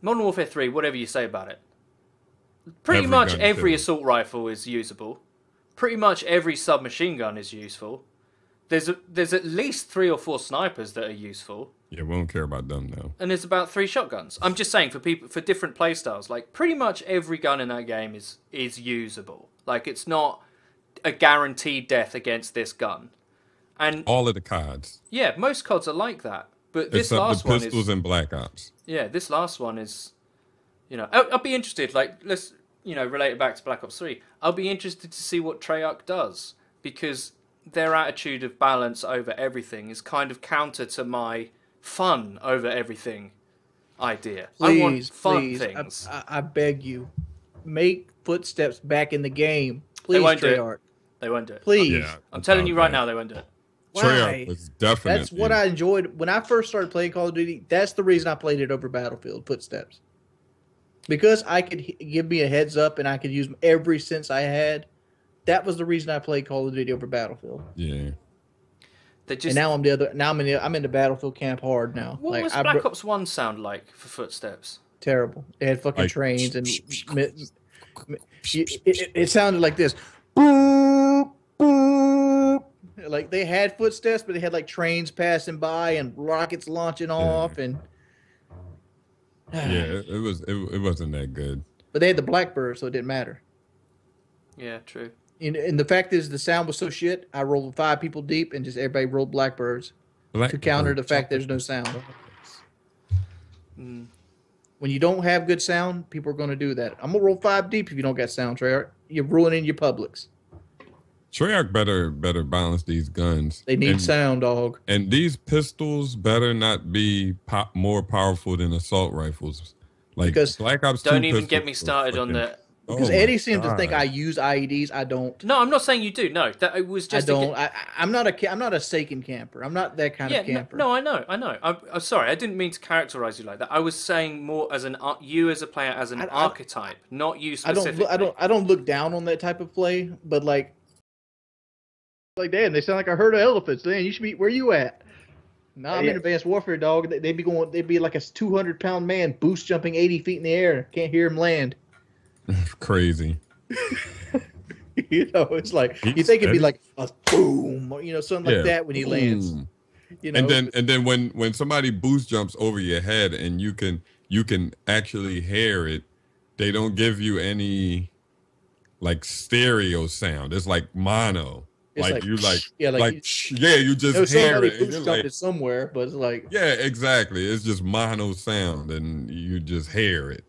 Modern Warfare 3, whatever you say about it. Pretty Every much gun every kills. assault rifle is usable. Pretty much every submachine gun is useful. There's at least 3 or 4 snipers that are useful. Yeah, we don't care about them now. And there's about 3 shotguns. I'm just saying, for different playstyles, like, pretty much every gun in that game is usable. Like, it's not a guaranteed death against this gun. And All of the CODs, yeah, most CODs are like that. But this except last the one pistols is and Black Ops. this last one is, I'll be interested. Like, let's relate it back to Black Ops 3. I'll be interested to see what Treyarch does, because their attitude of balance over everything is kind of counter to my fun over everything idea. I want fun things. I beg you, make Footsteps back in the game, please, won't do it. Treyarch. They won't do it. Please. Yeah, I'm telling you right now, they won't do it. Why? Treyarch was definitely. That's what I enjoyed when I first started playing Call of Duty. That's the reason I played it over Battlefield Footsteps, because I could give me a heads up and I could use every sense I had. That was the reason I played Call of Duty over Battlefield. Yeah. They just. And now I'm the other. Now I'm in the Battlefield camp hard now. What Like was Black Ops 1 sound like for Footsteps? terrible. They had fucking Like- trains and it sounded like this. Boop, boop. Like they had footsteps, but they had like trains passing by and rockets launching off, and Yeah, it wasn't that good. but they had the Blackbird, so it didn't matter. Yeah, true. And the fact is, the sound was so shit. I rolled 5 people deep, and just everybody rolled Blackbirds to counter the fact there's no sound. Mm. When you don't have good sound, people are going to do that. I'm gonna roll 5 deep if you don't got sound, Treyarch. You're ruining your Publix. Treyarch better balance these guns. They need and, sound, dog. and these pistols better not be more powerful than assault rifles. Like Because- Black Ops 2 Don't even get pistols me were started on freaking- the. Because Oh my Eddie seems to think God. I use IEDs. I don't. No, I'm not saying you do. No, that it was just. I don't. I'm not a. I'm not a Saken camper. I'm not that kind Yeah, of camper. no, I know. I'm sorry. I didn't mean to characterize you like that. I was saying more as you as a player as an archetype, not you I specifically. don't. I don't look down on that type of play. But like, damn, they sound like I heard of elephants. Man, you should be. Where you at? No, I'm Yeah. in advanced warfare, dog. They'd be going. They'd be like a 200-pound man boost jumping 80 feet in the air. Can't hear him land. Crazy. You know, it's like you think it'd be like a boom, or something like that when he lands. Boom. You know, And then when somebody boost jumps over your head and you can actually hear it, they don't give you any like stereo sound. It's like mono. it's Like you yeah, yeah, you just know hear somebody it. And boost you're jumped like, it somewhere, but it's like yeah, exactly. It's just mono sound, and you just hear it.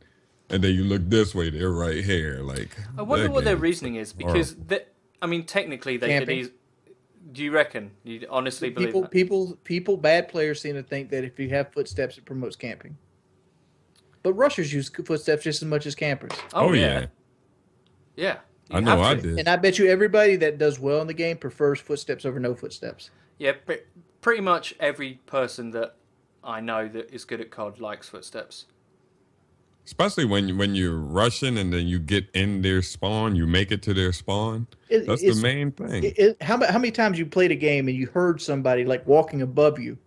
And then you look this way, they're right here. Like I wonder that what their game reasoning is because I mean, technically they could. Camping. Do you reckon? You honestly believe that? people, bad players seem to think that if you have footsteps, it promotes camping. But rushers use footsteps just as much as campers. Oh yeah. Yeah. I You know have I to. did. And I bet you everybody that does well in the game prefers footsteps over no footsteps. Yeah, pretty much every person that I know that is good at COD likes footsteps. Especially when you're rushing and then you get in their spawn, you make it to their spawn. That's the main thing. How many times you played a game and you heard somebody like walking above you,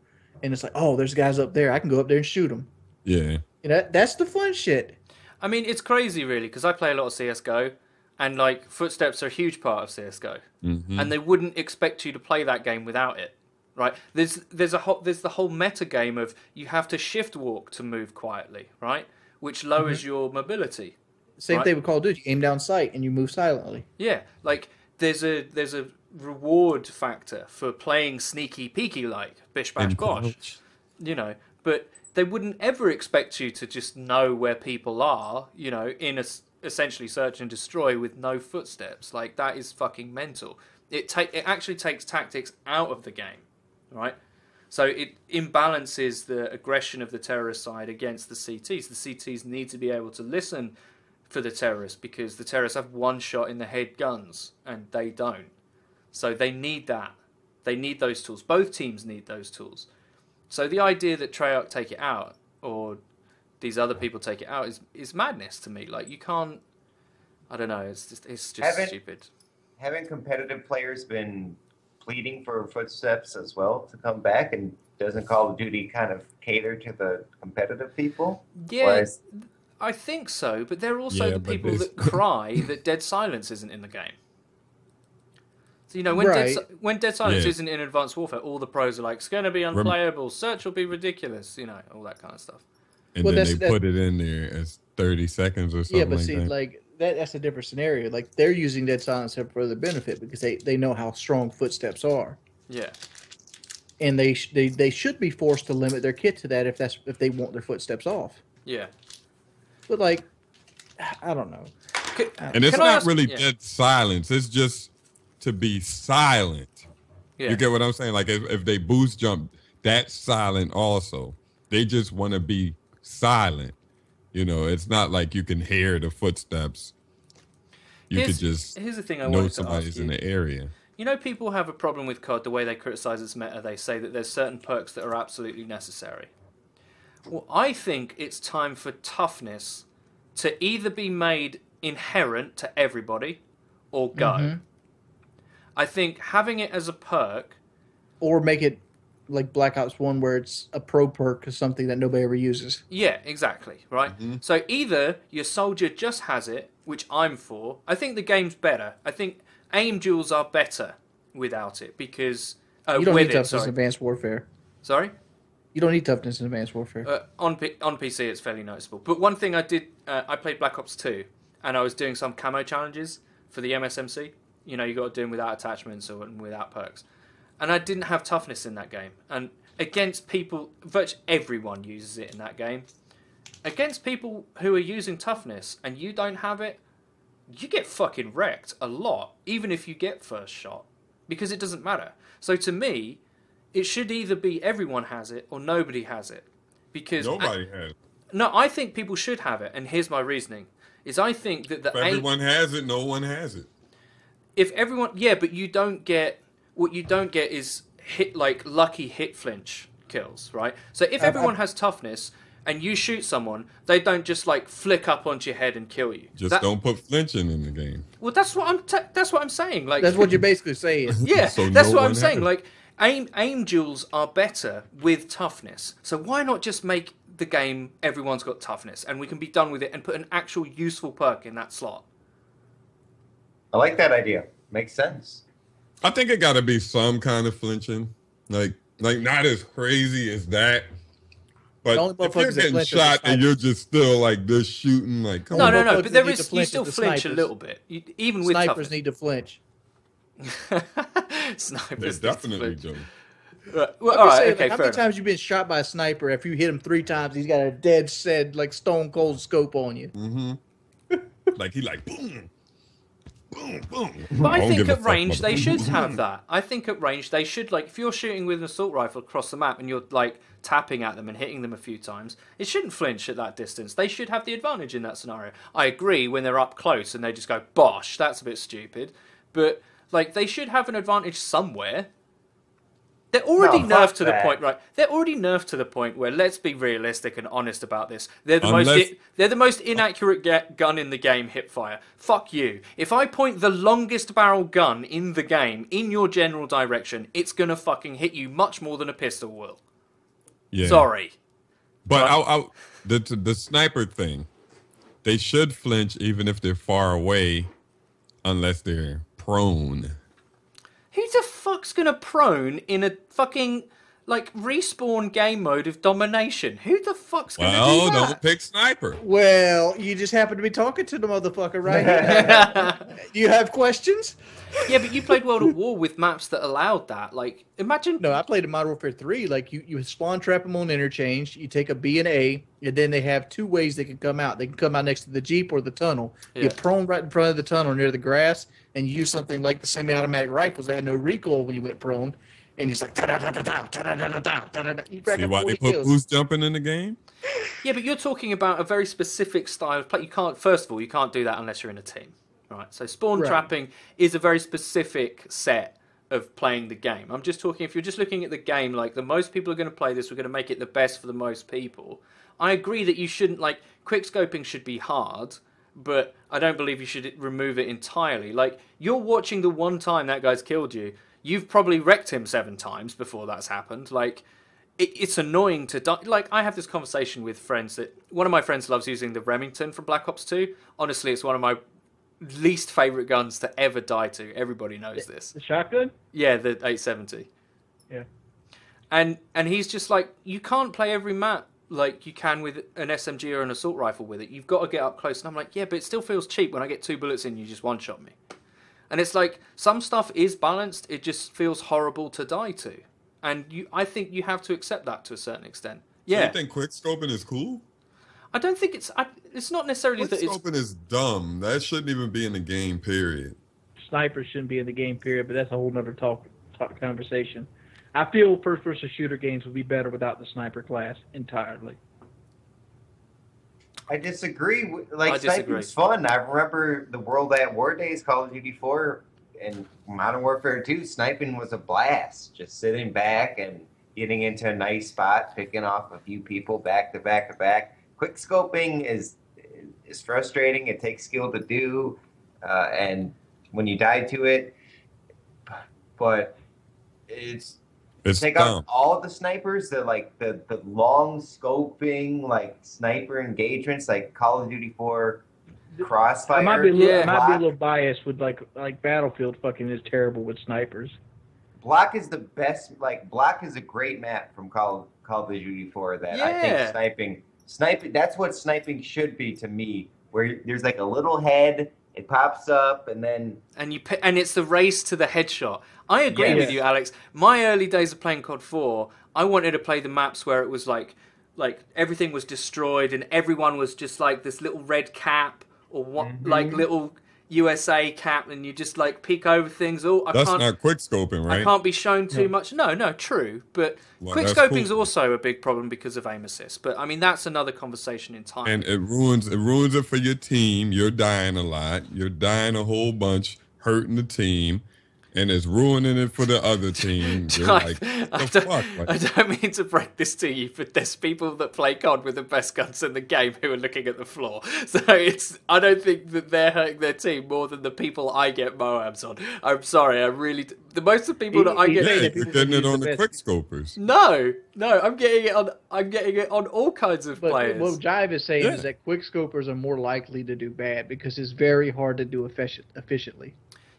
and it's like, oh, there's guys up there. I can go up there and shoot them. Yeah. You know, that's the fun shit. I mean, it's crazy, really, because I play a lot of CS:GO, and like footsteps are a huge part of CS:GO, and they wouldn't expect you to play that game without it, right? There's the whole meta game of you have to shift walk to move quietly, right? Which lowers your mobility. Same Right. thing with Call of Duty. You aim down sight and you move silently. Yeah, like there's a reward factor for playing sneaky peeky like bish bash In bosh, quotes. you know. But they wouldn't ever expect you to just know where people are, you know, in essentially search and destroy with no footsteps. Like that is fucking mental. It actually takes tactics out of the game, right? So it imbalances the aggression of the terrorist side against the CTs. The CTs need to be able to listen for the terrorists because the terrorists have one shot in the head guns and they don't. So they need that. They need those tools. Both teams need those tools. So the idea that Treyarch take it out or these other people take it out is madness to me. Like you can't. I don't know. It's just stupid. Haven't competitive players been pleading for footsteps as well to come back, and doesn't Call of Duty kind of cater to the competitive people? Yeah, Whereas, I think so, but they're also Yeah, the but people this- that cry that Dead Silence isn't in the game. So, you know, Right. when Dead Silence Yeah. isn't in Advanced Warfare, all the pros are like, it's going to be unplayable, search will be ridiculous, you know, all that kind of stuff. And Well, then that's- they put it in there as 30 seconds or something Yeah, but like see, that. like that's a different scenario. Like they're using Dead Silence for their benefit because they know how strong footsteps are, Yeah. and they should be forced to limit their kit to that if they want their footsteps off. Yeah. But like, I don't know. And it's Can I not ask- really yeah. dead silence. It's just to be silent. Yeah. You get what I'm saying? Like if they boost jump, that's silent also. They just want to be silent. You know, it's not like you can hear the footsteps. You could just Here's the thing I know wanted to somebody's ask in you. the area. You know, people have a problem with COD, the way they criticize its meta. They say that there's certain perks that are absolutely necessary. Well, I think it's time for toughness to either be made inherent to everybody or go. I think having it as a perk, Or make it like Black Ops 1 where it's a pro perk or something that nobody ever uses. yeah, exactly, right? So either your soldier just has it, which I'm for. I think the game's better. I think aim duels are better without it because You don't with need it. toughness in Sorry, Advanced Warfare. sorry. You don't need toughness in Advanced Warfare. On PC, it's fairly noticeable. But one thing I did, I played Black Ops 2, and I was doing some camo challenges for the MSMC. You know, you got to do them without attachments or without perks. And I didn't have toughness in that game. And against people, virtually everyone uses it in that game. Against people who are using toughness and you don't have it, you get fucking wrecked a lot, even if you get first shot, because it doesn't matter. So to me, it should either be everyone has it or nobody has it. Because Nobody has it. no, I think people should have it, and here's my reasoning: is I think that If everyone has it, no one has it. if everyone, yeah, but you don't get what you don't get is hit like lucky hit flinch kills, right? So if everyone has toughness and you shoot someone, they don't just like flick up onto your head and kill you. Just don't put flinching in the game. Well, that's what I'm saying. Like That's what you're basically saying. yeah, So that's no what I'm one saying. has. Like aim duels are better with toughness. So why not just make the game everyone's got toughness and we can be done with it and put an actual useful perk in that slot? I like that idea. Makes sense. I think it got to be some kind of flinching. Like Like not as crazy as that. But The only if you're motherfuckers that getting flinch are the shot and snipers. you're just still like this shooting, like come No, on. no, no. motherfuckers But there need is to you flinch still is the flinch a snipers. little bit, even with Snipers need to flinch. snipers. They need to definitely flinch. do. Right. Well, I'm all just right. saying, Okay. like, how Fair many enough. times you've been shot by a sniper? If you hit him 3 times, he's got a dead set, like stone cold scope on you. Mm-hmm. Like he like boom, boom, boom. But I don't think give a at fuck, range they should motherfucker. have that. I think at range they should, like, if you're shooting with an assault rifle across the map and you're like tapping at them and hitting them a few times, it shouldn't flinch at that distance. They should have the advantage in that scenario. I agree when they're up close and they just go bosh, that's a bit stupid. But like they should have an advantage somewhere. They're already No, fuck nerfed to the that. point, right? They're already nerfed to the point where, let's be realistic and honest about this. They're the Unless- they're the most inaccurate gun in the game. Hipfire. Fuck you. If I point the longest barrel gun in the game in your general direction, it's gonna fucking hit you much more than a pistol will. Yeah. Sorry. But the sniper thing, they should flinch even if they're far away, unless they're prone. Who the fuck's gonna prone in a fucking like respawn game mode of domination? Who the fuck's gonna Well, do that? don't pick sniper. Well, you just happen to be talking to the motherfucker right here. You have questions? Yeah, but you played World at War with maps that allowed that. Like, imagine. No, I played in Modern Warfare 3. Like, you spawn trap them on interchange. You take a B and A, and then they have 2 ways they can come out. They can come out next to the Jeep or the tunnel. Yeah. You prone right in front of the tunnel near the grass, and you use something like the semi-automatic rifles that had no recoil when you went prone. And it's like, ta-da-da-da-da, ta-da-da-da-da, ta-da-da. You rack See up why they 40 put kills. boost jumping in the game? Yeah, but you're talking about a very specific style of play. You can't. First of all, you can't do that unless you're in a team. Right. So spawn Right. trapping is a very specific set of playing the game. I'm just talking. If you're just looking at the game, like the most people are going to play this, we're going to make it the best for the most people. I agree that you shouldn't like quick scoping should be hard, but I don't believe you should remove it entirely. Like you're watching the one time that guy's killed you, you've probably wrecked him 7 times before that's happened. Like it's annoying to die. Like I have this conversation with friends that one of my friends loves using the Remington from Black Ops 2. Honestly, it's one of my least favorite guns to ever die to. Everybody knows this. The shotgun? Yeah, the 870. Yeah. And he's just like, you can't play every map like you can with an SMG or an assault rifle with it. You've got to get up close. And I'm like, yeah, but it still feels cheap when I get 2 bullets in, you just one-shot me. And it's like, some stuff is balanced, it just feels horrible to die to. And I think you have to accept that to a certain extent. So Yeah. you think quick scoping is cool? I don't think it's not necessarily Quick that it's... scoping is dumb. That shouldn't even be in the game, period. Snipers shouldn't be in the game, period, but that's a whole nother talk conversation. I feel first-person shooter games would be better without the sniper class entirely. I disagree. Like I disagree. sniping's fun. I remember the World at War days, Call of Duty 4 and Modern Warfare 2. Sniping was a blast. Just sitting back and getting into a nice spot, picking off a few people back to back to back. Quick scoping is frustrating. It takes skill to do, and when you die to it, but it's take dumb. out all the snipers, the long scoping, like sniper engagements, like Call of Duty 4 Crossfire. I might be a Yeah. little biased with like Battlefield. Fucking is terrible with snipers. Block is the best. Like Block is a great map from Call of Duty 4. That I Yeah. think sniping. That's what sniping should be to me. Where there's like a little head, it pops up, and then And it's the race to the headshot. I agree Yes. with you, Alex. My early days of playing COD 4, I wanted to play the maps where it was like everything was destroyed and everyone was just like this little red cap or like little USA cap, and you just like peek over things. Oh, That's not quick scoping, right? I can't be shown too much. No, true. But Well, quick that's scoping's cool. also a big problem because of aim assist. But I mean, that's another conversation in time. And it ruins it for your team. You're dying a lot. You're dying a whole bunch, hurting the team, and it's ruining it for the other team. You're like, I the fuck? Like, I don't mean to break this to you, but there's people that play COD with the best guns in the game who are looking at the floor. So I don't think that they're hurting their team more than the people I get Moabs on. I'm sorry, the most of the people that I get. yeah, Yeah, you're people getting use it on the the best. quick scopers. No, I'm getting it on all kinds of But players. what Jive is saying Yeah. is that quick scopers are more likely to do bad because it's very hard to do efficiently.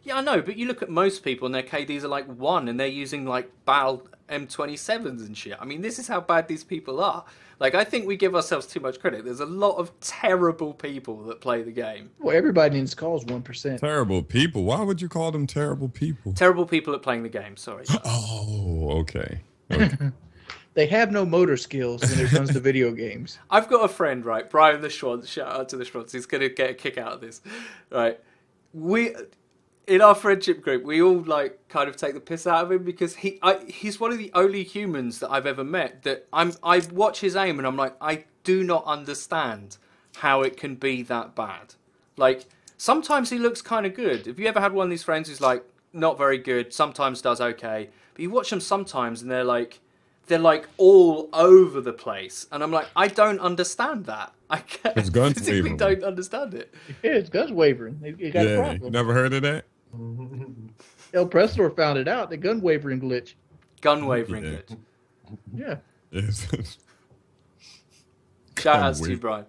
Yeah, I know, but you look at most people and their KDs are like 1 and they're using like BAL M27s and shit. I mean, this is how bad these people are. Like, I think we give ourselves too much credit. There's a lot of terrible people that play the game. Well, everybody in this call is 1%. Terrible people. Why would you call them terrible people? Terrible people at playing the game, sorry. Oh, okay. They have no motor skills when it comes to video games. I've got a friend, right, Brian the Schwantz, shout out to the Schwantz, he's going to get a kick out of this, right? In our friendship group, we all like kind of take the piss out of him because he's one of the only humans that I've ever met that I watch his aim and I'm like, I do not understand how it can be that bad. Like, sometimes he looks kind of good. Have you ever had one of these friends who's like not very good, sometimes does okay, but you watch them sometimes and they're like all over the place, and I'm like, I don't understand that. I physically don't understand it. Yeah, his gun's wavering. He got a problem. Never heard of that? El Prestor found it out. The gun wavering glitch. Gun wavering glitch. Yeah. Yes. Shout outs to you, Brian.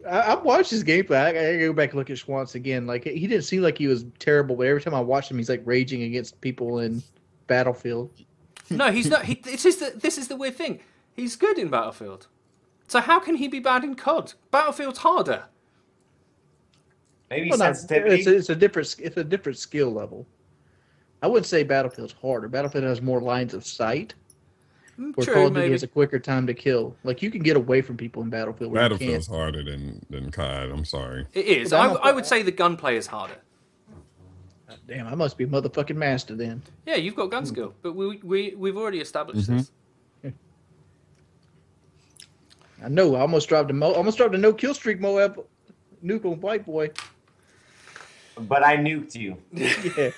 I've watched his gameplay. I gotta go back and look at Schwantz again. Like, he didn't seem like he was terrible, but every time I watched him, he's like raging against people in Battlefield. No, he's not. This is the weird thing. He's good in Battlefield. So how can he be bad in COD? Battlefield's harder. Maybe Well, sensitivity. it's a different skill level. I wouldn't say Battlefield's harder. Battlefield has more lines of sight. Where True, Call of Duty maybe. has a quicker time to kill. Like, you can get away from people in Battlefield. Where Battlefield's harder than COD. I'm sorry. It is. I would say the gunplay is harder. Damn, I must be a motherfucking master then. Yeah, you've got gun skill, but we've already established this. I know. I almost dropped a no kill streak Moab nuke on White Boy. But I nuked you. Yeah.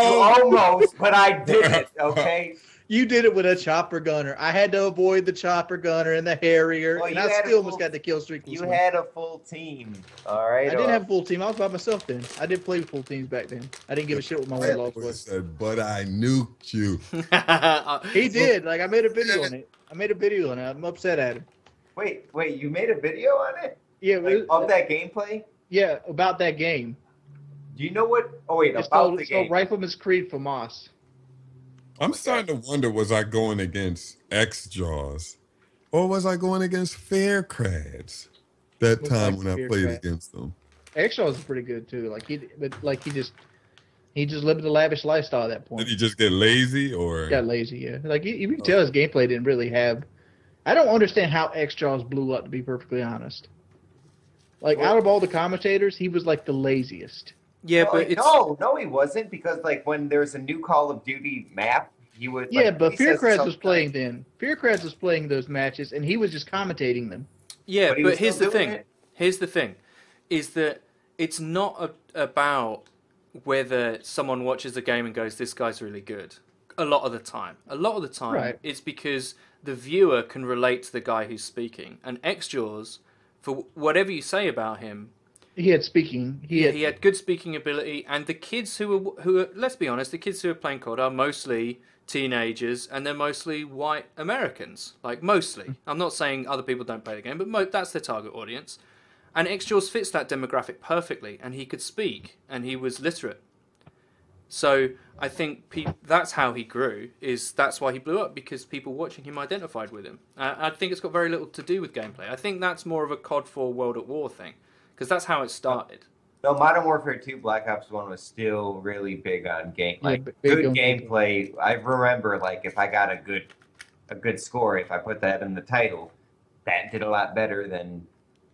Almost, but I didn't, okay? You did it with a chopper gunner. I had to avoid the chopper gunner and the Harrier, Well, and you I had still a almost full- got the kill streak. You had a full team, all right? I didn't have a full team. I was by myself then. I didn't play with full teams back then. I didn't give a shit what my white logs was. Said, but I nuked you. He did. Like, I made a video on it. I'm upset at him. Wait, you made a video on it? Yeah, Like, of that gameplay? yeah, about that game. Do you know what? Oh, wait, It's about called, the it's called game. Rifleman's Creed for Moss. I'm starting to wonder, was I going against X-Jaws? Or was I going against Faircrads that Looks time like when I played Faircrad. against them? X-Shaw is pretty good too. He just lived a lavish lifestyle at that point. Did he just get lazy or? Got lazy, yeah. Like, you can tell his gameplay didn't really have. I don't understand how X-Jaws blew up, to be perfectly honest. Like, out of all the commentators, he was like the laziest. Yeah, no, but it's no, he wasn't, because like when there's a new Call of Duty map, he would. Yeah, like, but he says Fearcreds was something- playing then. Fearcreds was playing those matches, and he was just commentating them. yeah. But he But was here's the still doing thing. it? Here's the thing, is that it's not about whether someone watches the game and goes, "This guy's really good." A lot of the time, Right. it's because the viewer can relate to the guy who's speaking. And X-Jaws, for whatever you say about him, He had speaking. He had good speaking ability, and the kids who are, let's be honest, the kids who are playing COD are mostly teenagers, and they're mostly white Americans. Like, mostly. I'm not saying other people don't play the game, but that's their target audience. And X-Jaws fits that demographic perfectly, and he could speak, and he was literate. So I think that's how he grew. That's why he blew up, because people watching him identified with him. I think it's got very little to do with gameplay. I think that's more of a COD 4 World at War thing, because that's how it started. No, Modern Warfare 2 Black Ops 1 was still really big on game, like big good on gameplay. I remember, like, if I got a good score, if I put that in the title, that did a lot better than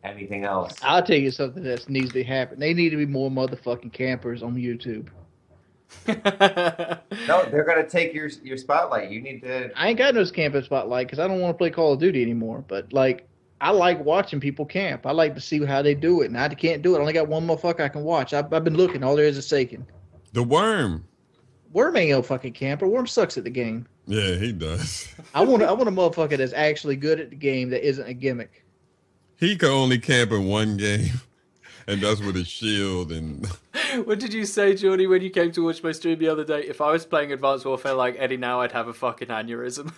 anything else. I'll tell you something that needs to happen. They need to be more motherfucking campers on YouTube. No, they're gonna take your spotlight. You need to. I ain't got no camping spotlight because I don't want to play Call of Duty anymore. But, like, I like watching people camp. I like to see how they do it, and I can't do it. I only got one motherfucker I can watch. I've been looking. All there is Sakin. The Worm. Worm ain't no fucking camper. Worm sucks at the game. Yeah, he does. I want a motherfucker that's actually good at the game that isn't a gimmick. He could only camp in one game, and that's with a shield and. What did you say, Jordy, when you came to watch my stream the other day? If I was playing Advanced Warfare like Eddie now, I'd have a fucking aneurysm.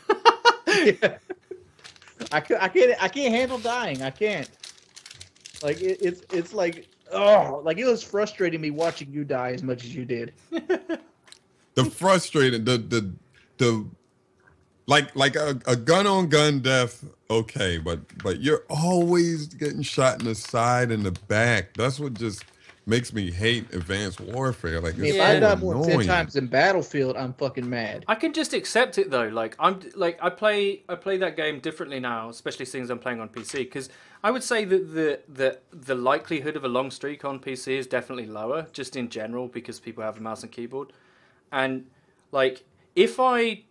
Yeah. I can't handle dying. I can't. Like, it's like Oh, like it was frustrating me watching you die as much as you did. The frustrating, the like a gun on gun death, okay, but you're always getting shot in the side and the back. That's what just makes me hate Advanced Warfare. Like, I mean, it's if I so die more than 10 annoying. times in Battlefield, I'm fucking mad. I can just accept it though. Like I play that game differently now, especially since I'm playing on PC. Because I would say that the likelihood of a long streak on PC is definitely lower, just in general, because people have a mouse and keyboard. And like if I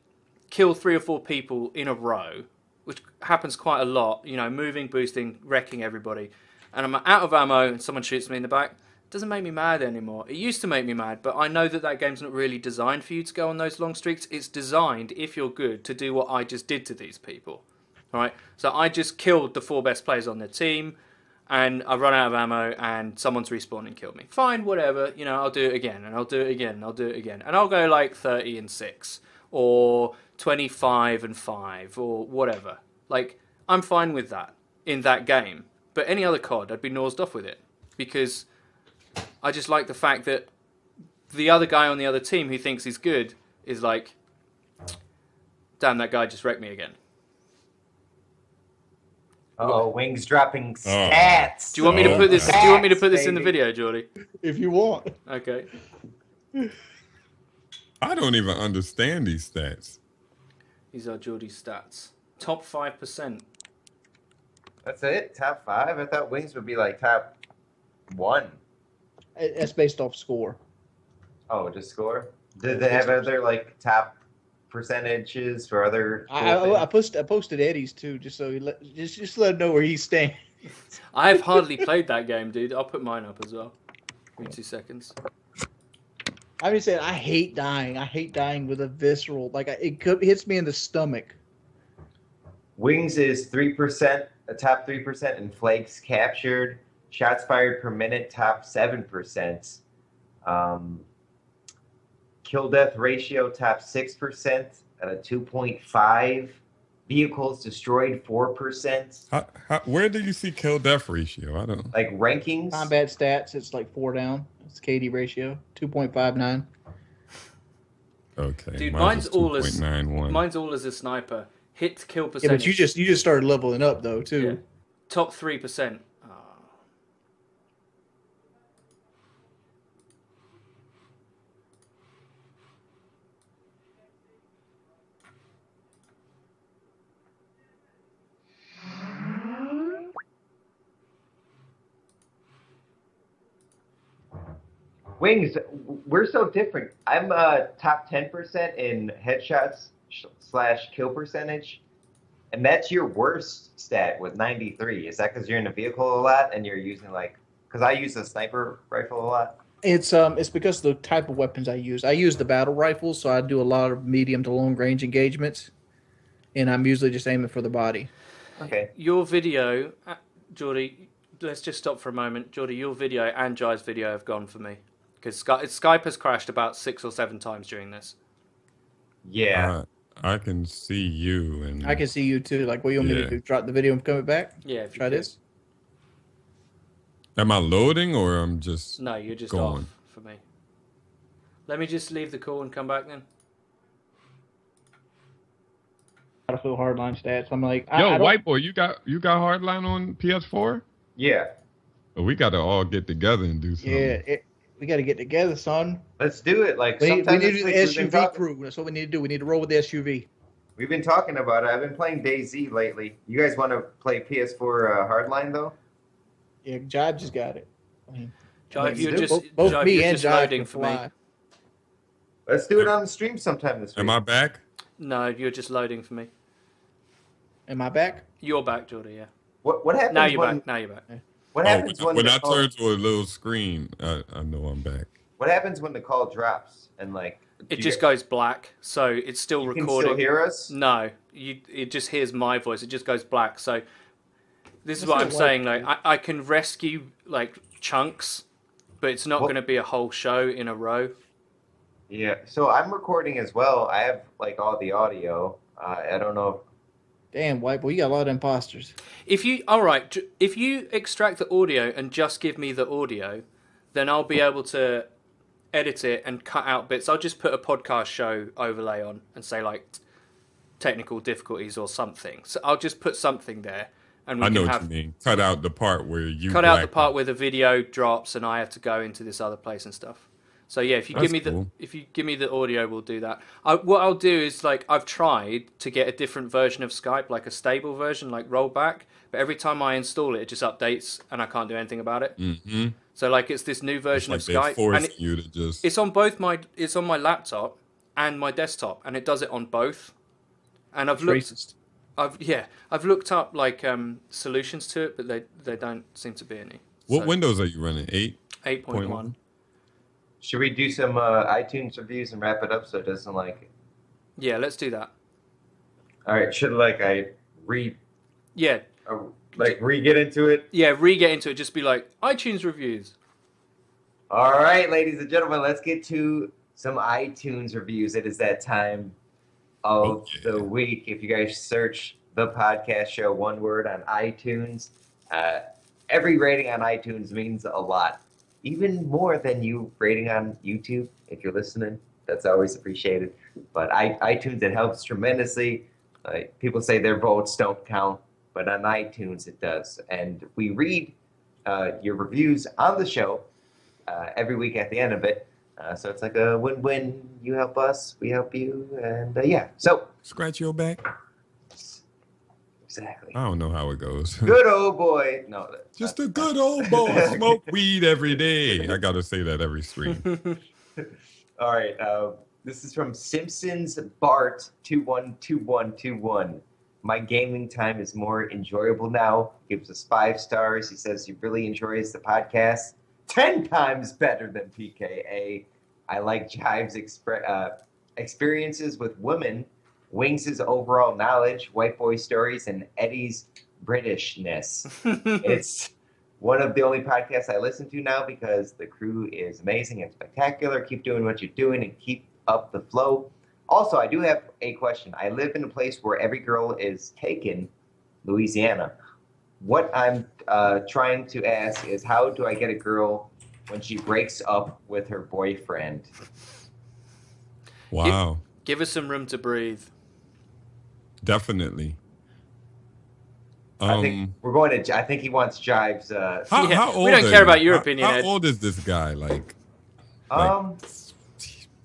kill 3 or 4 people in a row, which happens quite a lot, you know, moving, boosting, wrecking everybody, and I'm out of ammo and someone shoots me in the back. Doesn't make me mad anymore. It used to make me mad, but I know that game's not really designed for you to go on those long streaks. It's designed, if you're good, to do what I just did to these people. All right? So I just killed the 4 best players on their team, and I run out of ammo, and someone's respawned and killed me. Fine, whatever. You know, I'll do it again, and I'll do it again, and I'll do it again. And I'll go like 30-6, or 25-5, or whatever. Like, I'm fine with that in that game. But any other COD, I'd be nosed off with it. Because I just like the fact that the other guy on the other team who thinks he's good is like, damn, that guy just wrecked me again. Oh, Wings dropping stats. Do you want me to put this? Do you want me to put this in the video, Geordie? If you want. Okay. I don't even understand these stats. These are Geordie's stats. Top 5%. That's it? Top 5? I thought Wings would be like top 1. That's based off score. Oh, just score? Did they have other like top percentages for other? I posted Eddie's too, just so just let him know where he's staying. I have hardly played that game, dude. I'll put mine up as well. Give me 2 seconds. I'm just saying, I hate dying. I hate dying with a visceral, like it hits me in the stomach. Wings is 3%, a top 3% in flags captured. Shots fired per minute, top 7%. Kill death ratio, top 6% at a 2.5. Vehicles destroyed, 4%. Where do you see kill death ratio? I don't. Like rankings. Combat stats, it's like 4 down. It's KD ratio, 2.59. Okay. Dude, mine's all as 2.91. mine's all as a sniper. Hit kill Yeah, percentage. but you just started leveling up though too. Yeah. Top 3%. Oh. Wings, we're so different. I'm top 10% in headshots / kill percentage, and that's your worst stat with 93. Is that because you're in a vehicle a lot and you're using because I use a sniper rifle a lot? It's because of the type of weapons I use. I use the battle rifles, so I do a lot of medium to long range engagements, and I'm usually just aiming for the body. Okay. Your video, Geordie, let's just stop for a moment. Geordie, your video and Jai's video have gone for me. Because Skype has crashed about 6 or 7 times during this. Yeah. I can see you, and I can see you too. Like, what you want me to do? Drop the video and come back? Yeah, if you Try could. this. Am I loading or I'm just? No, you're just going? off for me. Let me just leave the call and come back then. Battlefield Hardline stats. I'm like, Yo, white boy, you got Hardline on PS4? Yeah. Well, we got to all get together and do something. Yeah, we got to get together, son. Let's do it. Like We need sometime to this do the week we've been SUV talking- crew. That's what we need to do. We need to roll with the SUV. We've been talking about it. I've been playing DayZ lately. You guys want to play PS4 Hardline though? Yeah, Jive just got it. Jive, you're do. just, Both Jive, me you're and just Jive loading can for me. fly. Let's do it on the stream sometime this week. Am I back? No, you're just loading for me. Am I back? You're back, Geordie, yeah. What happens Now you're when back. Now you're back. what happens when when the I call, turn to a little screen, I know I'm back. what happens when the call drops and It just goes black, so it's still you can recording. still hear us? No, it just hears my voice. It just goes black. So this is That's what not I'm saying. like- Like I can rescue like chunks, but it's not Well- going to be a whole show in a row. Yeah. So I'm recording as well. I have all the audio. I don't know. Damn, white boy, you got a lot of imposters. If you extract the audio and just give me the audio, then I'll be able to edit it and cut out bits. I'll just put a podcast show overlay on and say like technical difficulties or something. So I'll just put something there, and I know what you mean. Cut out the part where you cut out the part where the video drops and I have to go into this other place and stuff. So yeah, if you give me the audio, we'll do that. What I'll do is like I've tried to get a different version of Skype, like a stable version, like rollback. But every time I install it, it just updates and I can't do anything about it. Mm-hmm. So like it's this new version like of Skype, and you to just... it's on my laptop and my desktop, and it does it on both. And I've looked up like solutions to it, but they don't seem to be any. What Windows are you running? 8.1. Should we do some iTunes reviews and wrap it up so it doesn't like... Yeah, let's do that. All right, should I Yeah. Re-get into it? Yeah, re-get into it. Just be like, iTunes reviews. All right, ladies and gentlemen, let's get to some iTunes reviews. It is that time of the week. If you guys search the podcast show, one word, on iTunes, every rating on iTunes means a lot. Even more than you rating on YouTube, if you're listening. That's always appreciated. But iTunes, it helps tremendously. People say their votes don't count, but on iTunes it does. And we read your reviews on the show every week at the end of it. So it's like a win-win. You help us, we help you, and yeah. So scratch your back. Exactly. I don't know how it goes. Good old boy. No, just a good old boy. Smoke weed every day. I gotta say that every stream. All right. This is from Simpsons Bart 212121. My gaming time is more enjoyable now. Gives us 5 stars. He says he really enjoys the podcast. 10 times better than PKA. I like Jive's experiences with women, Wings' overall knowledge, white boy stories, and Eddie's Britishness. It's one of the only podcasts I listen to now because the crew is amazing and spectacular. Keep doing what you're doing and keep up the flow. Also, I do have a question. I live in a place where every girl is taken, Louisiana. What I'm trying to ask is, how do I get a girl when she breaks up with her boyfriend? Wow. Give us some room to breathe. Definitely. I think we're going to. I think he wants Jive's. How old we don't care about your opinion. How old is this guy? Like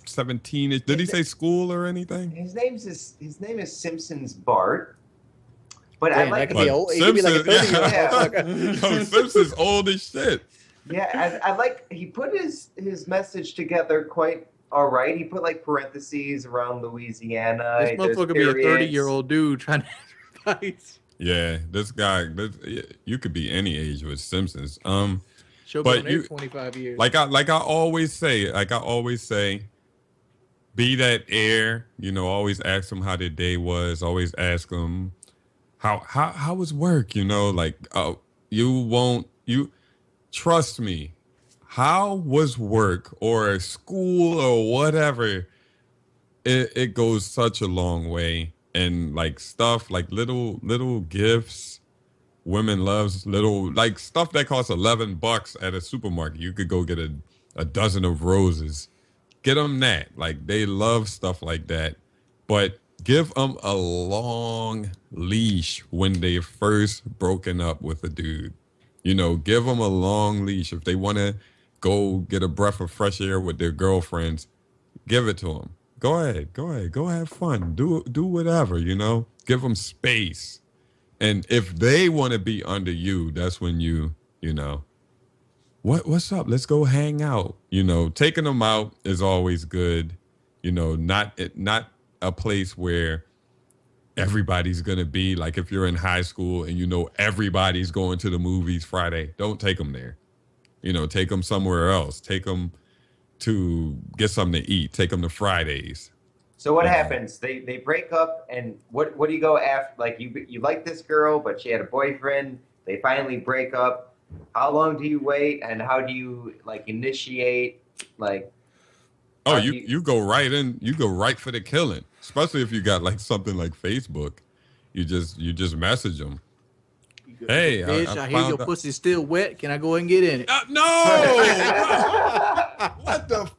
17. Did he say school or anything? His name is Simpsons Bart. But Damn, I like. that could be old. He could be like a 30-year-old. Yo, Simpsons old as shit. Yeah, I like. He put his message together quite all right. He put like parentheses around Louisiana. This motherfucker could be a 30-year-old dude trying to advise. Yeah, this guy. You could be any age with Simpsons. She'll but be on there 25 years. Like I always say, be that heir. You know, always ask them how their day was. Always ask them how was work. You know, like you trust me. How was work or school or whatever? It goes such a long way. And like stuff like little gifts, women loves little like stuff that costs $11 at a supermarket. You could go get a dozen of roses. Get them that. Like they love stuff like that. But give them a long leash when they first broken up with a dude. You know, give them a long leash. If they want to go get a breath of fresh air with their girlfriends, give it to them. Go ahead. Go have fun. Do whatever, you know. Give them space. And if they want to be under you, that's when you know, what's up? Let's go hang out. You know, taking them out is always good. You know, not a place where everybody's going to be. Like if you're in high school and you know everybody's going to the movies Friday, don't take them there. You know, take them somewhere else. Take them to get something to eat. Take them to Fridays. So what happens? They break up, and what do you go after? Like you like this girl, but she had a boyfriend. They finally break up. How long do you wait, and how do you like initiate? Like, you go right in. You go right for the killing, especially if you got like something like Facebook. You just message them. Hey, Bitch, I hear your found out- pussy's still wet. Can I go ahead and get in it? No! What the?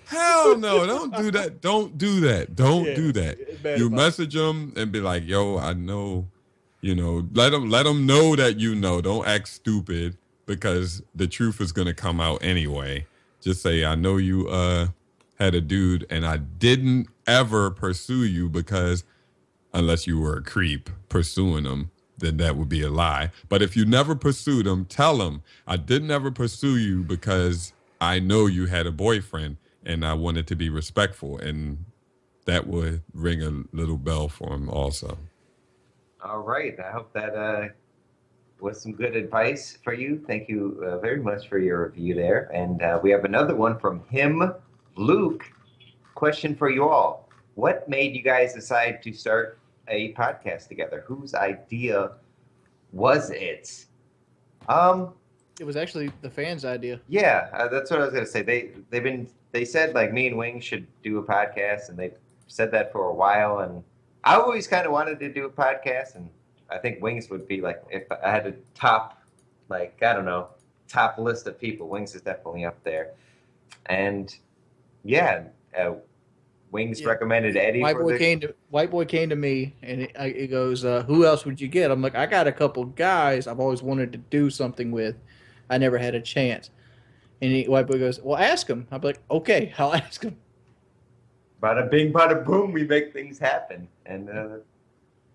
Hell no! Don't do that. Don't do that. Don't Yeah, do that. it's bad You advice. message them and be like, "Yo, I know." You know, let them know that you know. Don't act stupid because the truth is gonna come out anyway. Just say, "I know you had a dude, and I didn't ever pursue you because unless you were a creep pursuing him." Then that would be a lie. But if you never pursued him, tell him, I didn't ever pursue you because I know you had a boyfriend and I wanted to be respectful. And that would ring a little bell for him also. All right. I hope that was some good advice for you. Thank you very much for your review there. And we have another one from him, Luke. Question for you all. What made you guys decide to start a podcast together? Whose idea was it? It was actually the fans' idea. Yeah, that's what I was gonna say. They said like me and Wings should do a podcast, and they said that for a while. And I always kind of wanted to do a podcast, and I think Wings would be like, if I had a top, like I don't know, top list of people, Wings is definitely up there. And yeah, Wings recommended Eddie. White boy came to me and he goes, "Who else would you get?" I'm like, "I got a couple guys I've always wanted to do something with. I never had a chance." And White boy goes, "Well, ask him." I'm like, "Okay, I'll ask him." Bada bing, bada boom, we make things happen, and I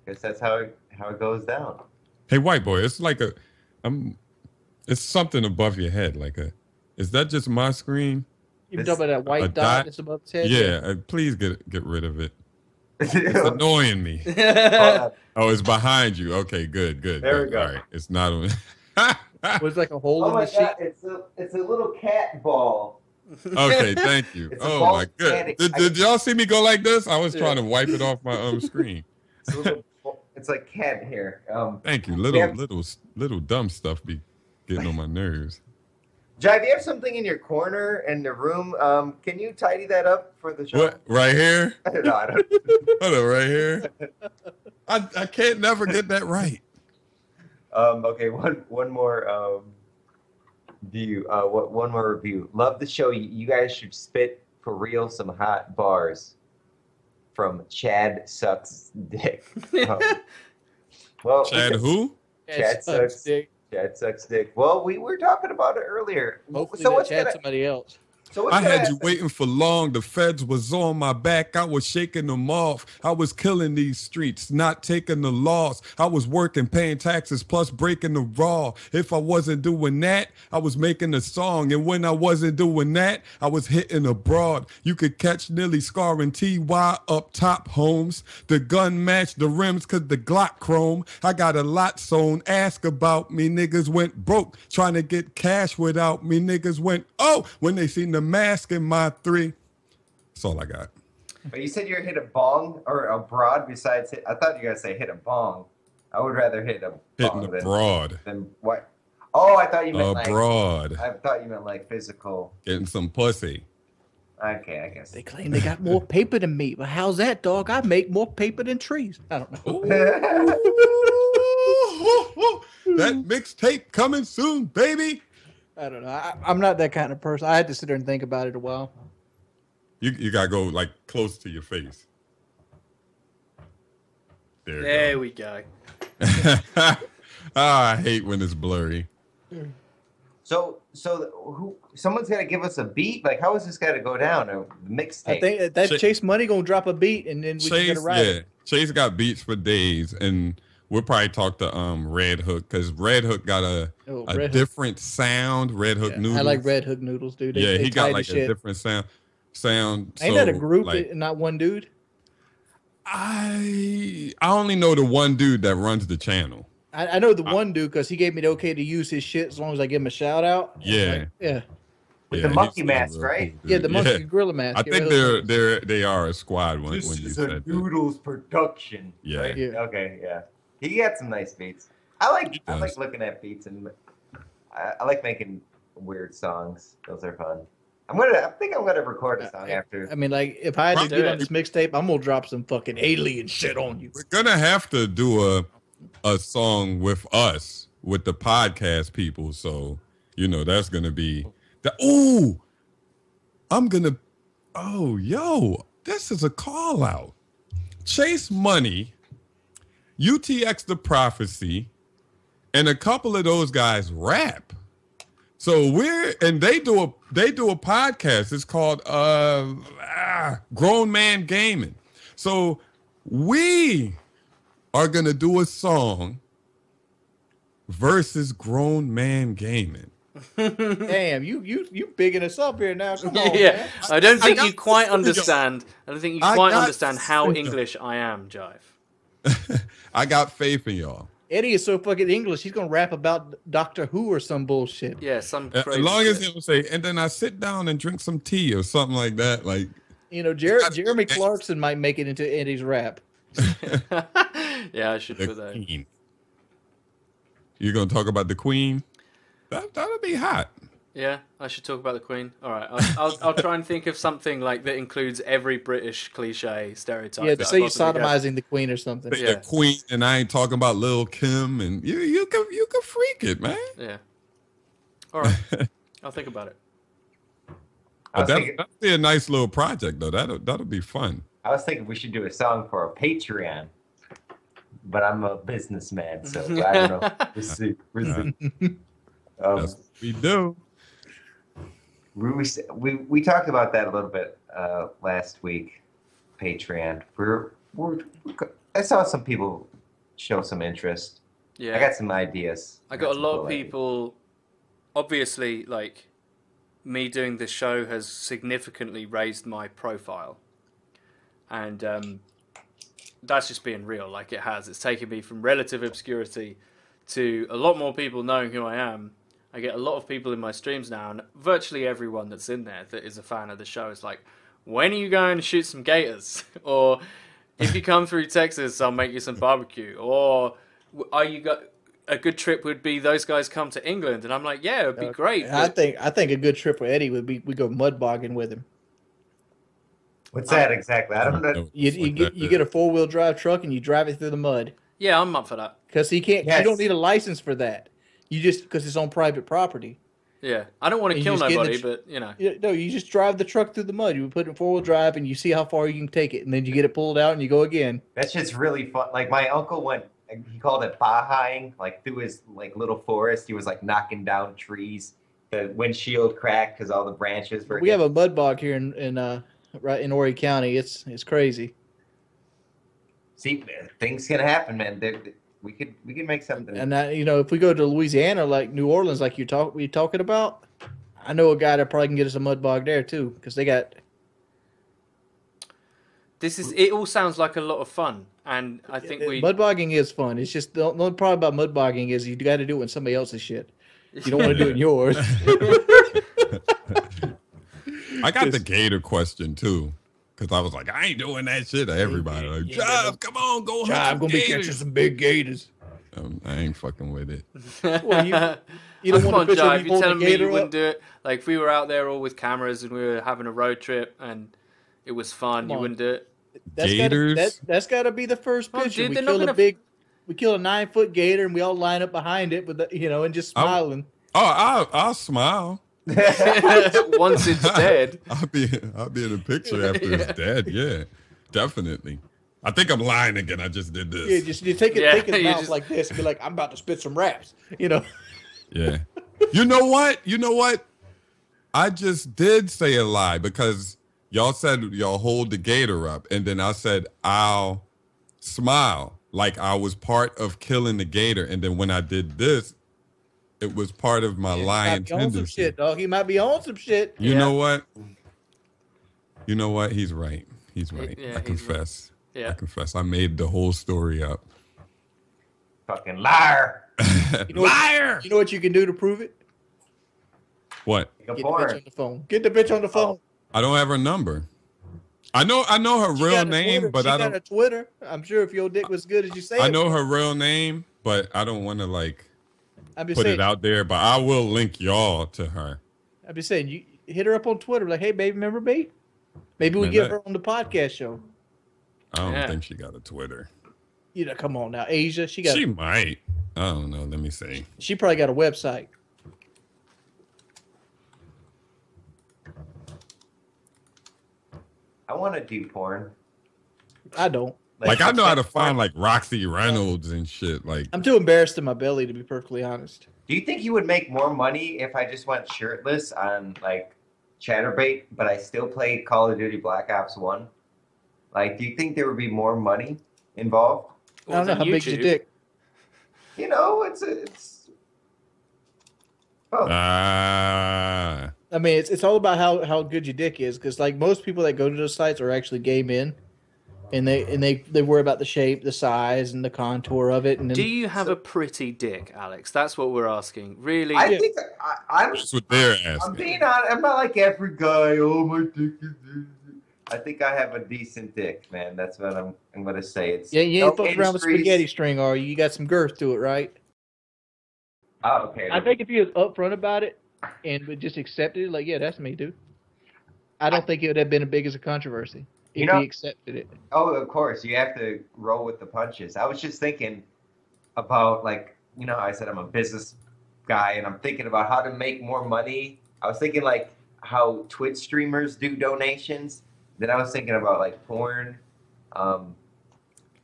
guess that's how it goes down. Hey, white boy, it's like it's something above your head. Is that just my screen? You talking about that white dot that's above his head? Yeah, please get rid of it. It's annoying me. Hold on. Oh, it's behind you. Okay, good. There we go. All right, it's not on. Was like a hole Oh in my the god, sheet. it's a little cat ball. Okay, thank you. It's a Oh ball my god, cat. did y'all see me go like this? I was trying to wipe it off my screen. It's like cat hair. Thank you. Little dumb stuff be getting on my nerves. Jive, you have something in your corner in the room. Can you tidy that up for the show? What, right here? No, I don't. Hold on, right here. I can't never get that right. Okay, one more view. One more review. Love the show. You guys should spit for real some hot bars from Chad Sucks Dick. Well, Chad who? Chad Sucks dick. Chad Sucks Dick. Well, we were talking about it earlier. Hopefully So that what's Chad gonna, somebody else. so what's I gonna had you happen? waiting for long. The feds was on my back. I was shaking them off. I was killing these streets, not taking the loss. I was working, paying taxes, plus breaking the raw. If I wasn't doing that, I was making a song. And when I wasn't doing that, I was hitting abroad. You could catch Nilly scarring TY up top, Holmes. The gun matched the rims cause the Glock chrome. I got a lot sewn. Ask about me. Niggas went broke trying to get cash without me. Niggas went, oh, when they seen the mask in my 3. That's all I got. But you said you hit a bong or a broad besides hit. I thought you guys say hit a bong. I would rather hit a Hitting bong abroad. than what? Oh, I thought you meant like. Abroad. I thought you meant like physical. Getting some pussy. Okay, I guess. They claim they got more paper than me. But how's that, dog? I make more paper than trees. I don't know. That mixtape coming soon, baby. I don't know. I'm not that kind of person. I had to sit there and think about it a while. You gotta go like close to your face. There we go. I hate when it's blurry. So who? Someone's got to give us a beat. Like, how is this got to go down? A mixtape. I think that Chase- Chase Money gonna drop a beat and then we can Chase, get a ride. yeah, Chase got beats for days, and we'll probably talk to Red Hook because Red Hook got a Red Hook. different sound. Red Hook Yeah, Noodles. I like Red Hook Noodles, dude. Yeah, he got tight like as a shit. different sound. Ain't so, that a group? like, Not one dude. I only know the one dude that runs the channel. I know the one dude because he gave me the okay to use his shit as long as I give him a shout out. Yeah. Like, yeah. With Yeah, the monkey he's mask, real right? cool dude. Yeah, the monkey gorilla mask. I Yeah, think Red Hook. they are a squad when you This said is a that. Noodles production. Yeah. Right? Yeah. Okay. Yeah. He got some nice beats. I like does. looking at beats, and I like making weird songs. Those are fun. I think I'm gonna record a song after. I mean, like, if I had to Do get it. on this mixtape, I'm gonna drop some fucking alien shit on you. We're gonna have to do a song with us with the podcast people. So that's gonna be the. Ooh, I'm gonna. Oh, yo, this is a call out. Chase Money, UTX The Prophecy, and a couple of those guys rap. So they do a podcast. It's called Grown Man Gaming. So we are gonna do a song versus Grown Man Gaming. Damn, you bigging us up here now. Come on, Yeah, man. I don't think got you quite this. understand. I don't think you I quite got understand how this. English I am, Jive. I got faith in y'all. Eddie is so fucking English. He's gonna rap about Doctor Who or some bullshit. Yeah, some As crazy long as shit. he'll say, and then I sit down and drink some tea or something like that. Like, Jeremy Clarkson might make it into Eddie's rap. Yeah, I should the put that. Queen. You're gonna talk about the Queen? That'll be hot. Yeah, I should talk about the Queen. All right, I'll try and think of something like that includes every British cliche stereotype. Yeah, that I say you're possibly can. sodomizing the Queen or something. Yeah. The Queen, and I ain't talking about Lil Kim, and you can freak it, man. Yeah. All right, I'll think about it. But that'll be a nice little project, though. That'll be fun. I was thinking we should do a song for a Patreon, but I'm a businessman, so I don't know. We'll see. That's what we do. We talked about that a little bit last week. Patreon. I saw some people show some interest. Yeah, I got some ideas. I got a some lot cool of ideas. people. Obviously, like me doing this show has significantly raised my profile, and that's just being real. Like it has. It's taken me from relative obscurity to a lot more people knowing who I am. I get a lot of people in my streams now, and virtually everyone that's in there that is a fan of the show is like, when are you going to shoot some gators? Or if you come through Texas, I'll make you some barbecue. Or are you got a good trip would be those guys come to England? And I'm like, yeah, it'd be great. I think a good trip for Eddie would be we go mud bogging with him. What's that exactly? I don't know. You get a 4-wheel drive truck and you drive it through the mud Yeah, I'm up for that. because he can't. Yes. You don't need a license for that. You just because it's on private property. Yeah, I don't want to You kill just get in nobody, the but you know. No, you just drive the truck through the mud. You put it in 4-wheel drive and you see how far you can take it, and then you get it pulled out and you go again. That's just really fun. Like my uncle went. He called it bahaing, like through his like little forest. He was like knocking down trees. The windshield cracked because all the branches were. We have a mud bog here in right in Horry County. It's crazy. See, things can happen, man. We could make something. And if we go to Louisiana, like New Orleans, like we talking about, I know a guy that probably can get us a mud bog there too, because they got. It all sounds like a lot of fun, and I think Mud bogging is fun. It's just the only problem about mud bogging is you got to do it in somebody else's shit. You don't want to do it in yours. I got the gator question too, because I was like, I ain't doing that shit to everybody. Like, Jive, come on, go hunt I'm some gonna be gators. catching some big gators. I ain't fucking with it. Well, you don't Come want on, to Jive, you're telling me you gator wouldn't up. do it? Like, if we were out there all with cameras and we were having a road trip and it was fun, Come you on. wouldn't do it? Gators? That's got to be the first Oh, picture. dude, We they're not kill gonna- we kill a 9-foot gator and we all line up behind it with and just smiling. Oh, I'll smile. Once it's dead. I'll be in the picture after it's dead. Yeah, definitely. I think I'm lying again. I just did this. Yeah, just you take Yeah, his you mouth just- like this and be like, I'm about to spit some raps. Yeah. You know what? I just did say a lie because y'all said y'all hold the gator up, and then I said I'll smile like I was part of killing the gator, and then when I did this, it was part of my lying Might be on some tendency. shit, dog. He might be on some shit. You Yeah. know what? You know what? He's right. He's right. Yeah, I he's right. confess. Yeah. I confess. I made the whole story up. Fucking liar. You know what- Liar! You know what you can do to prove it? What? Like a Get the bitch porn. on the phone. Get the bitch on the phone. I don't have her number. I know her She real got a name, Twitter. but She I got don't. a Twitter. I'm sure if your dick was good as you say, I it know was. her real name, but I don't want to like I'm just put saying. it out there. But I will link y'all to her. I'm just saying. hit her up on Twitter. Like, hey, baby, remember me? Maybe we Man, get that- her on the podcast show. I don't Yeah. think she got a Twitter. You know, come on now, Asia. She got. She might. I don't know. Let me see. She probably got a website. I want to do porn. I don't. Like I know how to find like Roxy Reynolds and shit. Like I'm too embarrassed in my belly to be perfectly honest. Do you think you would make more money if I just went shirtless on like Chatterbait, but I still played Call of Duty Black Ops 1? Like, do you think there would be more money involved? I don't know how big's your dick. You know, it's oh, ah, I mean, it's all about how good your dick is, because like most people that go to those sites are actually gay men, and they worry about the shape, the size, and the contour of it. And then, Do you have a pretty dick, Alex? That's what we're asking. Really? I think I'm that's what they're I'm asking. being honest. I'm not like every guy. Oh, my dick is. I think I have a decent dick, man. That's what I'm gonna say. It's yeah, you ain't fucking around with industries- spaghetti string, are you? You got some girth to it, right? Oh, okay. I think if you was upfront about it and would just accepted it, like, yeah, that's me, dude. I don't think it would have been as big as a controversy if You know- he accepted it. Oh, of course. You have to roll with the punches. I was just thinking about, like, you know, I said I'm a business guy, and I'm thinking about how to make more money. I was thinking, like, how Twitch streamers do donations. Then I was thinking about, like, porn.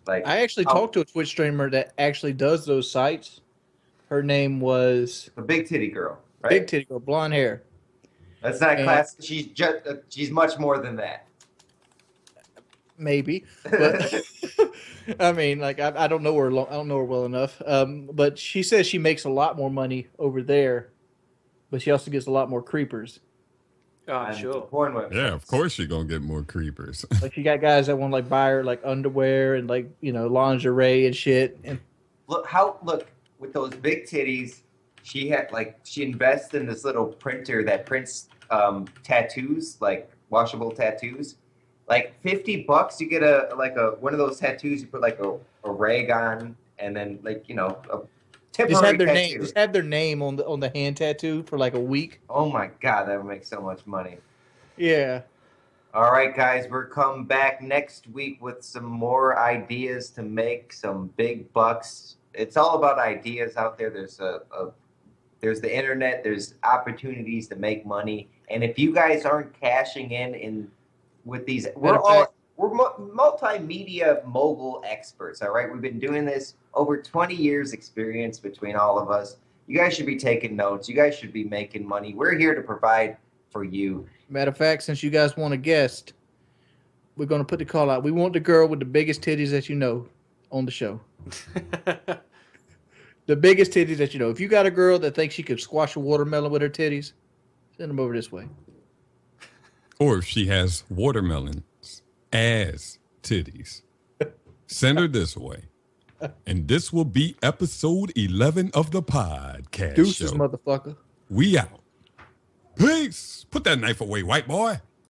Like, I actually Oh. talked to a Twitch streamer that actually does those sites. Her name was a big titty girl, right? Big Titty Girl, blonde hair. That's not And- class. She's much more than that. Maybe, but I mean, like I don't know her. I don't know her well enough. But she says she makes a lot more money over there, but she also gets a lot more creepers. Oh, on sure. Porn websites. Yeah, of course you're gonna get more creepers. Like she got guys that want to like buy her like underwear and like lingerie and shit. And Look with those big titties. She invests in this little printer that prints tattoos, like washable tattoos. Like $50, you get a one of those tattoos. You put like a rag on, and then a temporary just have their tattoo. name. Just have their name on the hand tattoo for like a week. Oh my god, that would make so much money. Yeah. All right, guys, we're coming back next week with some more ideas to make some big bucks. It's all about ideas out there. There's the internet. There's opportunities to make money, and if you guys aren't cashing in with these, we're multimedia mogul experts. All right, we've been doing this over 20 years experience between all of us. You guys should be taking notes. You guys should be making money. We're here to provide for you. Matter of fact, since you guys want a guest, we're gonna put the call out. We want the girl with the biggest titties that you know on the show. The biggest titties that you know. If you got a girl that thinks she could squash a watermelon with her titties, send them over this way. Or if she has watermelons as titties, send her this way. And this will be episode 11 of the podcast Deuces, show. motherfucker. We out. Peace. Put that knife away, white boy.